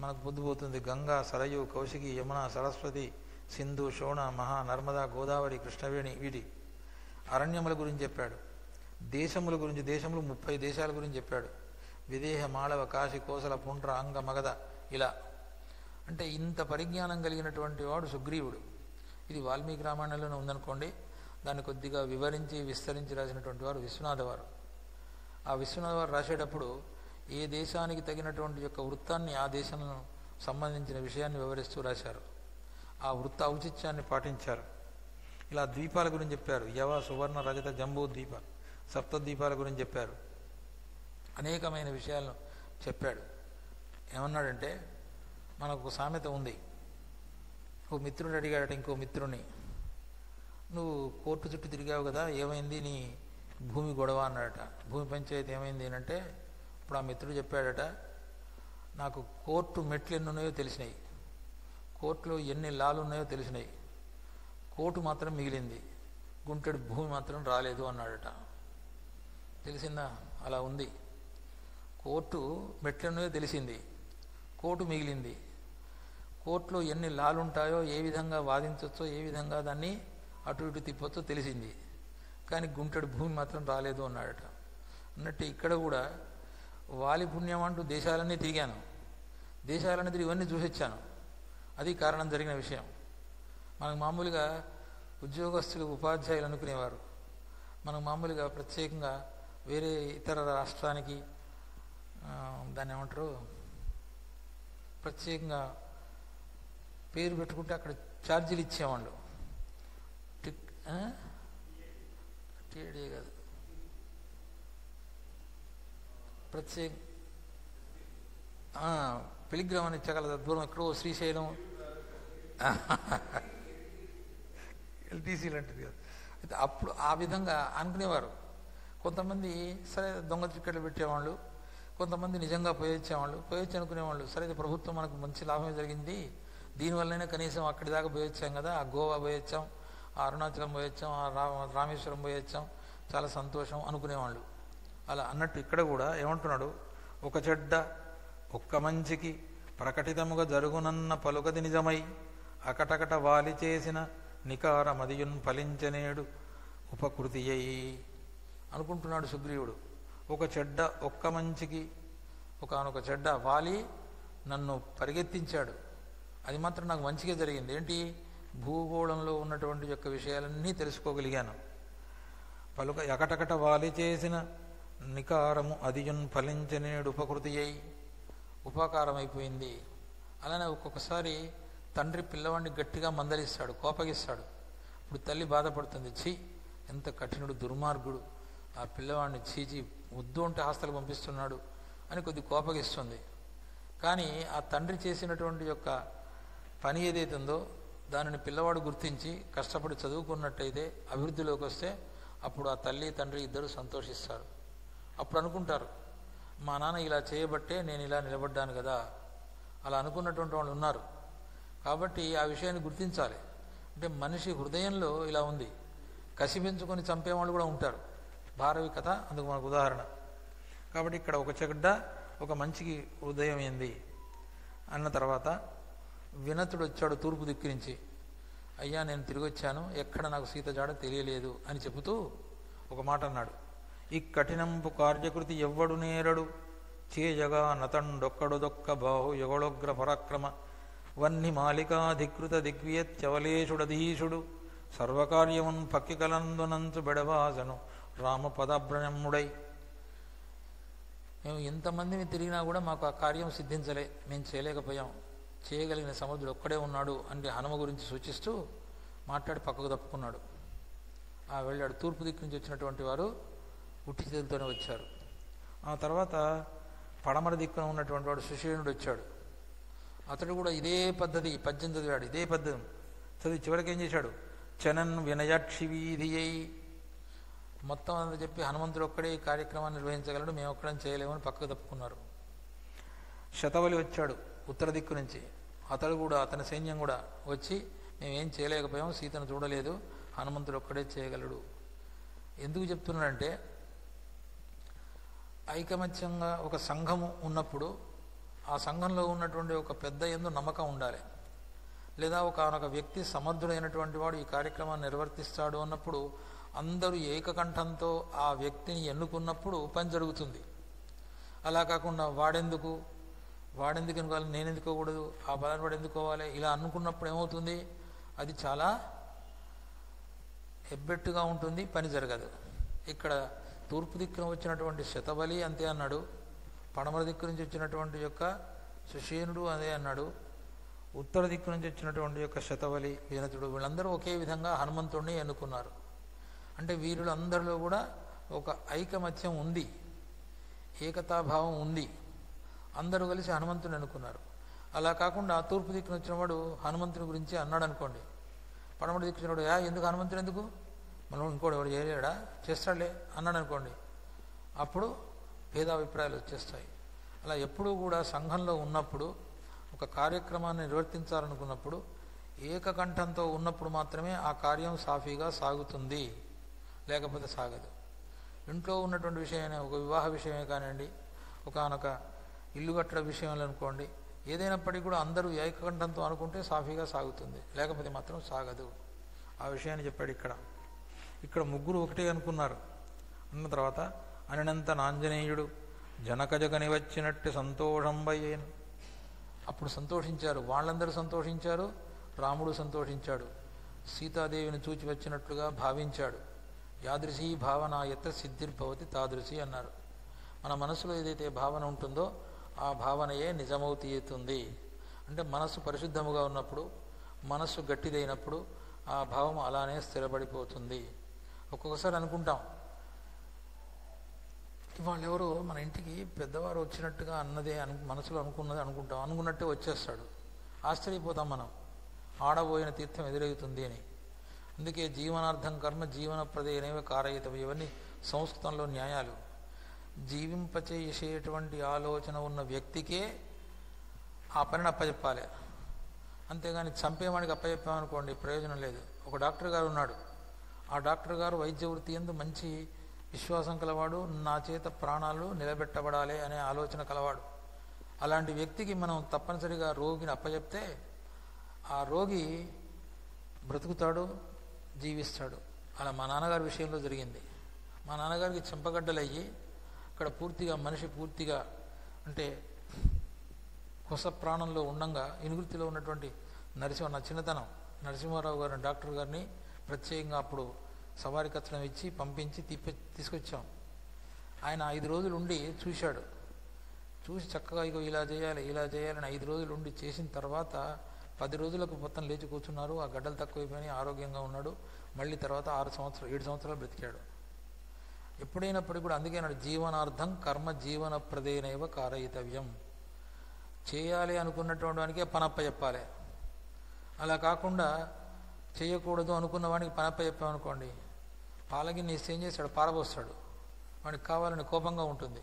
మనకు పొద్దుపోతుంది. గంగా సరయు కౌశికి యమున సరస్వతి సింధు శోణ మహా నర్మదా గోదావరి కృష్ణవేణి, వీటి అరణ్యముల గురించి చెప్పాడు. దేశముల గురించి, దేశములు 30 దేశాల గురించి చెప్పాడు. విదేహ మాళవ కాశీ కోసల పుండ్ర అంగ మగధ, ఇలా. అంటే ఇంత పరిజ్ఞానం కలిగినటువంటి వాడు సుగ్రీవుడు. ఇది వాల్మీకి రామాయణంలోనే ఉందనుకోండి. దాన్ని కొద్దిగా వివరించి విస్తరించి రాసినటువంటి వారు విశ్వనాథ వారు. ఆ విశ్వనాథ వారు రాసేటప్పుడు ఏ దేశానికి తగినటువంటి యొక్క వృత్తాన్ని, ఆ దేశం సంబంధించిన విషయాన్ని వివరిస్తూ రాశారు. ఆ వృత్త ఔచిత్యాన్ని పాటించారు. ఇలా ద్వీపాల గురించి చెప్పారు. యవ సువర్ణ రజత జంబూ ద్వీప సప్తద్వీపాల గురించి చెప్పారు. అనేకమైన విషయాలను చెప్పాడు. ఏమన్నాడంటే, మనకు ఒక సామెత ఉంది. ఓ మిత్రుడు అడిగాడట ఇంకో మిత్రుని, నువ్వు కోర్టు చుట్టూ తిరిగావు కదా, ఏమైంది నీ భూమి గొడవ అన్నాడట. భూమి పంచాయతీ ఏమైంది అంటే, ఇప్పుడు ఆ మిత్రుడు చెప్పాడట, నాకు కోర్టు మెట్లు ఎన్ని ఉన్నాయో తెలిసినాయి, కోర్టులో ఎన్ని లాలు ఉన్నాయో తెలిసినాయి, కోర్టు మాత్రం మిగిలింది, గుంటెడు భూమి మాత్రం రాలేదు అన్నాడట. తెలిసిందా? అలా ఉంది. కోర్టు మెట్లున్నాయో తెలిసింది, కోర్టు మిగిలింది, కోర్టులో ఎన్ని లాలు ఉంటాయో, ఏ విధంగా వాదించవచ్చో, ఏ విధంగా దాన్ని అటు ఇటు తిప్పొచ్చో తెలిసింది, కానీ గుంటెడు భూమి మాత్రం రాలేదు అన్నాడట. అన్నట్టు ఇక్కడ కూడా వాలి పుణ్యం అంటూ దేశాలన్నీ తిరిగాను, దేశాలన్నీ తిరిగి ఇవన్నీ చూసొచ్చాను. అది కారణం జరిగిన విషయం. మనకు మామూలుగా ఉద్యోగస్తులు ఉపాధ్యాయులు అనుకునేవారు. మనకు మామూలుగా ప్రత్యేకంగా వేరే ఇతర రాష్ట్రానికి దాన్ని ఏమంటారు, ప్రత్యేకంగా పేరు పెట్టుకుంటే అక్కడ ఛార్జీలు ఇచ్చేవాళ్ళు. టీడీ కాదు, ప్రత్యేక పిలిగ్రామ్ అని ఇచ్చగల దూరం ఎక్కడో శ్రీశైలం ఎల్టీసీ లాంటిది కదా. అయితే అప్పుడు ఆ విధంగా అనుకునేవారు. కొంతమంది సరే దొంగ టికెట్లు పెట్టేవాళ్ళు, కొంతమంది నిజంగా పోయొచ్చేవాళ్ళు, పోయొచ్చి అనుకునేవాళ్ళు, సరే ప్రభుత్వం మనకు మంచి లాభమే జరిగింది, దీనివల్లనే కనీసం అక్కడి దాకా పోయొచ్చాం కదా, ఆ గోవా పోయొచ్చాం, ఆ అరుణాచలం పోయొచ్చాం, ఆ రామేశ్వరం పోయొచ్చాం, చాలా సంతోషం అనుకునేవాళ్ళు. అలా అన్నట్టు ఇక్కడ కూడా ఏమంటున్నాడు, ఒక చెడ్డ ఒక్క మంచికి ప్రకటితముగా జరుగునన్న పలుకది నిజమై అకటకట వాలి చేసిన నికారమదియున్ ఫలించనేడు ఉపకృతి అయి అనుకుంటున్నాడు సుగ్రీవుడు. ఒక చెడ్డ ఒక్క మంచికి ఒకనొక చెడ్డ వాలి నన్ను పరిగెత్తించాడు, అది మాత్రం నాకు మంచిగా జరిగింది. ఏంటి? భూగోళంలో ఉన్నటువంటి యొక్క విషయాలన్నీ తెలుసుకోగలిగాను. పలుక ఎకటకట వాలి చేసిన నికారము అదియున్ ఫలించనేడు ఉపకృతి అయి ఉపకారం అయిపోయింది. అలానే ఒక్కొక్కసారి తండ్రి పిల్లవాడిని గట్టిగా మందలిస్తాడు, కోపగిస్తాడు. ఇప్పుడు తల్లి బాధపడుతుంది, ఛీ ఎంత కఠినుడు, దుర్మార్గుడు, ఆ పిల్లవాడిని చీచి వద్దు అంటే హాస్టల్కి పంపిస్తున్నాడు అని కొద్ది కోపగిస్తుంది. కానీ ఆ తండ్రి చేసినటువంటి యొక్క పని ఏదైతుందో దానిని పిల్లవాడు గుర్తించి కష్టపడి చదువుకున్నట్టయితే అభివృద్ధిలోకి వస్తే అప్పుడు ఆ తల్లి తండ్రి ఇద్దరు సంతోషిస్తారు. అప్పుడు అనుకుంటారు, మా నాన్న ఇలా చేయబట్టే నేను ఇలా నిలబడ్డాను కదా, అలా అనుకున్నటువంటి వాళ్ళు ఉన్నారు. కాబట్టి ఆ విషయాన్ని గుర్తించాలి. అంటే మనిషి హృదయంలో ఇలా ఉంది. కసి పెంచుకొని చంపేవాళ్ళు కూడా ఉంటారు. భారవి కథ అందుకు మనకు ఉదాహరణ. కాబట్టి ఇక్కడ ఒక చెడ్డ ఒక మంచికి హృదయం ఏంది అన్న తర్వాత వినతుడు వచ్చాడు తూర్పు దిక్కు నుంచి. అయ్యా నేను తిరిగి వచ్చాను, ఎక్కడ నాకు సీత జాడ తెలియలేదు అని చెబుతూ ఒక మాట అన్నాడు. ఈ కఠినంపు కార్యకృతి ఎవ్వడు నేరడు చేయగా నతండొక్కడుదొక్క బాహు యుగళోగ్ర పరాక్రమ వన్ని మాలికాధికృత దిగ్వియత్యవలేషుడధీషుడు సర్వకార్యమున్ పక్కికలందునంచు బెడవాసను రామపదాభ్రణముడై. మేము ఎంతమందిని తిరిగినా కూడా మాకు ఆ కార్యం సిద్ధించలే, మేము చేయలేకపోయాం, చేయగలిగిన సముద్రుడు ఒక్కడే ఉన్నాడు అంటే హనుమ గురించి సూచిస్తూ మాట్లాడి పక్కకు తప్పుకున్నాడు. వెళ్ళాడు. తూర్పు దిక్కు నుంచి వచ్చినటువంటి వారు ఉట్టి చేతులతోనే వచ్చారు. ఆ తర్వాత పడమర దిక్కున ఉన్నటువంటి వాడు సుషేణుడు వచ్చాడు. అతడు కూడా ఇదే పద్ధతి పద్యం చదివాడు, ఇదే పద్ధతి చదివి చివరికి ఏం చేశాడు, చనన్ వినయాక్షి వీధియై మొత్తం అంతా చెప్పి హనుమంతుడు ఒక్కడే ఈ కార్యక్రమాన్ని నిర్వహించగలడు, మేము ఒక్కడని చేయలేమని పక్కకు తప్పుకున్నారు. శతవలి వచ్చాడు ఉత్తర దిక్కు నుంచి. అతడు కూడా అతని సైన్యం కూడా వచ్చి మేమేం చేయలేకపోయాం, సీతను చూడలేదు, హనుమంతుడు ఒక్కడే చేయగలడు. ఎందుకు చెప్తున్నాడంటే ఐకమత్యంగా ఒక సంఘము ఉన్నప్పుడు ఆ సంఘంలో ఉన్నటువంటి ఒక పెద్ద యందు నమ్మకం ఉండాలి. లేదా ఒక వ్యక్తి సమర్థుడైనటువంటి వాడు ఈ కార్యక్రమాన్ని నిర్వర్తిస్తాడు అన్నప్పుడు అందరూ ఏకకంఠంతో ఆ వ్యక్తిని ఎన్నుకున్నప్పుడు పని జరుగుతుంది. అలా కాకుండా వాడెందుకు ఎన్నుకోవాలి, నేను ఎందుకోకూడదు, ఆ బలాన్ని వాడు ఎందుకోవాలి, ఇలా అనుకున్నప్పుడు ఏమవుతుంది, అది చాలా ఎబ్బెట్టుగా ఉంటుంది, పని జరగదు. ఇక్కడ తూర్పు దిక్కున వచ్చినటువంటి శతబలి అంతే అన్నాడు, పడమర దిక్కు నుంచి వచ్చినటువంటి యొక్క సుషేనుడు అదే అన్నాడు, ఉత్తర దిక్కు నుంచి వచ్చినటువంటి యొక్క శతబలి వినతుడు వీళ్ళందరూ ఒకే విధంగా హనుమంతుడిని ఎన్నుకున్నారు. అంటే వీరులందరిలో కూడా ఒక ఐకమత్యం ఉంది, ఏకతాభావం ఉంది, అందరూ కలిసి హనుమంతుని ఎన్నుకున్నారు. అలా కాకుండా తూర్పు దిక్కున వచ్చినవాడు హనుమంతుని గురించి అన్నాడు అనుకోండి, పడమర దిక్కు వచ్చినవాడు ఎందుకు హనుమంతుని ఎందుకు, మనం ఇంకోటి ఎవడు చేయలేడా, చేస్తాడులే అన్నాడు అనుకోండి, అప్పుడు భేదాభిప్రాయాలు వచ్చేస్తాయి. అలా ఎప్పుడూ కూడా సంఘంలో ఉన్నప్పుడు ఒక కార్యక్రమాన్ని నిర్వర్తించాలనుకున్నప్పుడు ఏకకంఠంతో ఉన్నప్పుడు మాత్రమే ఆ కార్యం సాఫీగా సాగుతుంది, లేకపోతే సాగదు. ఇంట్లో ఉన్నటువంటి విషయమే, ఒక వివాహ విషయమే కానివ్వండి, ఒకనొక ఇల్లు కట్టడం విషయంలో అనుకోండి, ఏదైనప్పటికీ కూడా అందరూ ఏకకంఠంతో అనుకుంటే సాఫీగా సాగుతుంది, లేకపోతే మాత్రం సాగదు. ఆ విషయాన్ని చెప్పాడు. ఇక్కడ ముగ్గురు ఒకటే అనుకున్నారు అన్న తర్వాత అనంత నాంజనేయుడు జనకజగని వచ్చినట్టు సంతోషంబయ్యేను. అప్పుడు సంతోషించారు, వాళ్ళందరూ సంతోషించారు, రాముడు సంతోషించాడు, సీతాదేవిని చూచి వచ్చినట్లుగా భావించాడు. యాదృశీ భావన యత్ర సిద్ధిర్భవతి తాదృశి అన్నారు. మన మనసులో ఏదైతే భావన ఉంటుందో ఆ భావనయే నిజమవుతీయుతుంది. అంటే మనస్సు పరిశుద్ధముగా ఉన్నప్పుడు, మనస్సు గట్టిదైనప్పుడు ఆ భావం అలానే స్థిరపడిపోతుంది. ఒక్కొక్కసారి అనుకుంటాం, ఇవాళ ఎవరో మన ఇంటికి పెద్దవారు వచ్చినట్టుగా అన్నదే మనసులో అనుకున్నట్టే వచ్చేస్తాడు. ఆశ్చర్యపోతాం మనం, ఆడబోయిన తీర్థం ఎదురవుతుంది అని. అందుకే జీవనార్థం కర్మ జీవనప్రదేనేవ కారయితం, ఇవన్నీ సంస్కృతంలో న్యాయాలు. జీవింపచేసేటువంటి ఆలోచన ఉన్న వ్యక్తికే ఆ పనిని అప్పచెప్పాలి, అంతేగాని చంపేవాడికి అప్పచెప్పామనుకోండి ప్రయోజనం లేదు. ఒక డాక్టర్ గారు ఉన్నాడు, ఆ డాక్టర్ గారు వైద్య వృత్తి యందు మంచి విశ్వాసం కలవాడు, నా చేత ప్రాణాలు నిలబెట్టబడాలి అనే ఆలోచన కలవాడు. అలాంటి వ్యక్తికి మనం తప్పనిసరిగా రోగిని అప్పచెప్తే ఆ రోగి బ్రతుకుతాడు, జీవిస్తాడు. అలా మా నాన్నగారి విషయంలో జరిగింది. మా నాన్నగారికి చెంపగడ్డలయ్యి అక్కడ పూర్తిగా మనిషి పూర్తిగా అంటే కొస ప్రాణంలో ఉండంగా ఇనుగుర్తిలో ఉన్నటువంటి నా చిన్నతనం నరసింహారావు గారిని డాక్టర్ గారిని ప్రత్యేకంగా అప్పుడు సవారి కచ్చడం ఇచ్చి పంపించి తీసుకొచ్చాం. ఆయన 5 రోజులు ఉండి చూశాడు. చూసి చక్కగా ఇగో ఇలా చేయాలి ఇలా చేయాలని 5 రోజులు ఉండి చేసిన తర్వాత 10 రోజులకు మొత్తం లేచి కూర్చున్నారు. ఆ గడ్డలు తక్కువైపోయినాయి, ఆరోగ్యంగా ఉన్నాడు. మళ్ళీ తర్వాత 7 సంవత్సరాలు బ్రతికాడు. ఎప్పుడైనప్పటికీ కూడా అందుకే నాడు జీవనార్థం కర్మ జీవన ప్రదేనైవ కారయితవ్యం. చేయాలి అనుకున్నటువంటి వానికి పనప్ప చెప్పాలి. అలా కాకుండా చేయకూడదు అనుకున్న వాడికి పనప్ప చెప్పామనుకోండి, పాలగిన్ని ఇస్తే ఏం చేస్తాడు, పారబోస్తాడు. వాడికి కావాలని కోపంగా ఉంటుంది.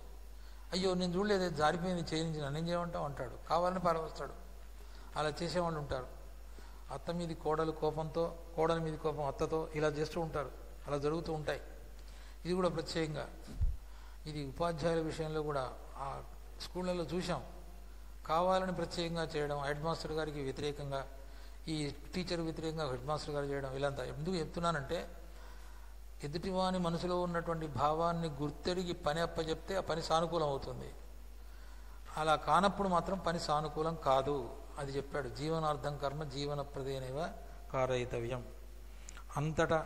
అయ్యో నేను చూడలేదే, జారిపోయింది, చేయించి నన్నేం చేయమంటావు అంటాడు, కావాలని పారబోస్తాడు. అలా చేసేవాళ్ళు ఉంటారు. అత్త మీది కోడలు కోపంతో, కోడలి మీది కోపం అత్తతో ఇలా చేస్తూ ఉంటారు. అలా జరుగుతూ ఉంటాయి. ఇది కూడా ప్రత్యేకంగా ఇది ఉపాధ్యాయుల విషయంలో కూడా ఆ స్కూళ్ళల్లో చూసాం. కావాలని ప్రత్యేకంగా చేయడం, హెడ్ మాస్టర్ గారికి వ్యతిరేకంగా, ఈ టీచర్ వ్యతిరేకంగా హెడ్ మాస్టర్ గారు చేయడం, ఇలాంతా ఎందుకు చెప్తున్నానంటే ఎదుటివాని మనసులో ఉన్నటువంటి భావాన్ని గుర్తెరిగి పని అప్పచెప్తే ఆ పని సానుకూలం అవుతుంది. అలా కానప్పుడు మాత్రం పని సానుకూలం కాదు. అది చెప్పాడు. జీవనార్థం కర్మ జీవన ప్రదేనేవ కారయితవ్యం. అంతటా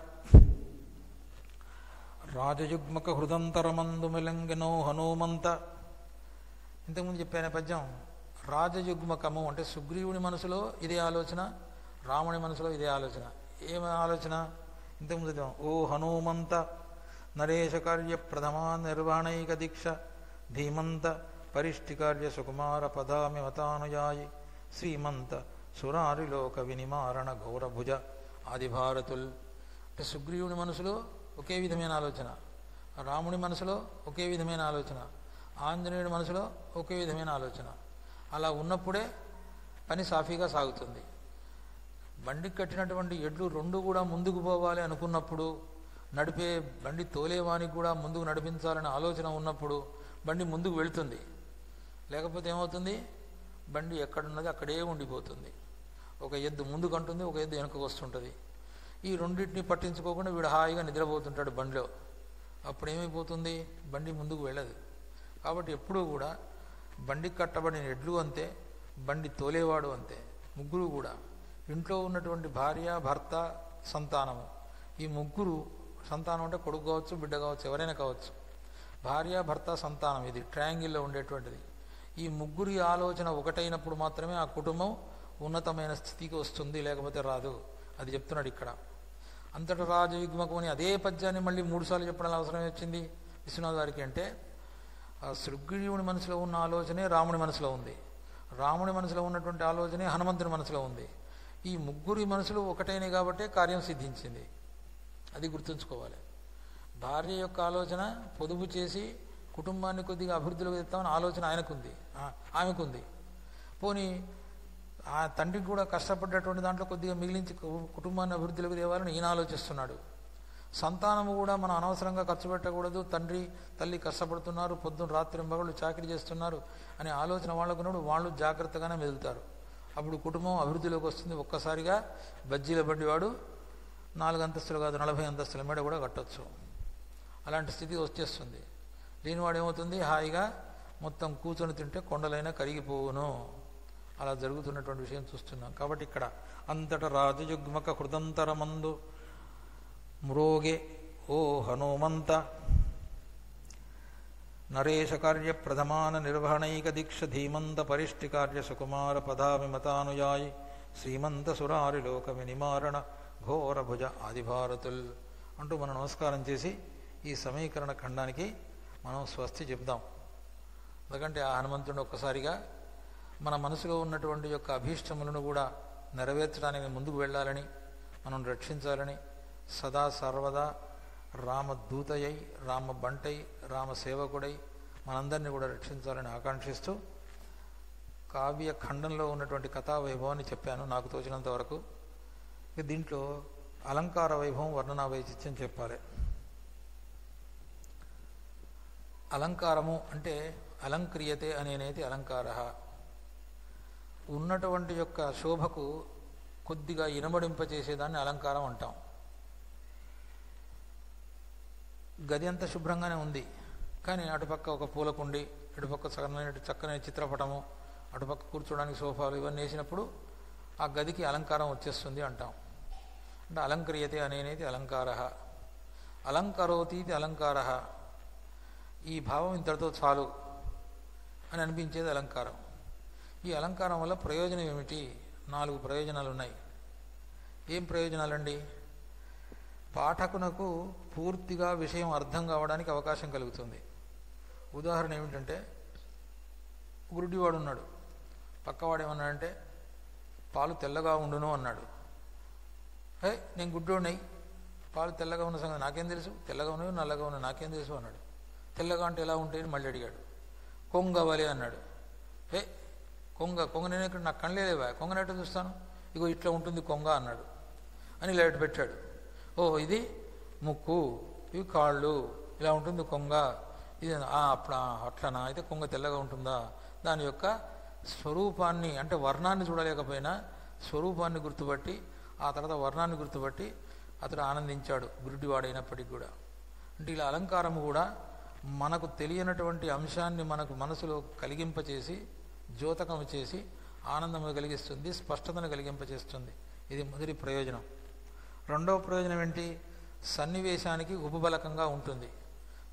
రాజయుగ్మక హృదంతరమందు మెలంగనో హనుమంత. ఇంతకుముందు చెప్పాను పద్యం. రాజయుగ్మకము అంటే సుగ్రీవుని మనసులో ఇదే ఆలోచన, రాముని మనసులో ఇదే ఆలోచన. ఏమి ఆలోచన? ఇంతకుముందు ఓ హనుమంత నరేశ కార్య ప్రథమా నిర్వాణైక దీక్ష ధీమంత పరిష్టికార్య సుకుమార పదామి మతానుయాయి శ్రీమంత సురారిలోక వినిమారణ ఘోరభుజ ఆదిభారతుల్. అంటే సుగ్రీవుని మనసులో ఒకే విధమైన ఆలోచన, రాముని మనసులో ఒకే విధమైన ఆలోచన, ఆంజనేయుడి మనసులో ఒకే విధమైన ఆలోచన. అలా ఉన్నప్పుడే పని సాఫీగా సాగుతుంది. బండికి కట్టినటువంటి ఎడ్లు 2 కూడా ముందుకు పోవాలి అనుకున్నప్పుడు, నడిపే బండి తోలేవానికి కూడా ముందుకు నడిపించాలనే ఆలోచన ఉన్నప్పుడు బండి ముందుకు వెళుతుంది. లేకపోతే ఏమవుతుంది, బండి ఎక్కడున్నది అక్కడే ఉండిపోతుంది. ఒక ఎద్దు ముందుకు అంటుంది, ఒక ఎద్దు వెనుకకు వస్తుంటుంది. ఈ రెండింటిని పట్టించుకోకుండా వీడు హాయిగా నిద్రపోతుంటాడు బండిలో. అప్పుడు ఏమైపోతుంది, బండి ముందుకు వెళ్ళదు. కాబట్టి ఎప్పుడూ కూడా బండికి కట్టబడిన ఎడ్లు అంతే, బండి తోలేవాడు అంతే. ముగ్గురు కూడా ఇంట్లో ఉన్నటువంటి భార్య భర్త సంతానము, ఈ ముగ్గురు సంతానం అంటే కొడుకు కావచ్చు, బిడ్డ కావచ్చు, ఎవరైనా కావచ్చు. భార్య భర్త సంతానం ఇది ట్రయాంగిల్లో ఉండేటువంటిది. ఈ ముగ్గురి ఆలోచన ఒకటైనప్పుడు మాత్రమే ఆ కుటుంబం ఉన్నతమైన స్థితికి వస్తుంది, లేకపోతే రాదు. అది చెప్తున్నాడు ఇక్కడ. అంతటా రాజయుగ్మకం అని అదే పద్యాన్ని మళ్ళీ 3 సార్లు చెప్పడం అవసరం వచ్చింది విశ్వనాథ్ గారికి. అంటే ఆ సుగ్రీవుని మనసులో ఉన్న ఆలోచనే రాముని మనసులో ఉంది, రాముని మనసులో ఉన్నటువంటి ఆలోచనే హనుమంతుని మనసులో ఉంది. ఈ ముగ్గురి మనసులు ఒకటైనవి కాబట్టే కార్యం సిద్ధించింది. అది గుర్తుంచుకోవాలి. భార్య యొక్క ఆలోచన పొదుపు చేసి కుటుంబాన్ని కొద్దిగా అభివృద్ధిలోకి తెస్తామని ఆలోచన ఆమెకుంది. పోనీ ఆ తండ్రికి కూడా కష్టపడ్డటువంటి దాంట్లో కొద్దిగా మిగిలించి కుటుంబాన్ని అభివృద్ధిలోకి తేవాలని ఈయన ఆలోచిస్తున్నాడు. సంతానము కూడా మనం అనవసరంగా ఖర్చు పెట్టకూడదు, తండ్రి తల్లి కష్టపడుతున్నారు, పొద్దున్న రాత్రి మగళ్ళు చాకరీ చేస్తున్నారు అనే ఆలోచన వాళ్ళకున్నప్పుడు వాళ్ళు జాగ్రత్తగానే మెదులుతారు. అప్పుడు కుటుంబం అభివృద్ధిలోకి వస్తుంది. ఒక్కసారిగా బజ్జీల బండి వాడు 4 అంతస్తులు కాదు 40 అంతస్తుల మీద కూడా కట్టొచ్చు. అలాంటి స్థితి వచ్చేస్తుంది. దీనివాడు ఏమవుతుంది, హాయిగా మొత్తం కూర్చొని తింటే కొండలైనా కరిగిపోవును. అలా జరుగుతున్నటువంటి విషయం చూస్తున్నాం. కాబట్టి ఇక్కడ అంతట రాజయుగ్మక హృదంతరమందు మ్రోగే ఓ హనుమంత నరేశ కార్య ప్రథమాన నిర్వహణైక దీక్ష ధీమంత పరిష్టి కార్య సుకుమార పదామిమతానుయాయి శ్రీమంత సురారిలోక వినిమారణ ఘోరభుజ ఆదిభారతుల్ అంటూ మనం నమస్కారం చేసి ఈ సమీకరణ ఖండానికి మనం స్వస్తి చెప్దాం. ఎందుకంటే ఆ హనుమంతుడిని ఒక్కసారిగా మన మనసులో ఉన్నటువంటి యొక్క అభీష్టములను కూడా నెరవేర్చడానికి ముందుకు వెళ్ళాలని, మనం రక్షించాలని, సదా సర్వదా రామదూతయై రామ బంటై రామ సేవకుడై మనందరినీ కూడా రక్షించాలని ఆకాంక్షిస్తూ కావ్య ఖండంలో ఉన్నటువంటి కథా వైభవాన్ని చెప్పాను నాకు తోచినంత వరకు. దీంట్లో అలంకార వైభవం వర్ణనా వైచిత్యం చెప్పాలి. అలంకారము అంటే అలంక్రియతే అనేనేది అలంకార. ఉన్నటువంటి యొక్క శోభకు కొద్దిగా ఇనబడింపచేసేదాన్ని అలంకారం అంటాం. గది అంతా శుభ్రంగానే ఉంది, కానీ అటుపక్క ఒక పూలకుండి, ఇటుపక్క చక్కని చిత్రపటము, అటుపక్క కూర్చోడానికి సోఫాలు ఇవన్నీ వేసినప్పుడు ఆ గదికి అలంకారం వచ్చేస్తుంది అంటాం. అంటే అలంక్రియతే అనేనేది అలంకార. అలంకరోతి ఇది అలంకార. ఈ భావం ఇంతటితో చాలు అని అనిపించేది అలంకారం. ఈ అలంకారం వల్ల ప్రయోజనం ఏమిటి? 4 ప్రయోజనాలు ఉన్నాయి. ఏం ప్రయోజనాలండి? పాఠకునకు పూర్తిగా విషయం అర్థం కావడానికి అవకాశం కలుగుతుంది. ఉదాహరణ ఏమిటంటే, గురుడివాడు ఉన్నాడు, పక్కవాడు ఏమన్నాడంటే పాలు తెల్లగా ఉండును అన్నాడు. నేను గుడ్డోడినై, పాలు తెల్లగా ఉన్న సంగతి నాకేం తెలుసు, తెల్లగా ఉన్నవి నల్లగా ఉన్నాయి నాకేం తెలుసు అన్నాడు. తెల్లగా అంటే ఎలా ఉంటాయని మళ్ళీ అడిగాడు. కొంగవలే అన్నాడు. కొంగ నేను ఇక్కడ నాకు కళ్ళలేవా, కొంగనట్టు చూస్తాను, ఇగో ఇట్లా ఉంటుంది కొంగ అన్నాడు అని లైట్ పెట్టాడు. ఓహో ఇది ముక్కు, ఇవి కాళ్ళు, ఇలా ఉంటుంది కొంగ, ఇది అట్లనా, అయితే కొంగ తెల్లగా ఉంటుందా? దాని యొక్క స్వరూపాన్ని అంటే వర్ణాన్ని చూడలేకపోయినా స్వరూపాన్ని గుర్తుపట్టి ఆ తర్వాత వర్ణాన్ని గుర్తుపట్టి అతడు ఆనందించాడు, గురుడివాడైనప్పటికీ కూడా. అంటే ఇలా అలంకారము కూడా మనకు తెలియనటువంటి అంశాన్ని మనకు మనసులో కలిగింపచేసి ద్యోతకము చేసి ఆనందము కలిగిస్తుంది, స్పష్టతను కలిగింపచేస్తుంది. ఇది మొదటి ప్రయోజనం. రెండవ ప్రయోజనం ఏంటి? సన్నివేశానికి ఉపబలకంగా ఉంటుంది.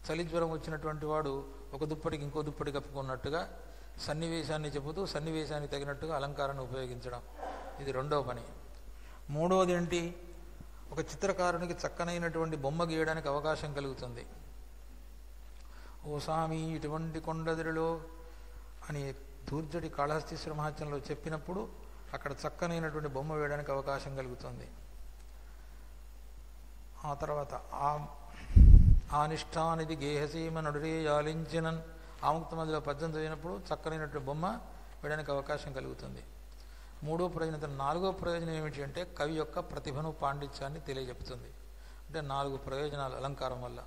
చలి జ్వరం వచ్చినటువంటి వాడు ఒక దుప్పటికి ఇంకో దుప్పటి కప్పుకున్నట్టుగా సన్నివేశాన్ని చెబుతూ సన్నివేశానికి తగినట్టుగా అలంకారాన్ని ఉపయోగించడం, ఇది రెండవ పని. మూడవది ఏంటి? ఒక చిత్రకారునికి చక్కనైనటువంటి బొమ్మ గీయడానికి అవకాశం కలుగుతుంది. ఓ స్వామి ఇటువంటి కొండదిరిలో అని దూర్జటి కాళహస్తీశ్వర మహాత్మ్యంలో చెప్పినప్పుడు అక్కడ చక్కనైనటువంటి బొమ్మ వేయడానికి అవకాశం కలుగుతుంది. ఆ తర్వాత ఆ నిష్ఠానిది గేహసీమ నడురే యాలించినన్ ఆముక్త మధ్యలో 18 చదివినప్పుడు చక్కనైనటువంటి బొమ్మ వేయడానికి అవకాశం కలుగుతుంది. మూడో ప్రయోజనం. నాలుగో ప్రయోజనం ఏమిటి అంటే కవి యొక్క ప్రతిభను పాండిత్యాన్ని తెలియజెప్పుతుంది. అంటే 4 ప్రయోజనాలు అలంకారం వల్ల.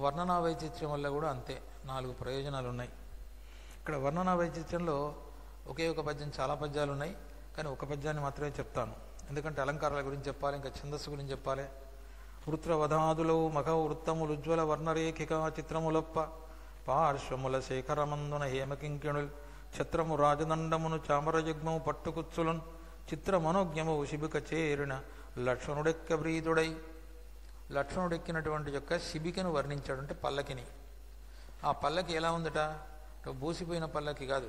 వర్ణనా వైచిత్ర్యం వల్ల కూడా అంతే, 4 ప్రయోజనాలు ఉన్నాయి. ఇక్కడ వర్ణనా వైచిత్ర్యంలో ఒకే ఒక పద్యం, చాలా పద్యాలు ఉన్నాయి, కానీ ఒక పద్యాన్ని మాత్రమే చెప్తాను, ఎందుకంటే అలంకారాల గురించి చెప్పాలి, ఇంకా ఛందస్సు గురించి చెప్పాలి. వృత్రవధాదులో మఖ వృత్తములు ఉజ్వల వర్ణరేఖిక చిత్రములొప్ప పార్శ్వముల శేఖరమందున హేమకింకిణుల్ ఛత్రము రాజదండమును చామరయుగ్మము పట్టుకుచ్చులున్ చిత్ర మనోజ్ఞము శిబిక చేరిన లక్ష్మణుడెక్క బ్రీదుడై. లక్ష్మణుడెక్కినటువంటి యొక్క శిబికను వర్ణించాడు, అంటే పల్లకిని. ఆ పల్లకి ఎలా ఉందట? బూసిపోయిన పల్లకి కాదు.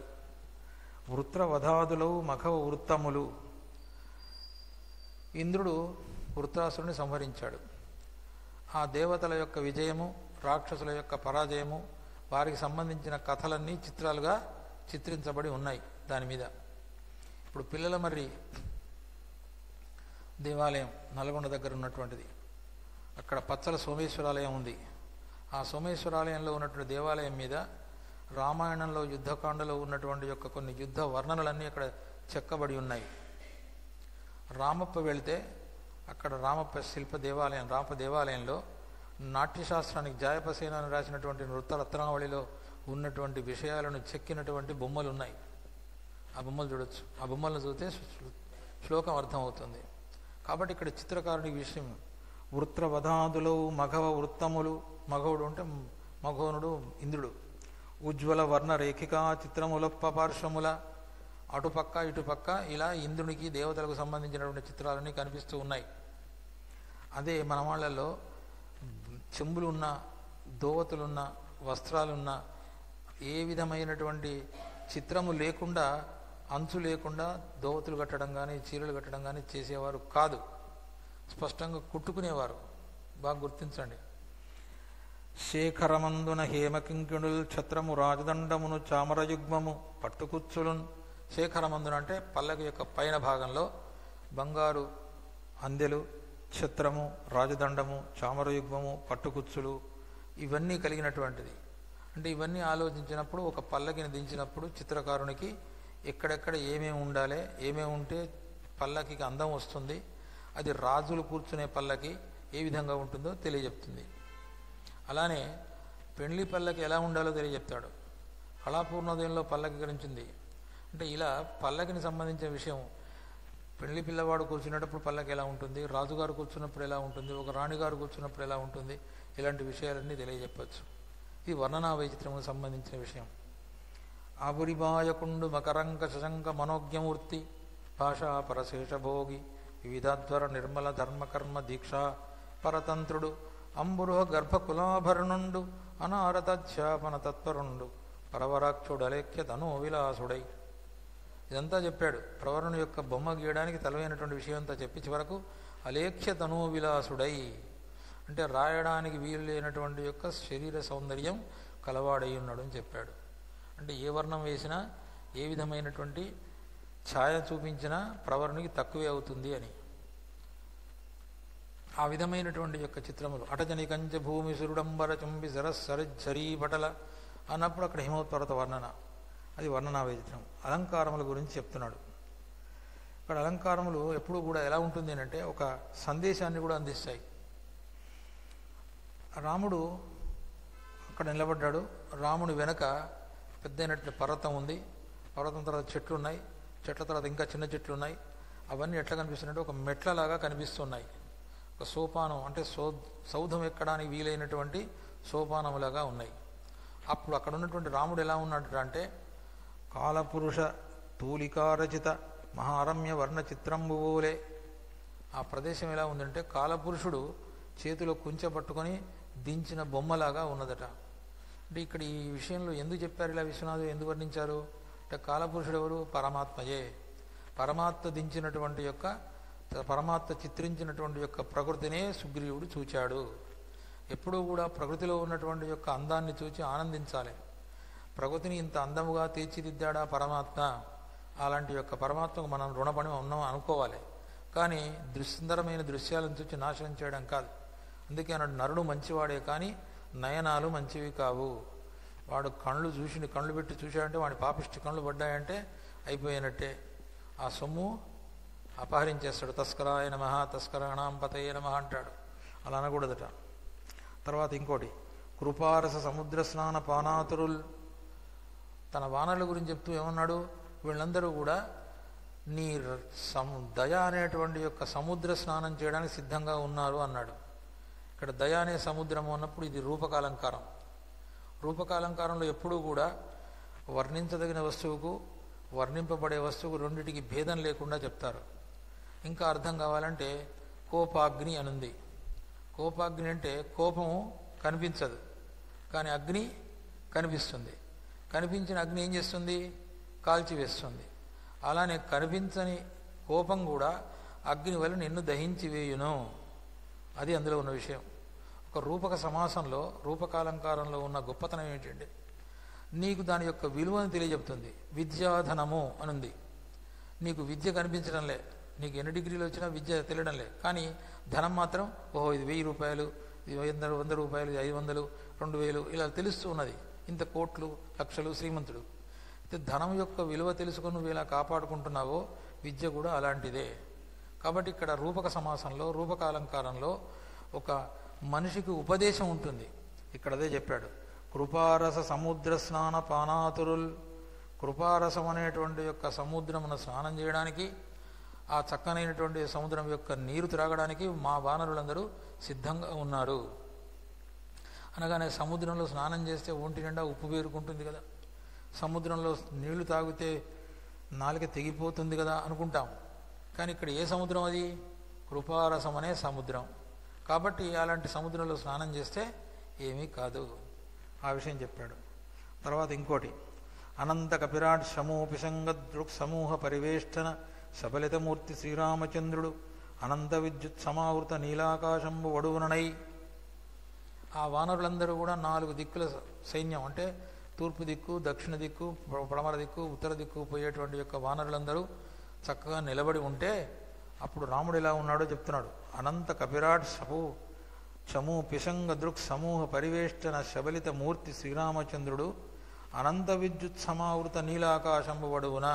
వృత్రవధాదులో మఖ వృత్తములు. ఇంద్రుడు వృత్రాసురుని సంహరించాడు. ఆ దేవతల యొక్క విజయము, రాక్షసుల యొక్క పరాజయము, వారికి సంబంధించిన కథలన్నీ చిత్రాలుగా చిత్రించబడి ఉన్నాయి దాని మీద. ఇప్పుడు పిల్లల మర్రి దేవాలయం నల్గొండ దగ్గర ఉన్నటువంటిది, అక్కడ పచ్చల సోమేశ్వరాలయం ఉంది. ఆ సోమేశ్వరాలయంలో ఉన్నటువంటి దేవాలయం మీద రామాయణంలో యుద్ధకాండలో ఉన్నటువంటి యొక్క కొన్ని యుద్ధ వర్ణనలన్నీ అక్కడ చెక్కబడి ఉన్నాయి. రామప్ప వెళితే అక్కడ రామప్ప శిల్ప దేవాలయం, రామప్ప దేవాలయంలో నాట్యశాస్త్రానికి జాయపసేన అని రాసినటువంటి నృత్యరత్నావళిలో ఉన్నటువంటి విషయాలను చెక్కినటువంటి బొమ్మలు ఉన్నాయి. ఆ బొమ్మలు చూడొచ్చు. ఆ బొమ్మలను చూస్తే శ్లోకం అర్థమవుతుంది. కాబట్టి ఇక్కడ చిత్రకారుడి విషయం వృత్రవధాదులు మఘవ వృత్తములు. మఘవుడు అంటే మఘోనుడు ఇంద్రుడు. ఉజ్వల వర్ణ రేఖిక చిత్రములొప్ప పార్శ్వముల, అటుపక్క ఇటుపక్క ఇలా ఇంద్రునికి దేవతలకు సంబంధించినటువంటి చిత్రాలన్నీ కనిపిస్తూ ఉన్నాయి. అదే మన వాళ్ళల్లో చెంబులున్న, దోవతులున్న, వస్త్రాలున్న, ఏ విధమైనటువంటి చిత్రము లేకుండా, అంచు లేకుండా దోవతులు కట్టడం కానీ చీరలు కట్టడం కానీ చేసేవారు కాదు. స్పష్టంగా కుట్టుకునేవారు. బాగా గుర్తించండి. శేఖరమందున హేమకింకిణుల్ ఛత్రము రాజదండమును చామరయుగ్మము పట్టుకుచ్చులున్. శేఖరమందున అంటే పల్లకి యొక్క పైన భాగంలో బంగారు అందెలు, ఛత్రము, రాజదండము, చామరయుగ్మము, పట్టుకుచ్చులు ఇవన్నీ కలిగినటువంటిది. అంటే ఇవన్నీ ఆలోచించినప్పుడు ఒక పల్లకిని దించినప్పుడు చిత్రకారునికి ఎక్కడెక్కడ ఏమేమి ఉండాలి, ఏమేమి ఉంటే పల్లకికి అందం వస్తుంది, అది రాజులు కూర్చునే పల్లకి ఏ విధంగా ఉంటుందో తెలియజెప్తుంది. అలానే పెళ్లి పల్లకి ఎలా ఉండాలో తెలియజెప్తాడు. కళాపూర్ణోదయంలో పల్లకి గురించింది. అంటే ఇలా పల్లకిని సంబంధించిన విషయం, పెళ్లి పిల్లవాడు కూర్చునేటప్పుడు పల్లకి ఎలా ఉంటుంది, రాజుగారు కూర్చున్నప్పుడు ఎలా ఉంటుంది, ఒక రాణిగారు కూర్చున్నప్పుడు ఎలా ఉంటుంది, ఇలాంటి విషయాలన్నీ తెలియజెప్పచ్చు. ఇది వర్ణనా వైచిత్రముకు సంబంధించిన విషయం. ఆపురిబాయకుండు మకరంక శశంక మనోజ్ఞమూర్తి భాషా పరశేషభోగి వివిధాధ్వర నిర్మల ధర్మకర్మ దీక్షా పరతంత్రుడు అంబురుహ గర్భకులాభరణుండు అనారతధ్యాపన తత్పరుండు పరవరాక్షుడలేఖ్య తనో విలాసుడై. ఇదంతా చెప్పాడు. ప్రవరుని యొక్క బొమ్మ గీయడానికి తలవైనటువంటి విషయం అంతా చెప్పి చివరకు అలేఖ్య తనో విలాసుడై అంటే రాయడానికి వీలు లేనటువంటి యొక్క శరీర సౌందర్యం కలవాడై ఉన్నాడు అని చెప్పాడు. అంటే ఏ వర్ణం వేసినా ఏ విధమైనటువంటి ఛాయ చూపించినా ప్రవరునికి తక్కువే అవుతుంది అని. ఆ విధమైనటువంటి యొక్క చిత్రములు అటజని కంచ భూమి సురుడంబర చుంబి సరస్సరీ పటల అన్నప్పుడు అక్కడ హిమోత్పర్వత వర్ణన, అది వర్ణనా వైచిత్రం. అలంకారముల గురించి చెప్తున్నాడు. ఇక్కడ అలంకారములు ఎప్పుడూ కూడా ఎలా ఉంటుంది అంటే ఒక సందేశాన్ని కూడా అందిస్తాయి. రాముడు అక్కడ నిలబడ్డాడు. రాముడి వెనక పెద్దైనటువంటి పర్వతం ఉంది. పర్వతం తర్వాత చెట్లు ఉన్నాయి. చెట్ల తర్వాత ఇంకా చిన్న చెట్లు ఉన్నాయి. అవన్నీ ఎట్లా కనిపిస్తున్నాయంటే ఒక మెట్లలాగా కనిపిస్తున్నాయి. ఒక సోపానం అంటే సౌధం ఎక్కడానికి వీలైనటువంటి సోపానములాగా ఉన్నాయి. అప్పుడు అక్కడ ఉన్నటువంటి రాముడు ఎలా ఉన్నాడు అంటే కాలపురుష తూలికారచిత మహారమ్య వర్ణ చిత్రంబువోలే. ఆ ప్రదేశం ఎలా ఉందంటే కాలపురుషుడు చేతిలో కుంచె పట్టుకొని దించిన బొమ్మలాగా ఉన్నదట. అంటే ఇక్కడ ఈ విషయంలో ఎందుకు చెప్పారు ఇలా విశ్వనాథుడు ఎందుకు వర్ణించారు అంటే కాలపురుషుడు ఎవరు? పరమాత్మయే. పరమాత్మ దించినటువంటి యొక్క పరమాత్మ చిత్రించినటువంటి యొక్క ప్రకృతినే సుగ్రీవుడు చూచాడు. ఎప్పుడూ కూడా ప్రకృతిలో ఉన్నటువంటి యొక్క అందాన్ని చూచి ఆనందించాలి. ప్రకృతిని ఇంత అందముగా తీర్చిదిద్దాడా పరమాత్మ, అలాంటి యొక్క పరమాత్మకు మనం రుణపడి ఉన్నాం అనుకోవాలి. కానీ సుందరమైన దృశ్యాలను చూచి నాశనం చేయడం కాదు. అందుకే అన్నాడు నరుడు మంచివాడే కానీ నయనాలు మంచివి కావు. వాడు కళ్ళు పెట్టి చూశాడంటే వాడి పాపిష్టి కళ్ళు పడ్డాయంటే అయిపోయినట్టే. ఆ సొమ్ము అపహరించేస్తాడు. తస్కరాయ నమః తస్కరాణాం పతయే నమః అంటాడు. అలా అనకూడదట. తర్వాత ఇంకోటి కృపారస సముద్ర స్నాన పానాతురుల్. తన వానరుల గురించి చెప్తూ ఏమన్నాడు? వీళ్ళందరూ కూడా నీ దయ అనేటువంటి యొక్క సముద్ర స్నానం చేయడానికి సిద్ధంగా ఉన్నారు అన్నాడు. ఇక్కడ దయ అనే సముద్రము అన్నప్పుడు ఇది రూపకాలంకారం. రూపకాలంకారంలో ఎప్పుడూ కూడా వర్ణించదగిన వస్తువుకు వర్ణింపబడే వస్తువుకు రెండిటికి భేదం లేకుండా చెప్తారు. ఇంకా అర్థం కావాలంటే కోపాగ్ని అనుంది. కోపాగ్ని అంటే కోపము కనిపించదు కానీ అగ్ని కనిపిస్తుంది. కనిపించిన అగ్ని ఏం చేస్తుంది? కాల్చివేస్తుంది. అలానే కనిపించని కోపం కూడా అగ్ని వల్ల నిన్ను దహించి వేయును. అది అందులో ఉన్న విషయం. ఒక రూపక సమాసంలో రూపకాలంకారంలో ఉన్న గొప్పతనం ఏంటంటే నీకు దాని యొక్క విలువను తెలియజెప్తుంది. విద్యాధనము అనుంది. నీకు విద్య కనిపించడంలే, నీకు ఎన్ని డిగ్రీలు వచ్చినా విద్య తెలియడంలే, కానీ ధనం మాత్రం ఓహో ఇది 1000 రూపాయలు, ఇది 100 రూపాయలు, 500, 2000 ఇలా తెలుస్తూ ఉన్నది. ఇంత కోట్లు లక్షలు శ్రీమంతుడు. అయితే ధనం యొక్క విలువ తెలుసుకొని నువ్వు ఇలా కాపాడుకుంటున్నావో విద్య కూడా అలాంటిదే. కాబట్టి ఇక్కడ రూపక సమాసంలో రూపకాలంకారంలో ఒక మనిషికి ఉపదేశం ఉంటుంది. ఇక్కడ అదే చెప్పాడు. కృపారస సముద్ర స్నాన పానాతురుల్. కృపారసం అనేటువంటి యొక్క సముద్రమును స్నానం చేయడానికి, ఆ చక్కనైనటువంటి సముద్రం యొక్క నీరు త్రాగడానికి మా వానరులందరూ సిద్ధంగా ఉన్నారు అనగానే సముద్రంలో స్నానం చేస్తే ఒంటి నిండా ఉప్పు పేరుకుంటుంది కదా, సముద్రంలో నీళ్లు తాగితే నాలుక తెగిపోతుంది కదా అనుకుంటాం. కానీ ఇక్కడ ఏ సముద్రం? అది కృపారసం అనే సముద్రం. కాబట్టి అలాంటి సముద్రంలో స్నానం చేస్తే ఏమీ కాదు. ఆ విషయం చెప్పాడు. తర్వాత ఇంకోటి అనంత కపిరాట్ సమూపిసంగ దృక్ సమూహ పరివేష్టన సబలితమూర్తి శ్రీరామచంద్రుడు అనంత విద్యుత్ సమావృత నీలాకాశంబు వడువునై. ఆ వానరులందరూ కూడా 4 దిక్కుల సైన్యం అంటే తూర్పు దిక్కు, దక్షిణ దిక్కు, పడమర దిక్కు, ఉత్తర దిక్కు పోయేటువంటి యొక్క వానరులందరూ చక్కగా నిలబడి ఉంటే అప్పుడు రాముడు ఎలా ఉన్నాడో చెప్తున్నాడు. అనంత కపిరాట్ చము పిశంగ దృక్ సమూహ పరివేష్టన శబలిత మూర్తి శ్రీరామచంద్రుడు అనంత విద్యుత్ సమావృత నీలాకాశంబు వడువున.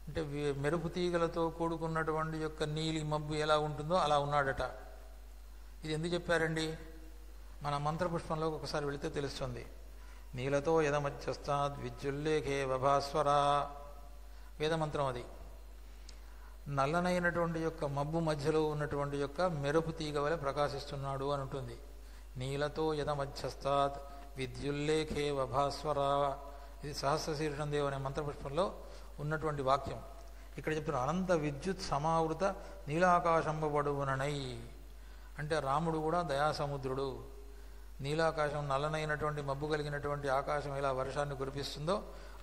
అంటే మెరుపు తీగలతో కూడుకున్నటువంటి యొక్క నీలి మబ్బు ఎలా ఉంటుందో అలా ఉన్నాడట. ఇది ఎందుకు చెప్పారండి మన మంత్రపుష్పంలోకి ఒకసారి వెళితే తెలుస్తుంది. నీలతో యదమధ్యస్తాద్ విద్యుల్లేఖే వభాస్వరా, వేదమంత్రం అది. నల్లనైనటువంటి యొక్క మబ్బు మధ్యలో ఉన్నటువంటి యొక్క మెరుపు తీగ వలె ప్రకాశిస్తున్నాడు అని ఉంటుంది. నీలతో యదమధ్యస్తాద్ విద్యుల్లేఖే వభాస్వరా, ఇది సహస్రశీర్షం దేవ్ అనే మంత్రపుష్పంలో ఉన్నటువంటి వాక్యం. ఇక్కడ చెప్తున్నారు అనంత విద్యుత్ సమావృత నీలాకాశంబడువుననై, అంటే రాముడు కూడా దయాసముద్రుడు. నీలాకాశం నల్లనైనటువంటి మబ్బు కలిగినటువంటి ఆకాశం ఎలా వర్షాన్ని కురిపిస్తుందో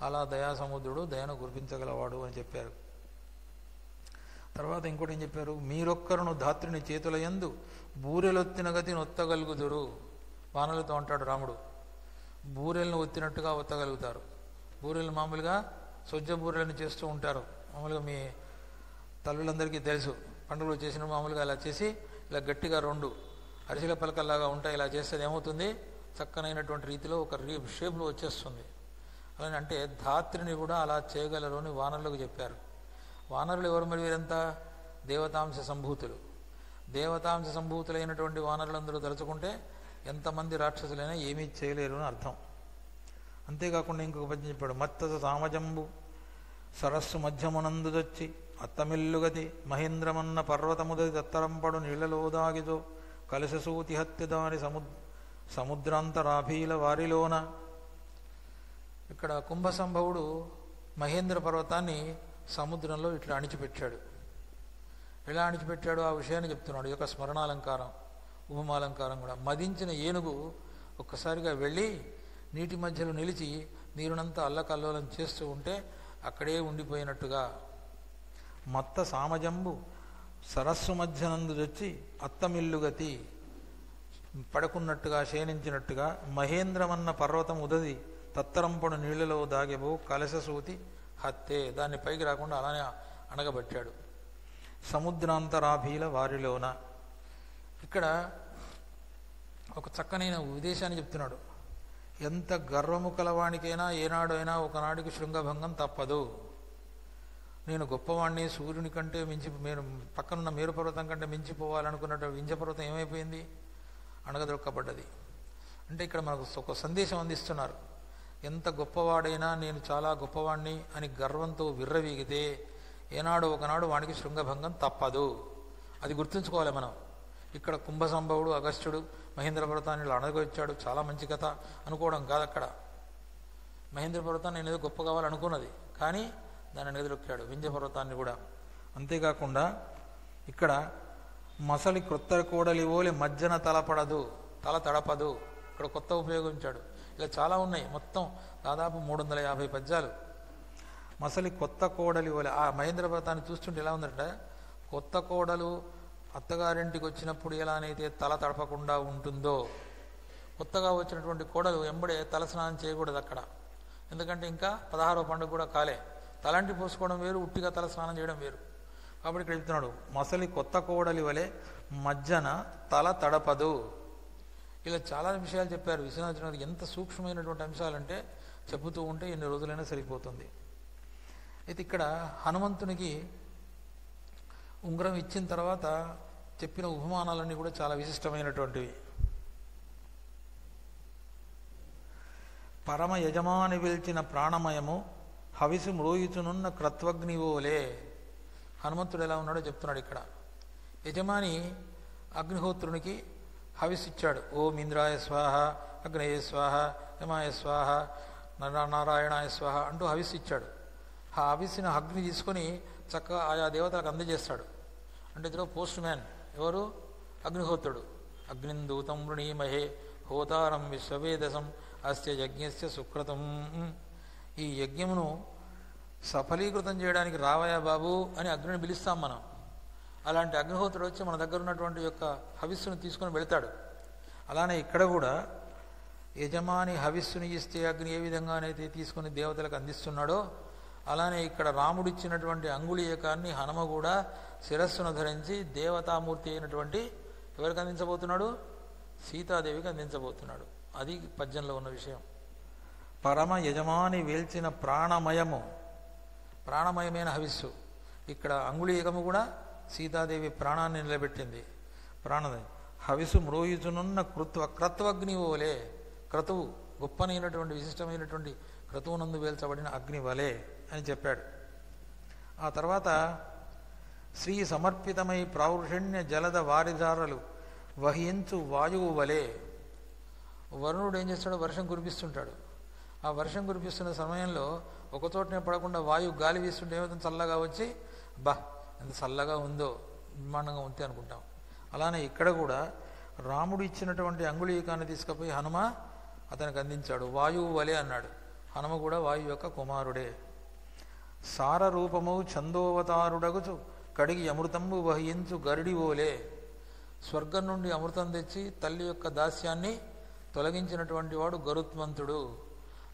అలా దయాసముద్రుడు దయను కురిపించగలవాడు అని చెప్పారు. తర్వాత ఇంకోటి ఏం చెప్పారు, మీరొక్కరును ధాత్రిని చేతుల యందు బూరెలొత్తిన గతి నొత్తగలుగుదురు. వానలతో అంటాడు రాముడు, బూరెలను ఒత్తినట్టుగా ఒత్తగలుగుతారు. బూరెలు మామూలుగా సొజ్జ బూరెలను చేస్తూ ఉంటారు. మామూలుగా మీ తల్లులందరికీ తెలుసు, పండుగలు చేసిన మామూలుగా ఇలా చేసి ఇలా గట్టిగా రెండు అరిసెల పలకల్లాగా ఉంటాయి. ఇలా చేస్తే ఏమవుతుంది, చక్కనైనటువంటి రీతిలో ఒక షేప్లో వచ్చేస్తుంది. అలానే అంటే ధాత్రిని కూడా అలా చేయగలరు అని వానరులకు చెప్పారు. వానరులు ఎవరు మరి వీరంతా? దేవతాంశ సంభూతులు. దేవతాంశ సంభూతులైనటువంటి వానరులందరూ తలుచుకుంటే ఎంతమంది రాక్షసులైనా ఏమీ చేయలేరు అని అర్థం. అంతేకాకుండా ఇంకొక పద్యం చెప్పాడు, మత్తస సామజంబు సరస్సు మధ్యమునందుదొచ్చి అత్తమిల్లుగతి మహేంద్రమన్న పర్వతముదది దత్తరంపడు నీళ్లలోదాగిదో కలశసూతి హత్యదాని సముద్రాంతరాభీల వారిలోన. ఇక్కడ కుంభసంభవుడు మహేంద్ర పర్వతాన్ని సముద్రంలో ఇట్లా అణిచిపెట్టాడు. ఎలా అణిచిపెట్టాడు ఆ విషయాన్ని చెప్తున్నాడు. ఈ యొక్క స్మరణాలంకారం, ఉపమాలంకారం కూడా. మదించిన ఏనుగు ఒక్కసారిగా వెళ్ళి నీటి మధ్యలో నిలిచి నీరునంతా అల్లకల్లోలం చేస్తూ ఉంటే అక్కడే ఉండిపోయినట్టుగా. మత్త సామజంబు సరస్సు మధ్యనందు వచ్చి అత్తమిల్లుగతి, పడుకున్నట్టుగా శయనించినట్టుగా. మహేంద్రమన్న పర్వతం ఉదది తత్తరంపడు నీళ్లలో దాగెబో కలశసూతి హత్తే, దాన్ని పైకి రాకుండా అలానే అణగబట్టాడు. సముద్రాంతరాభీల వారిలోన. ఇక్కడ ఒక చక్కనైన విదేశాన్ని చెప్తున్నాడు. ఎంత గర్వము కలవానికైనా ఏనాడైనా ఒకనాడికి శృంగభంగం తప్పదు. నేను గొప్పవాణ్ణి, సూర్యుని కంటే మించి పక్కనున్న మేరు పర్వతం కంటే మించిపోవాలనుకున్నట్టు వింధ్యపర్వతం ఏమైపోయింది, అణగదొక్కబడ్డది. అంటే ఇక్కడ మనకు ఒక సందేశం అందిస్తున్నారు. ఎంత గొప్పవాడైనా నేను చాలా గొప్పవాణ్ణి అని గర్వంతో విర్రవీగితే ఏనాడు ఒకనాడు వానికి శృంగభంగం తప్పదు. అది గుర్తుంచుకోవాలి మనం. ఇక్కడ కుంభసంభవుడు అగస్త్యుడు మహేంద్ర పర్వతాన్ని అణగొచ్చాడు, చాలా మంచి కథ అనుకోవడం కాదు. అక్కడ మహేంద్ర పర్వతాన్ని నేను ఏదో గొప్ప కావాలనుకున్నది, కానీ దాన్ని ఎదురొక్కాడు, వింధ్య పర్వతాన్ని కూడా. అంతేకాకుండా ఇక్కడ మసలి క్రొత్త కోడలివోలి మజ్జన తలపడదు, తల తడపదు. ఇక్కడ కొత్త ఉపయోగించాడు. ఇలా చాలా ఉన్నాయి, మొత్తం దాదాపు 350 పద్యాలు. మసలి కొత్త కోడలి వలె. ఆ మహేంద్ర పర్వతాన్ని చూస్తుంటే ఎలా ఉందంటే, కొత్త కోడలు అత్తగారింటికి వచ్చినప్పుడు ఎలానైతే తల తడపకుండా ఉంటుందో, కొత్తగా వచ్చినటువంటి కోడలు ఎంబడే తల స్నానం చేయకూడదు అక్కడ. ఎందుకంటే ఇంకా 16వ పండుగ కూడా కాలే. తలంటి పోసుకోవడం వేరు, ఉట్టిగా తల స్నానం చేయడం వేరు. కాబట్టి ఇక్కడ చెప్తున్నాడు, మసలి కొత్త కోడలి వలె మజ్జన తల తడపదు. ఇలా చాలా విషయాలు చెప్పారు విశ్వనాథుడు. ఎంత సూక్ష్మమైనటువంటి అంశాలంటే చెబుతూ ఉంటే ఎన్ని రోజులైనా సరిపోతుంది. అయితే ఇక్కడ హనుమంతునికి ఉంగరం ఇచ్చిన తర్వాత చెప్పిన ఉపమానాలన్నీ కూడా చాలా విశిష్టమైనటువంటివి. పరమ యజమాని పిలిచిన ప్రాణమయము హవిసు మ్రోయుచునున్న క్రత్వగ్నివోలే. హనుమంతుడు ఎలా ఉన్నాడో చెప్తున్నాడు ఇక్కడ. యజమాని అగ్నిహోత్రునికి హవిస్ ఇచ్చాడు. ఓం ఇంద్రాయ స్వాహ, అగ్నయ స్వాహ, యమాయ స్వాహ, నారాయణాయ స్వాహ అంటూ హవిస్ ఇచ్చాడు. ఆ హవిస్సిన అగ్ని తీసుకొని చక్కగా ఆయా దేవతలకు అందజేస్తాడు. అంటే ఇందులో పోస్ట్ మ్యాన్ ఎవరు? అగ్నిహోత్రుడు. అగ్నిందూతం వృణీమహే హోతారం విశ్వవేదసం అస్య యజ్ఞస్య సుకృతం. ఈ యజ్ఞమును సఫలీకృతం చేయడానికి రావయా బాబు అని అగ్నిని పిలుస్తాం మనం. అలాంటి అగ్నిహోత్రుడు వచ్చి మన దగ్గర ఉన్నటువంటి యొక్క హవిస్సును తీసుకొని వెళతాడు. అలానే ఇక్కడ కూడా యజమాని హవిస్సుని ఇస్తే అగ్ని ఏ విధంగానైతే తీసుకుని దేవతలకు అందిస్తున్నాడో, అలానే ఇక్కడ రాముడిచ్చినటువంటి అంగుళీయకాన్ని హనుమ కూడా శిరస్సును ధరించి దేవతామూర్తి అయినటువంటి ఎవరికి అందించబోతున్నాడు? సీతాదేవికి అందించబోతున్నాడు. అది పద్యంలో ఉన్న విషయం. పరమ యజమాని వేల్చిన ప్రాణమయము, ప్రాణమయమైన హవిస్సు. ఇక్కడ అంగుళీయకము కూడా సీతాదేవి ప్రాణాన్ని నిలబెట్టింది. హవిసు మ్రోయుచునున్న క్రత్వగ్ని ఓలే, క్రతువు గొప్పనైనటువంటి విశిష్టమైనటువంటి క్రతువునందు వేల్చబడిన అగ్ని వలే అని చెప్పాడు. ఆ తర్వాత శ్రీ సమర్పితమై ప్రావృషణ్య జలద వారిధారలు వహించు వాయువు వలే. వరుణుడు ఏం చేస్తాడు, వర్షం కురిపిస్తుంటాడు. ఆ వర్షం కురిపిస్తున్న సమయంలో ఒక చోటనే పడకుండా వాయువు గాలి వీస్తుంటే ఏమవుతుంది, చల్లగా వచ్చి ఎంత చల్లగా ఉందో, బ్రహ్మాండంగా ఉంటే అనుకుంటాం. అలానే ఇక్కడ కూడా రాముడు ఇచ్చినటువంటి అంగుళీకాన్ని తీసుకుపోయి హనుమ అతనికి అందించాడు. వాయువు వలే అన్నాడు. హనుమ కూడా వాయువు యొక్క కుమారుడే. సార రూపము ఛందోవతారుడగుచు కడిగి అమృతంబు వహించు గరిడి ఓలే. స్వర్గం నుండి అమృతం తెచ్చి తల్లి యొక్క దాస్యాన్ని తొలగించినటువంటి వాడు గరుత్మంతుడు.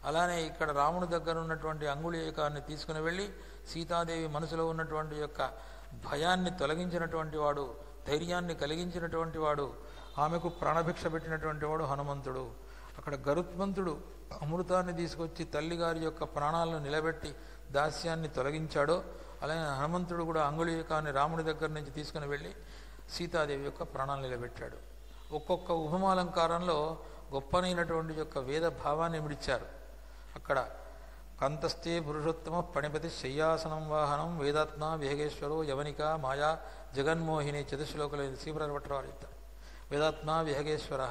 అలానే ఇక్కడ రాముని దగ్గర ఉన్నటువంటి అంగుళీకాన్ని తీసుకుని వెళ్ళి సీతాదేవి మనసులో ఉన్నటువంటి యొక్క భయాన్ని తొలగించినటువంటి వాడు, ధైర్యాన్ని కలిగించినటువంటి వాడు, ఆమెకు ప్రాణభిక్ష పెట్టినటువంటి వాడు హనుమంతుడు. అక్కడ గరుత్మంతుడు అమృతాన్ని తీసుకొచ్చి తల్లిగారి యొక్క ప్రాణాలను నిలబెట్టి దాస్యాన్ని తొలగించాడో, అలాగే హనుమంతుడు కూడా అంగుళీకాన్ని రాముడి దగ్గర నుంచి తీసుకుని వెళ్ళి సీతాదేవి యొక్క ప్రాణాలను నిలబెట్టాడు. ఒక్కొక్క ఉపమాలంకారంలో గొప్పనైనటువంటి యొక్క వేద భావాన్ని మిడిచారు. అక్కడ కంతస్థే పురుషోత్తమ పణిపతి శయ్యాసనం వాహనం వేదాత్మ విహగేశ్వరో యవనిక మాయా జగన్మోహిని చతుశ్లోకలు శ్రీప్రభట్రవారు చెప్తారు. వేదాత్మ విహగేశ్వర,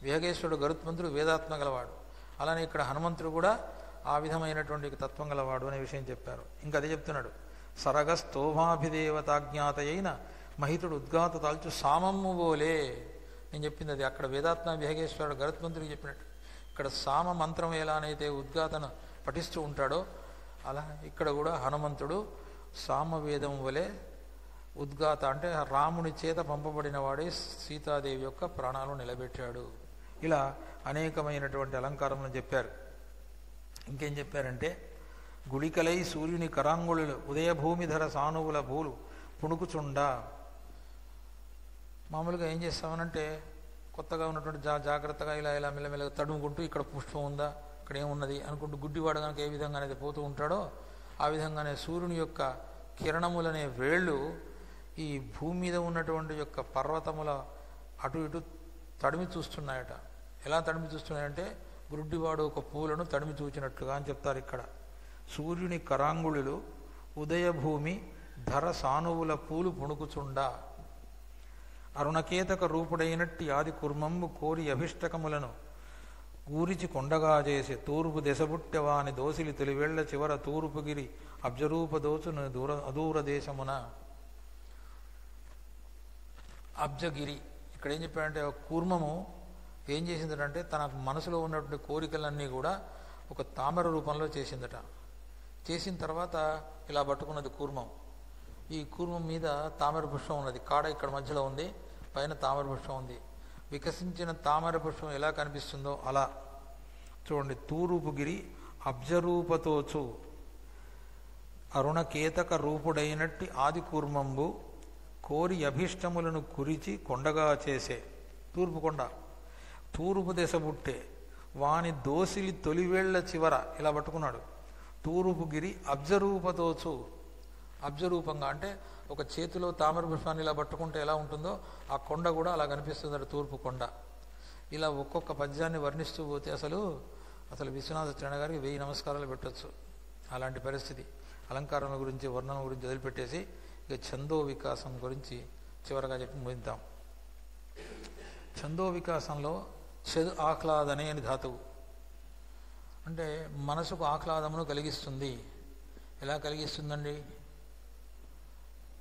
విహగేశ్వరుడు గరుత్మంతుడు వేదాత్మ గలవాడు. అలానే ఇక్కడ హనుమంతుడు కూడా ఆ విధమైనటువంటి తత్వం గలవాడు అనే విషయం చెప్పారు. ఇంకా అదే చెప్తున్నాడు, సరగస్తోమాభిదేవతాజ్ఞాత అయిన మహితుడు ఉద్గాత తాల్చు సామమ్ము బోలే. నేను చెప్పింది అది. అక్కడ వేదాత్మ విహగేశ్వరుడు గరుత్మంతుడికి చెప్పినట్టు ఇక్కడ సామ మంత్రం ఎలానైతే ఉద్గాతను పఠిస్తూ ఉంటాడో అలా ఇక్కడ కూడా హనుమంతుడు సామవేదం వలె ఉద్గాత అంటే రాముని చేత పంపబడిన వాడే సీతాదేవి యొక్క ప్రాణాలు నిలబెట్టాడు. ఇలా అనేకమైనటువంటి అలంకారములను చెప్పారు. ఇంకేం చెప్పారంటే, గుళికలై సూర్యుని కరాంగుళులు ఉదయభూమిధర సానువుల భూలు పుణుకుచుండ. మామూలుగా ఏం చేస్తామనంటే కొత్తగా ఉన్నటువంటి జాగ్రత్తగా ఇలా మెల్లమెల్లగా తడుముకుంటూ ఇక్కడ పుష్పం ఉందా, ఇక్కడ ఏమున్నది అనుకుంటూ గుడ్డివాడు కనుక ఏ విధంగా అనేది పోతూ ఉంటాడో ఆ విధంగానే సూర్యుని యొక్క కిరణములనే వేళ్ళు ఈ భూమి మీద ఉన్నటువంటి యొక్క పర్వతముల అటు ఇటు తడిమి చూస్తున్నాయట. ఎలా తడిమి చూస్తున్నాయంటే గుడ్డివాడు ఒక పూలను తడిమి చూచినట్లుగా అని చెప్తారు. ఇక్కడ సూర్యుని కరాంగుళులు ఉదయభూమి ధర సానువుల పూలు పుణుకుచుండ. అరుణకేతక రూపుడైనట్టి ఆది కుర్మంబు కోరి అభిష్టకములను గూరిచి కొండగా చేసి తూర్పు దెసబుట్టెవాని దోసిలి తొలివేళ్ల చివర తూర్పుగిరి అబ్జరూప దోచును అదూర దేశమున. అబ్జగిరి ఇక్కడ ఏం చెప్పాడంటే, కూర్మము ఏం చేసిందటంటే తన మనసులో ఉన్నటువంటి కోరికలన్నీ కూడా ఒక తామర రూపంలో చేసిందట. చేసిన తర్వాత ఇలా పట్టుకున్నది కూర్మం. ఈ కూర్మం మీద తామర పుష్పం ఉన్నది. కాడ ఇక్కడ మధ్యలో ఉంది, పైన తామర పుష్పం ఉంది. వికసించిన తామర పుష్పం ఎలా కనిపిస్తుందో అలా చూడండి. తూరుపుగిరి అబ్జరూపతోచు అరుణకేతక రూపుడైనట్టి ఆది కూర్మంబు కోరి అభిష్టములను కురిచి కొండగా చేసే. తూర్పు కొండ, తూర్పు దశ బుట్టే వాని దోసిలి తొలివేళ్ల చివర ఇలా పట్టుకున్నాడు. తూర్పుగిరి అబ్జరూపతోచు, అబ్జరూపంగా అంటే ఒక చేతిలో తామర పుష్పాన్ని ఇలా పట్టుకుంటే ఎలా ఉంటుందో ఆ కొండ కూడా అలా కనిపిస్తుంది, తూర్పు కొండ. ఇలా ఒక్కొక్క పద్యాన్ని వర్ణిస్తూ పోతే అసలు విశ్వనాథ చరణ గారికి 1000 నమస్కారాలు పెట్టచ్చు. అలాంటి పరిస్థితి. అలంకారం గురించి వర్ణన గురించి వదిలిపెట్టేసి ఇక ఛందో వికాసం గురించి చివరగా చెప్పి ముగిద్దాం. ఛందో వికాసంలో ఆహ్లాదనే అని ధాతువు అంటే మనసుకు ఆహ్లాదమును కలిగిస్తుంది. ఎలా కలిగిస్తుందండి?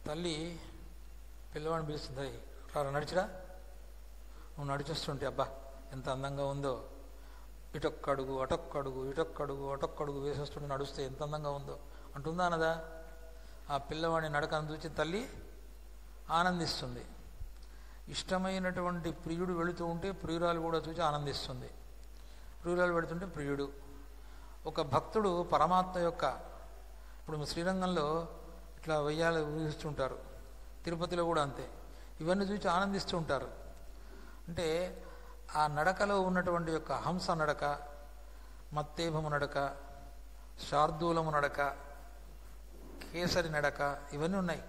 తల్లి పిల్లవాడిని పిలుస్తుంది, రారా నడిచిరా. నువ్వు నడిచొస్తుంటే అబ్బా ఎంత అందంగా ఉందో, ఇటొక్కడుగు అటొక్కడుగు ఇటొక్కడుగు అటొక్కడుగు వేసేస్తుంటే నడుస్తే ఎంత అందంగా ఉందో అంటుందా అనదా? ఆ పిల్లవాడిని నడకను చూసి తల్లి ఆనందిస్తుంది. ఇష్టమైనటువంటి ప్రియుడు వెళుతూ ఉంటే ప్రియురాలు కూడా చూసి ఆనందిస్తుంది. ప్రియురాలు వెళుతుంటే ప్రియుడు. ఒక భక్తుడు పరమాత్మ యొక్క, ఇప్పుడు శ్రీరంగంలో ఇట్లా వెయ్యాలు ఊహిస్తుంటారు, తిరుపతిలో కూడా అంతే. ఇవన్నీ చూసి ఆనందిస్తూ ఉంటారు. అంటే ఆ నడకలో ఉన్నటువంటి యొక్క హంస నడక, మత్తేభము నడక, శార్దూలము నడక, కేసరి నడక ఇవన్నీ ఉన్నాయి.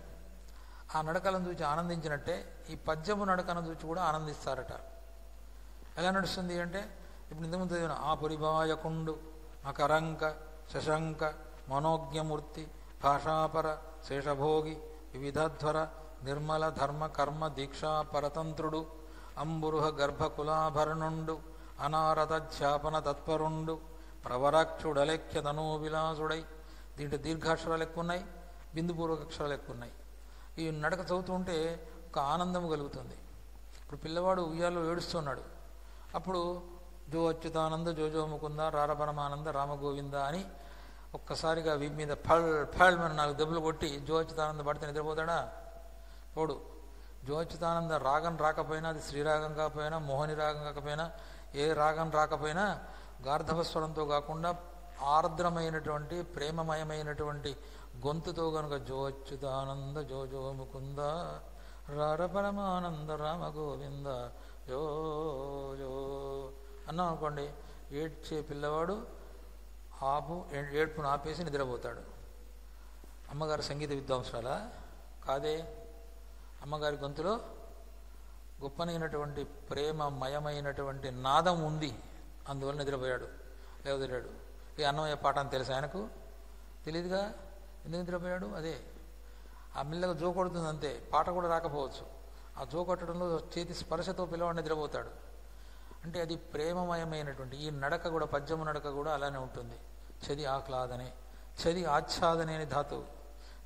ఆ నడకలను చూసి ఆనందించినట్టే ఈ పద్యము నడకను చూసి కూడా ఆనందిస్తారట. ఎలా నడుస్తుంది అంటే ఇప్పుడు ఇంతకుముందు చదివిన ఆ పురిబాయకుండు మకరంక శశంక మనోజ్ఞమూర్తి భాషాపర శేషభోగి వివిధధ్వర నిర్మల ధర్మ కర్మ దీక్షా పరతంత్రుడు అంబురుహ గర్భకులాభరణుండు అనారతధ్యాపన తత్పరుండు ప్రవరాక్షుడలెఖ్య తనూవిలాసుడై. దీంట్లో దీర్ఘాక్షరాలు ఎక్కువ ఉన్నాయి, బిందుపూర్వక అక్షరాలు ఎక్కువ ఉన్నాయి. ఈ నడక చదువుతూ ఉంటే ఒక ఆనందం కలుగుతుంది. ఇప్పుడు పిల్లవాడు ఉయ్యాల్లో ఏడుస్తున్నాడు, అప్పుడు జో అచ్యుతానంద జోజో ముకుంద రారపరమానంద రామగోవింద అని ఒక్కసారిగా వీపు మీద ఫళ్ మన 4 దెబ్బలు కొట్టి జో అచ్యుతానంద పడితే నిద్రపోతాడా? పోడు. జో అచ్యుతానంద రాగం రాకపోయినా, అది శ్రీరాగం కాకపోయినా, మోహని రాగం కాకపోయినా, ఏ రాగం రాకపోయినా గార్ధవస్వరంతో కాకుండా ఆర్ద్రమైనటువంటి ప్రేమమయమైనటువంటి గొంతుతో కనుక జో అచ్యుతానంద జోజో ముకుంద రారపరమానంద రామ గోవింద జో జో అన్నాం అనుకోండి, ఏడ్చే పిల్లవాడు ఏడ్పును ఆపేసి నిద్రపోతాడు. అమ్మగారు సంగీత విద్వాంసురాలా? కాదే. అమ్మగారి గొంతులో గొప్పనైనటువంటి ప్రేమమయమైనటువంటి నాదం ఉంది, అందువల్ల నిద్రపోయాడు, లేవదిరాడు. ఈ అన్నమయ్య పాట అని తెలుసు ఆయనకు? తెలియదుగా. ఎందుకు నిద్రపోయాడు? అదే ఆ మిల్లగా జో కొడుతుంది అంతే, పాట కూడా రాకపోవచ్చు. ఆ జో కొట్టడంలో చేతి స్పర్శతో పిల్లవాడు నిద్రపోతాడు. అంటే అది ప్రేమమయమైనటువంటి ఈ నడక కూడా, పద్యము నడక కూడా అలానే ఉంటుంది. చది ఆహ్లాదనే, చది ఆచ్ఛాదనే అని ధాతువు.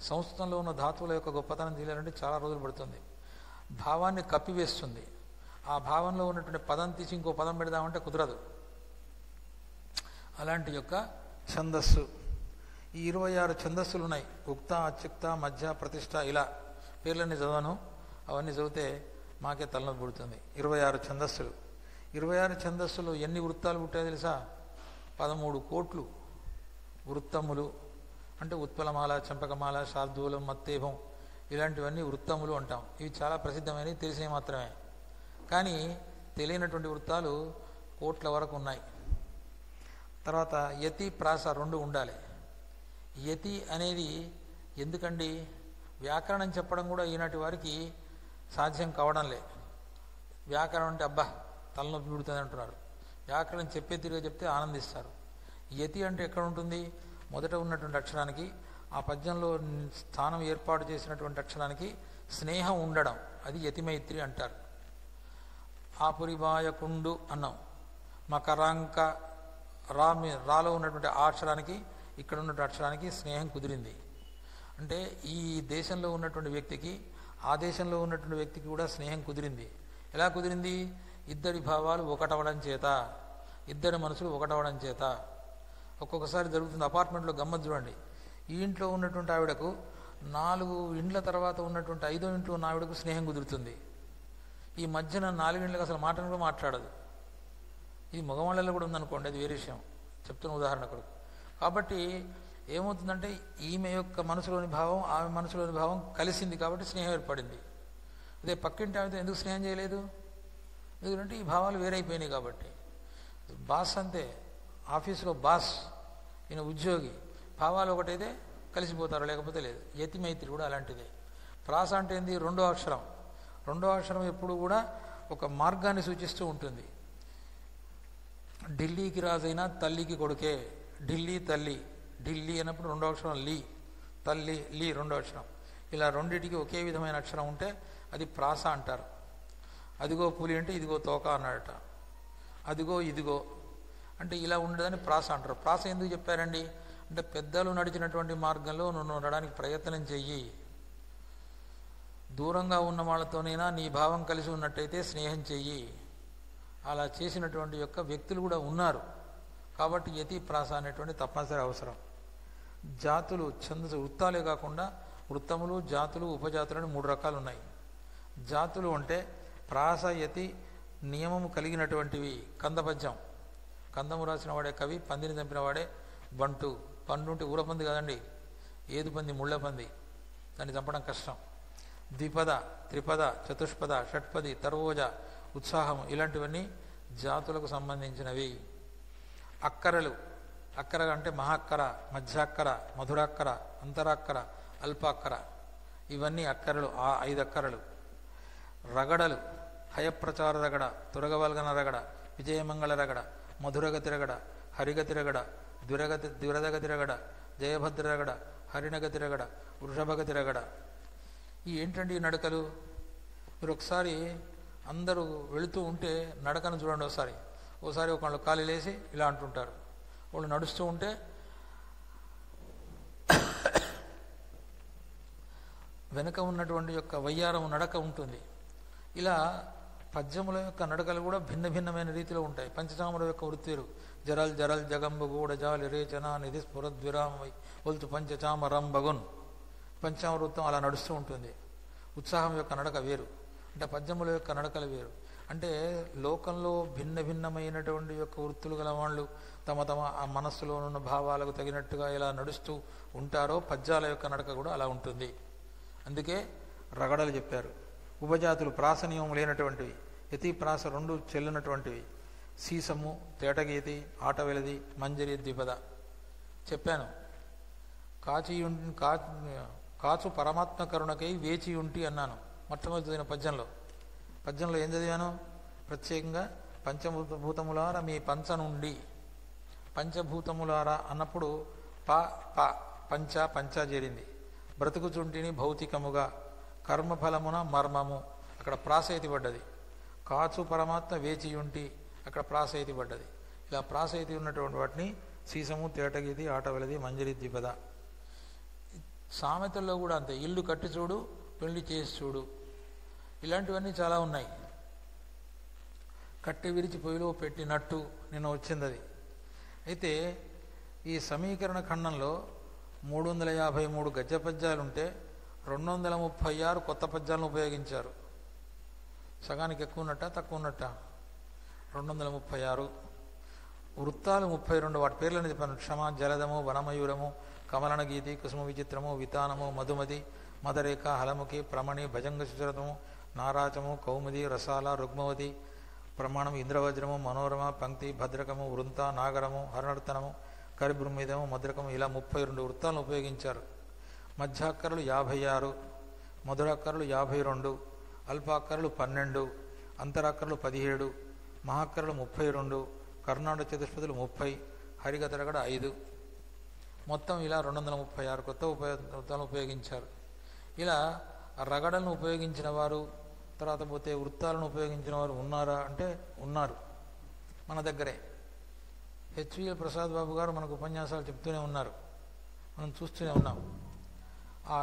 సంస్కృతంలో ఉన్న ధాతువుల యొక్క గొప్పతనం తెలియాలంటే చాలా రోజులు పడుతుంది. భావాన్ని కప్పివేస్తుంది. ఆ భావంలో ఉన్నటువంటి పదం తీసి ఇంకో పదం పెడదామంటే కుదరదు. అలాంటి యొక్క ఛందస్సు. ఈ 26 ఛందస్సులు ఉన్నాయి. ఉక్త, అత్యుక్త, మధ్య, ప్రతిష్ట, ఇలా పేర్లన్నీ చదవను. అవన్నీ చదివితే మాకే తలనొప్పి పుడుతుంది. 26 ఛందస్సులు. 26 ఛందస్సులు ఎన్ని వృత్తాలు పుట్టాయో తెలుసా? 13 కోట్లు వృత్తములు. అంటే ఉత్పలమాల, చంపకమాల, శార్దూలం, మత్తేభం ఇలాంటివన్నీ వృత్తములు అంటాం. ఇవి చాలా ప్రసిద్ధమైనవి, తెలిసినవి మాత్రమే. కానీ తెలియనటువంటి వృత్తాలు కోట్ల వరకు ఉన్నాయి. తర్వాత యతి, ప్రాస 2 ఉండాలి. యతి అనేది ఎందుకండి? వ్యాకరణం చెప్పడం కూడా ఈనాటి వారికి సాధ్యం కావడంలే. వ్యాకరణం అంటే అబ్బా తలనొప్పి పుడుతుంది అంటున్నారు. వ్యాకరణం చెప్పే తిరిగి చెప్తే ఆనందిస్తారు. యతి అంటే ఎక్కడ ఉంటుంది? మొదట ఉన్నటువంటి అక్షరానికి, ఆ పద్యంలో స్థానం ఏర్పాటు చేసినటువంటి అక్షరానికి స్నేహం ఉండడం, అది యతిమైత్రి అంటారు. ఆపురిబాయకుండు అన్నాం. మకరాంక రాలో ఉన్నటువంటి ఆ అక్షరానికి, ఇక్కడ ఉన్నటువంటి అక్షరానికి స్నేహం కుదిరింది. అంటే ఈ దేశంలో ఉన్నటువంటి వ్యక్తికి ఆ దేశంలో ఉన్నటువంటి వ్యక్తికి కూడా స్నేహం కుదిరింది. ఎలా కుదిరింది? ఇద్దరి భావాలు ఒకటవడం చేత, ఇద్దరి మనసులు ఒకటవడం చేత. ఒక్కొక్కసారి జరుగుతుంది. అపార్ట్మెంట్లో గమ్మత్ చూడండి. ఈ ఇంట్లో ఉన్నటువంటి ఆవిడకు 4 ఇండ్ల తర్వాత ఉన్నటువంటి 5వ ఇంట్లో ఉన్న ఆవిడకు స్నేహం కుదురుతుంది. ఈ మధ్యన 4 ఇండ్లకు అసలు మాటను కూడా మాట్లాడదు. ఇది మగవాళ్ళలో కూడా ఉందనుకోండి, అది వేరే విషయం, చెప్తున్న ఉదాహరణకు. కాబట్టి ఏమవుతుందంటే ఈమె యొక్క మనసులోని భావం ఆమె మనసులోని భావం కలిసింది కాబట్టి స్నేహం ఏర్పడింది. అదే పక్కింటి ఆమెతో ఎందుకు స్నేహం చేయలేదు? ఎందుకంటే ఈ భావాలు వేరైపోయినాయి కాబట్టి. బాస్ అంతే, ఆఫీసులో బాస్, ఈయన ఉద్యోగి, భావాలు ఒకటైతే కలిసిపోతారు, లేకపోతే లేదు. యతి మైత్రి కూడా అలాంటిదే. ప్రాస అంటే ఏంది? 2వ అక్షరం. 2వ అక్షరం ఎప్పుడు కూడా ఒక మార్గాన్ని సూచిస్తూ ఉంటుంది. ఢిల్లీకి రాజైనా తల్లికి కొడుకే, ఢిల్లీ తల్లి. ఢిల్లీ అన్నప్పుడు 2వ అక్షరం లీ, తల్లి లీ 2వ అక్షరం. ఇలా రెండింటికి ఒకే విధమైన అక్షరం ఉంటే అది ప్రాస అంటారు. అదిగో పులి అంటే ఇదిగో తోక అన్నాడట. అదిగో ఇదిగో అంటే ఇలా ఉండదని ప్రాస అంటారు. ప్రాస ఎందుకు చెప్పారండి అంటే పెద్దలు నడిచినటువంటి మార్గంలో నువ్వు నడడానికి ప్రయత్నం చెయ్యి. దూరంగా ఉన్న వాళ్ళతోనైనా నీ భావం కలిసి ఉన్నట్టయితే స్నేహం చెయ్యి. అలా చేసినటువంటి యొక్క వ్యక్తులు కూడా ఉన్నారు. కాబట్టి యతి ప్రాస అనేటువంటి తప్పనిసరి అవసరం. జాతులు, ఛందస్సు, వృత్తాలే కాకుండా వృత్తములు, జాతులు, ఉపజాతులు అని 3 రకాలు ఉన్నాయి. జాతులు అంటే ప్రాస, యతి నియమము కలిగినటువంటివి. కందపద్యం, కందము రాసిన వాడే కవి, పందిని చంపిన వాడే బంటు. పండు ఉంటే ఊరపంది కాదండి, ఏదు పంది, ముళ్ళ పంది, దాన్ని చంపడం కష్టం. ద్విపద, త్రిపద, చతుష్పద, షట్పది, తర్వోజ, ఉత్సాహం ఇలాంటివన్నీ జాతులకు సంబంధించినవి. అక్కరలు, అక్కర అంటే మహాక్కర, మధ్యాక్కర, మధురాక్కర, అంతరాక్కర, అల్పాక్కర ఇవన్నీ అక్కరలు, ఆ 5 అక్కరలు. రగడలు: హయప్రచార రగడ, తురగవల్గన రగడ, విజయమంగళ రగడ, మధురగతి రగడ, హరిగతి రగడ, ద్విరదగతి రగడ, జయభద్ర రగడ, హరిణగతి రగడ, వృషభగతి రగడ. ఈ ఏంటండి ఈ నడకలు? మీరు ఒకసారి అందరూ వెళుతూ ఉంటే నడకను చూడండి. ఓసారి ఒకళ్ళు కాలు లేసి ఇలా అంటుంటారు. వాళ్ళు నడుస్తూ ఉంటే వెనుక ఉన్నటువంటి యొక్క వయ్యారం నడక ఉంటుంది. ఇలా పద్యముల యొక్క నడకలు కూడా భిన్న భిన్నమైన రీతిలో ఉంటాయి. పంచచామర యొక్క వృత్తిరు: జరల్ జరల్ జగంబు గూడ జాలి రేచన నిధి స్ఫురద్విరామై ఒల్తు పంచచామరంబగున్. పంచామర వృత్తం అలా నడుస్తూ ఉంటుంది. ఉత్సాహం యొక్క నడక వేరు, అంటే పద్యముల యొక్క నడకలు వేరు. అంటే లోకంలో భిన్న భిన్నమైనటువంటి యొక్క వృత్తులు గల వాళ్ళు తమ తమ ఆ మనస్సులో ఉన్న భావాలకు తగినట్టుగా ఎలా నడుస్తూ ఉంటారో పద్యాల యొక్క నడక కూడా అలా ఉంటుంది. అందుకే రగడలు చెప్పారు. ఉపజాతులు ప్రాసనియమం లేనటువంటివి, యతి ప్రాస 2 చెల్లినటువంటివి. సీసము, తేటగీతి, ఆటవెలది, మంజరి, ద్విపద చెప్పాను. కాచు పరమాత్మ కరుణకై వేచియుంటి అన్నాను మొట్టమొదటి పద్యంలో ఏం చదివాను? ప్రత్యేకంగా పంచభూతములార మీ పంచ నుండి, పంచభూతములారా అన్నప్పుడు పంచ చేరింది. బ్రతుకుచుంటిని భౌతికముగా, కర్మఫలమున మర్మము, అక్కడ ప్రాసైతి పడ్డది. కాచు పరమాత్మ వేచియుంటి, అక్కడ ప్రాసైతి పడ్డది. ఇలా ప్రాసైతి ఉన్నటువంటి వాటిని సీసము, తేటగీతి, ఆటవెలది, మంజరి, ద్విపద. సామెతల్లో కూడా అంతే. ఇల్లు కట్టి చూడు, పెళ్లి చేసి చూడు, ఇలాంటివన్నీ చాలా ఉన్నాయి. కట్టె విరిచి పొయ్యిలో పెట్టినట్టు నిన్న వచ్చింది అది. అయితే ఈ సమీకరణ ఖండంలో 353 గద్య పద్యాలుంటే 236 కొత్త పద్యాలను ఉపయోగించారు. సగానికి ఎక్కువ ఉన్నట్ట తక్కువ ఉన్నట్ట? 236. వృత్తాలు 32, వాటి పేర్లను చెప్పాను. క్షమ, జలదము, వనమయూరము, కమలన గీతి, కుసుమ విచిత్రము, వితానము, మధుమతి, మదరేఖ, హలముఖి, ప్రమణి, భజంగ సుచరతము, నారాచము, కౌముది, రసాల, రుగ్మవతి, ప్రమాణం, ఇంద్రవజ్రము, మనోరమ, పంక్తి, భద్రకము, వృంత, నాగరము, హరణర్తనము, కరిబృంమిదము, మద్రకము, ఇలా 32 వృత్తాలను ఉపయోగించారు. మధ్యాక్కరులు 56, మధురాక్కరులు 52, అల్పాక్కరులు 12, అంతరాక్కరులు 17, మహాక్కరులు 32, కర్ణాటక చతుష్పదులు 30, హరిగతరగడ 5. మొత్తం ఇలా 236 కొత్త వృత్తాలను ఉపయోగించారు. ఇలా రగడలను ఉపయోగించిన వారు, తర్వాత పోతే వృత్తాలను ఉపయోగించిన వారు ఉన్నారా అంటే ఉన్నారు మన దగ్గరే. హెచ్విఎల్ ప్రసాద్ బాబు గారు మనకు ఉపన్యాసాలు చెప్తూనే ఉన్నారు, మనం చూస్తూనే ఉన్నాం. ఆ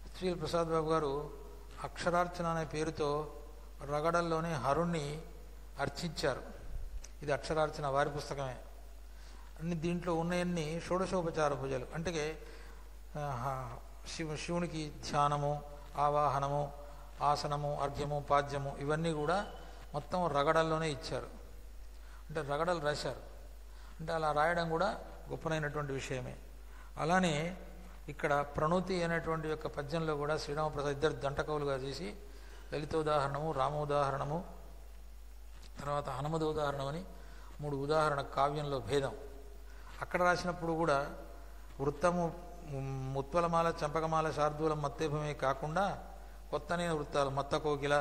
హెచ్విఎల్ ప్రసాద్ బాబు గారు అక్షరార్చన అనే పేరుతో రగడల్లోనే హరుణ్ణి అర్చించారు. ఇది అక్షరార్చన, వారి పుస్తకమే. అన్ని దీంట్లో ఉన్నాయన్నీ షోడశోపచార పూజలు. అంటే శివునికి ధ్యానము, ఆవాహనము, ఆసనము, అర్ఘ్యము, పాద్యము ఇవన్నీ కూడా మొత్తం రగడల్లోనే ఇచ్చారు. అంటే రగడలు రాశారు. అంటే అలా రాయడం కూడా గొప్పనైనటువంటి విషయమే. అలానే ఇక్కడ ప్రణుతి అనేటువంటి యొక్క పద్యంలో కూడా శ్రీరామప్రసాద్ ఇద్దరు దంటకవులుగా చేసి లలితోదాహరణము, రామోదాహరణము, తర్వాత హనుమదోదాహరణం అని 3 ఉదాహరణ కావ్యంలో భేదం. అక్కడ రాసినప్పుడు కూడా వృత్తము ముత్వలమాల, చంపకమాల, శార్దూలం, మత్తేభమే కాకుండా కొత్తనైన వృత్తాలు మత్త కోకిల,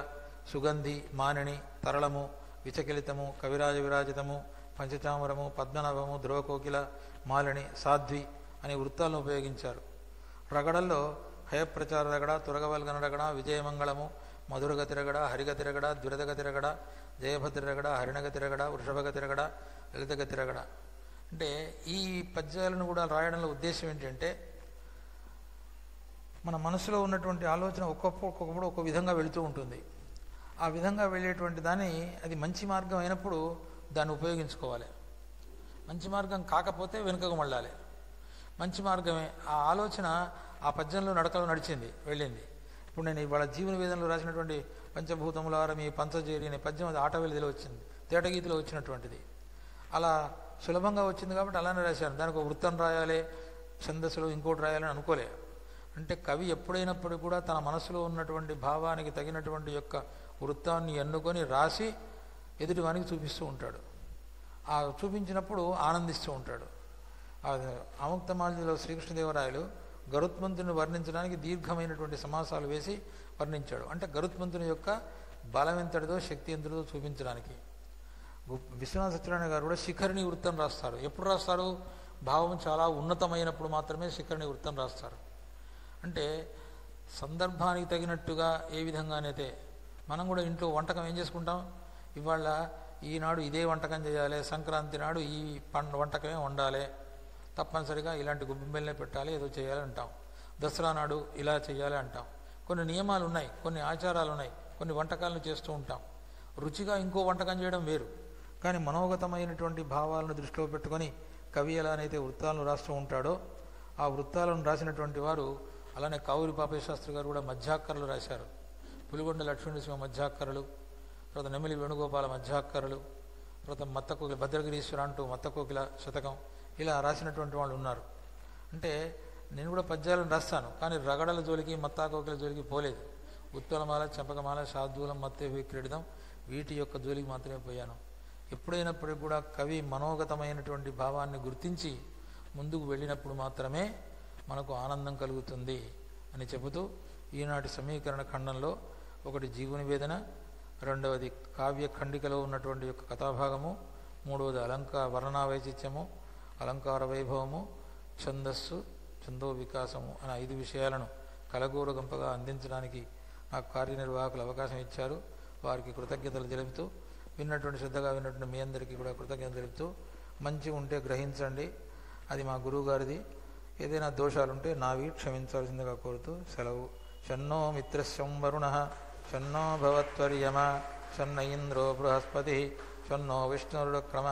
సుగంధి, మానిని, తరళము, విచకిలితము, కవిరాజ విరాజితము, పంచచామరము, పద్మనాభము, ధ్రువకోకిల, మాలిని, సాధ్వి అనే వృత్తాలను ఉపయోగించారు. రగడల్లో హయప్రచార రగడ, తురగవల్గన రగడ, విజయమంగళము, మధురగతి రగడ, హరిగతి రగడ, ద్విరదగతి రగడ, జయభద్ర రగడ, హరిణగతి రగడ, వృషభగతి రగడ, లలితగతి రగడ. అంటే ఈ పద్యాలను కూడా రాయడంలో ఉద్దేశం ఏంటంటే మన మనసులో ఉన్నటువంటి ఆలోచన ఒక్కొక్కప్పుడు ఒక్కో విధంగా వెళుతూ ఉంటుంది. ఆ విధంగా వెళ్ళేటువంటి దాన్ని అది మంచి మార్గం అయినప్పుడు దాన్ని ఉపయోగించుకోవాలి. మంచి మార్గం కాకపోతే వెనుకకు మళ్ళాలి. మంచి మార్గమే ఆ ఆలోచన ఆ పద్యంలో నడకలో వెళ్ళింది. ఇప్పుడు నేను ఇవాళ జీవన వేదంలో రాసినటువంటి పంచభూతములార మీ పంచజేరి అనే పద్యం అది ఆటవెలిదిలో వచ్చింది, తేటగీతిలో వచ్చినటువంటిది. అలా సులభంగా వచ్చింది కాబట్టి అలానే రాశాను. దానికి ఒక వృత్తం రాయాలి, ఛందస్సులో ఇంకోటి రాయాలని అనుకోలే. అంటే కవి ఎప్పుడైనప్పుడు కూడా తన మనసులో ఉన్నటువంటి భావానికి తగినటువంటి యొక్క వృత్తాన్ని ఎన్నుకొని రాసి ఎదుటివానికి చూపిస్తూ ఉంటాడు. ఆ చూపించినప్పుడు ఆనందిస్తూ ఉంటాడు. అముక్తమాల్యలో శ్రీకృష్ణదేవరాయలు గరుత్మంతుని వర్ణించడానికి దీర్ఘమైనటువంటి సమాసాలు వేసి వర్ణించాడు. అంటే గరుత్మంతుని యొక్క బలం ఎంతటిదో శక్తి ఎంతటిదో చూపించడానికి. విశ్వనాథ సత్యనారాయణ గారు కూడా శిఖరిణి వృత్తం రాస్తారు. ఎప్పుడు రాస్తారు? భావం చాలా ఉన్నతమైనప్పుడు మాత్రమే శిఖరిణి వృత్తం రాస్తారు. అంటే సందర్భానికి తగినట్టుగా ఏ విధంగానైతే మనం కూడా ఇంట్లో వంటకం ఏం చేసుకుంటాం, ఇవాళ ఈనాడు ఇదే వంటకం చేయాలి, సంక్రాంతి నాడు ఈ వంటకమే వండాలి, తప్పనిసరిగా ఇలాంటి గుబ్బింబెల్నే పెట్టాలి, ఏదో చేయాలి అంటాం. దసరా నాడు ఇలా చేయాలి అంటాం. కొన్ని నియమాలు ఉన్నాయి, కొన్ని ఆచారాలు ఉన్నాయి, కొన్ని వంటకాలను చేస్తూ ఉంటాం. రుచిగా ఇంకో వంటకం చేయడం వేరు. కానీ మనోగతమైనటువంటి భావాలను దృష్టిలో పెట్టుకొని కవి ఎలానైతే వృత్తాలను రాస్తూ ఉంటాడో ఆ వృత్తాలను రాసినటువంటి వారు, అలానే కావూరి పాపయ్య శాస్త్రి గారు కూడా మధ్యాక్కరలు రాశారు. పులిగొండ లక్ష్మీనరసింహ మధ్యాక్కరలు, తర్వాత నెమిలి వేణుగోపాల మధ్యాక్కరలు, తర్వాత మత్తకోకిల భద్రగిరీశ్వర అంటూ మత్తకోకిల శతకం, ఇలా రాసినటువంటి వాళ్ళు ఉన్నారు. అంటే నేను కూడా పద్యాలను రాస్తాను, కానీ రగడల జోలికి మత్తాకోకిల జోలికి పోలేదు. ఉత్పలమాల, చంపకమాల, శార్దూలం, మత్తే క్రీడితం వీటి యొక్క జోలికి మాత్రమే పోయాను. ఎప్పుడైనప్పటికీ కూడా కవి మనోగతమైనటువంటి భావాన్ని గుర్తించి ముందుకు వెళ్ళినప్పుడు మాత్రమే మనకు ఆనందం కలుగుతుంది అని చెబుతూ ఈనాటి సమీకరణ ఖండంలో ఒకటి జీవుని వేదన, రెండవది కావ్య ఖండికలో ఉన్నటువంటి యొక్క కథాభాగము, మూడవది వర్ణనా వైచిత్యము, అలంకార వైభవము, ఛందస్సు, ఛందో వికాసము అనే 5 విషయాలను కలగూరగంపగా అందించడానికి నాకు కార్యనిర్వాహకులు అవకాశం ఇచ్చారు. వారికి కృతజ్ఞతలు తెలుపుతూ, విన్నటువంటి శ్రద్ధగా విన్నటువంటి మీ అందరికీ కూడా కృతజ్ఞతలు తెలుపుతూ, మంచి ఉంటే గ్రహించండి, అది మా గురువు గారిది. ఏదైనా దోషాలుంటే నావి క్షమించాల్సిందిగా కోరుతూ సెలవు. షన్నో మిత్రశం వరుణ షన్నో భవత్వర్యమ షన్న ఇంద్రో బృహస్పతి షన్నో విష్ణురుక్రమ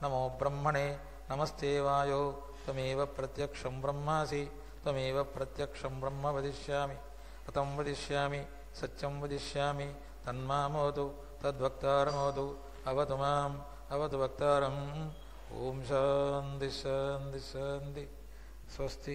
నమో బ్రహ్మణే నమస్తే వాయో త్వమేవ ప్రత్యక్షం బ్రహ్మాసి త్వమేవ ప్రత్యక్షం బ్రహ్మ వదిష్యామి కథం వదిష్యామి సత్యం వదిష్యామి తన్మామోతు తద్వక్తారమోతు అవతు మాం అవతు వక్తారం. ఓం శాంతి శాంతి శాంతి. స్వస్తి.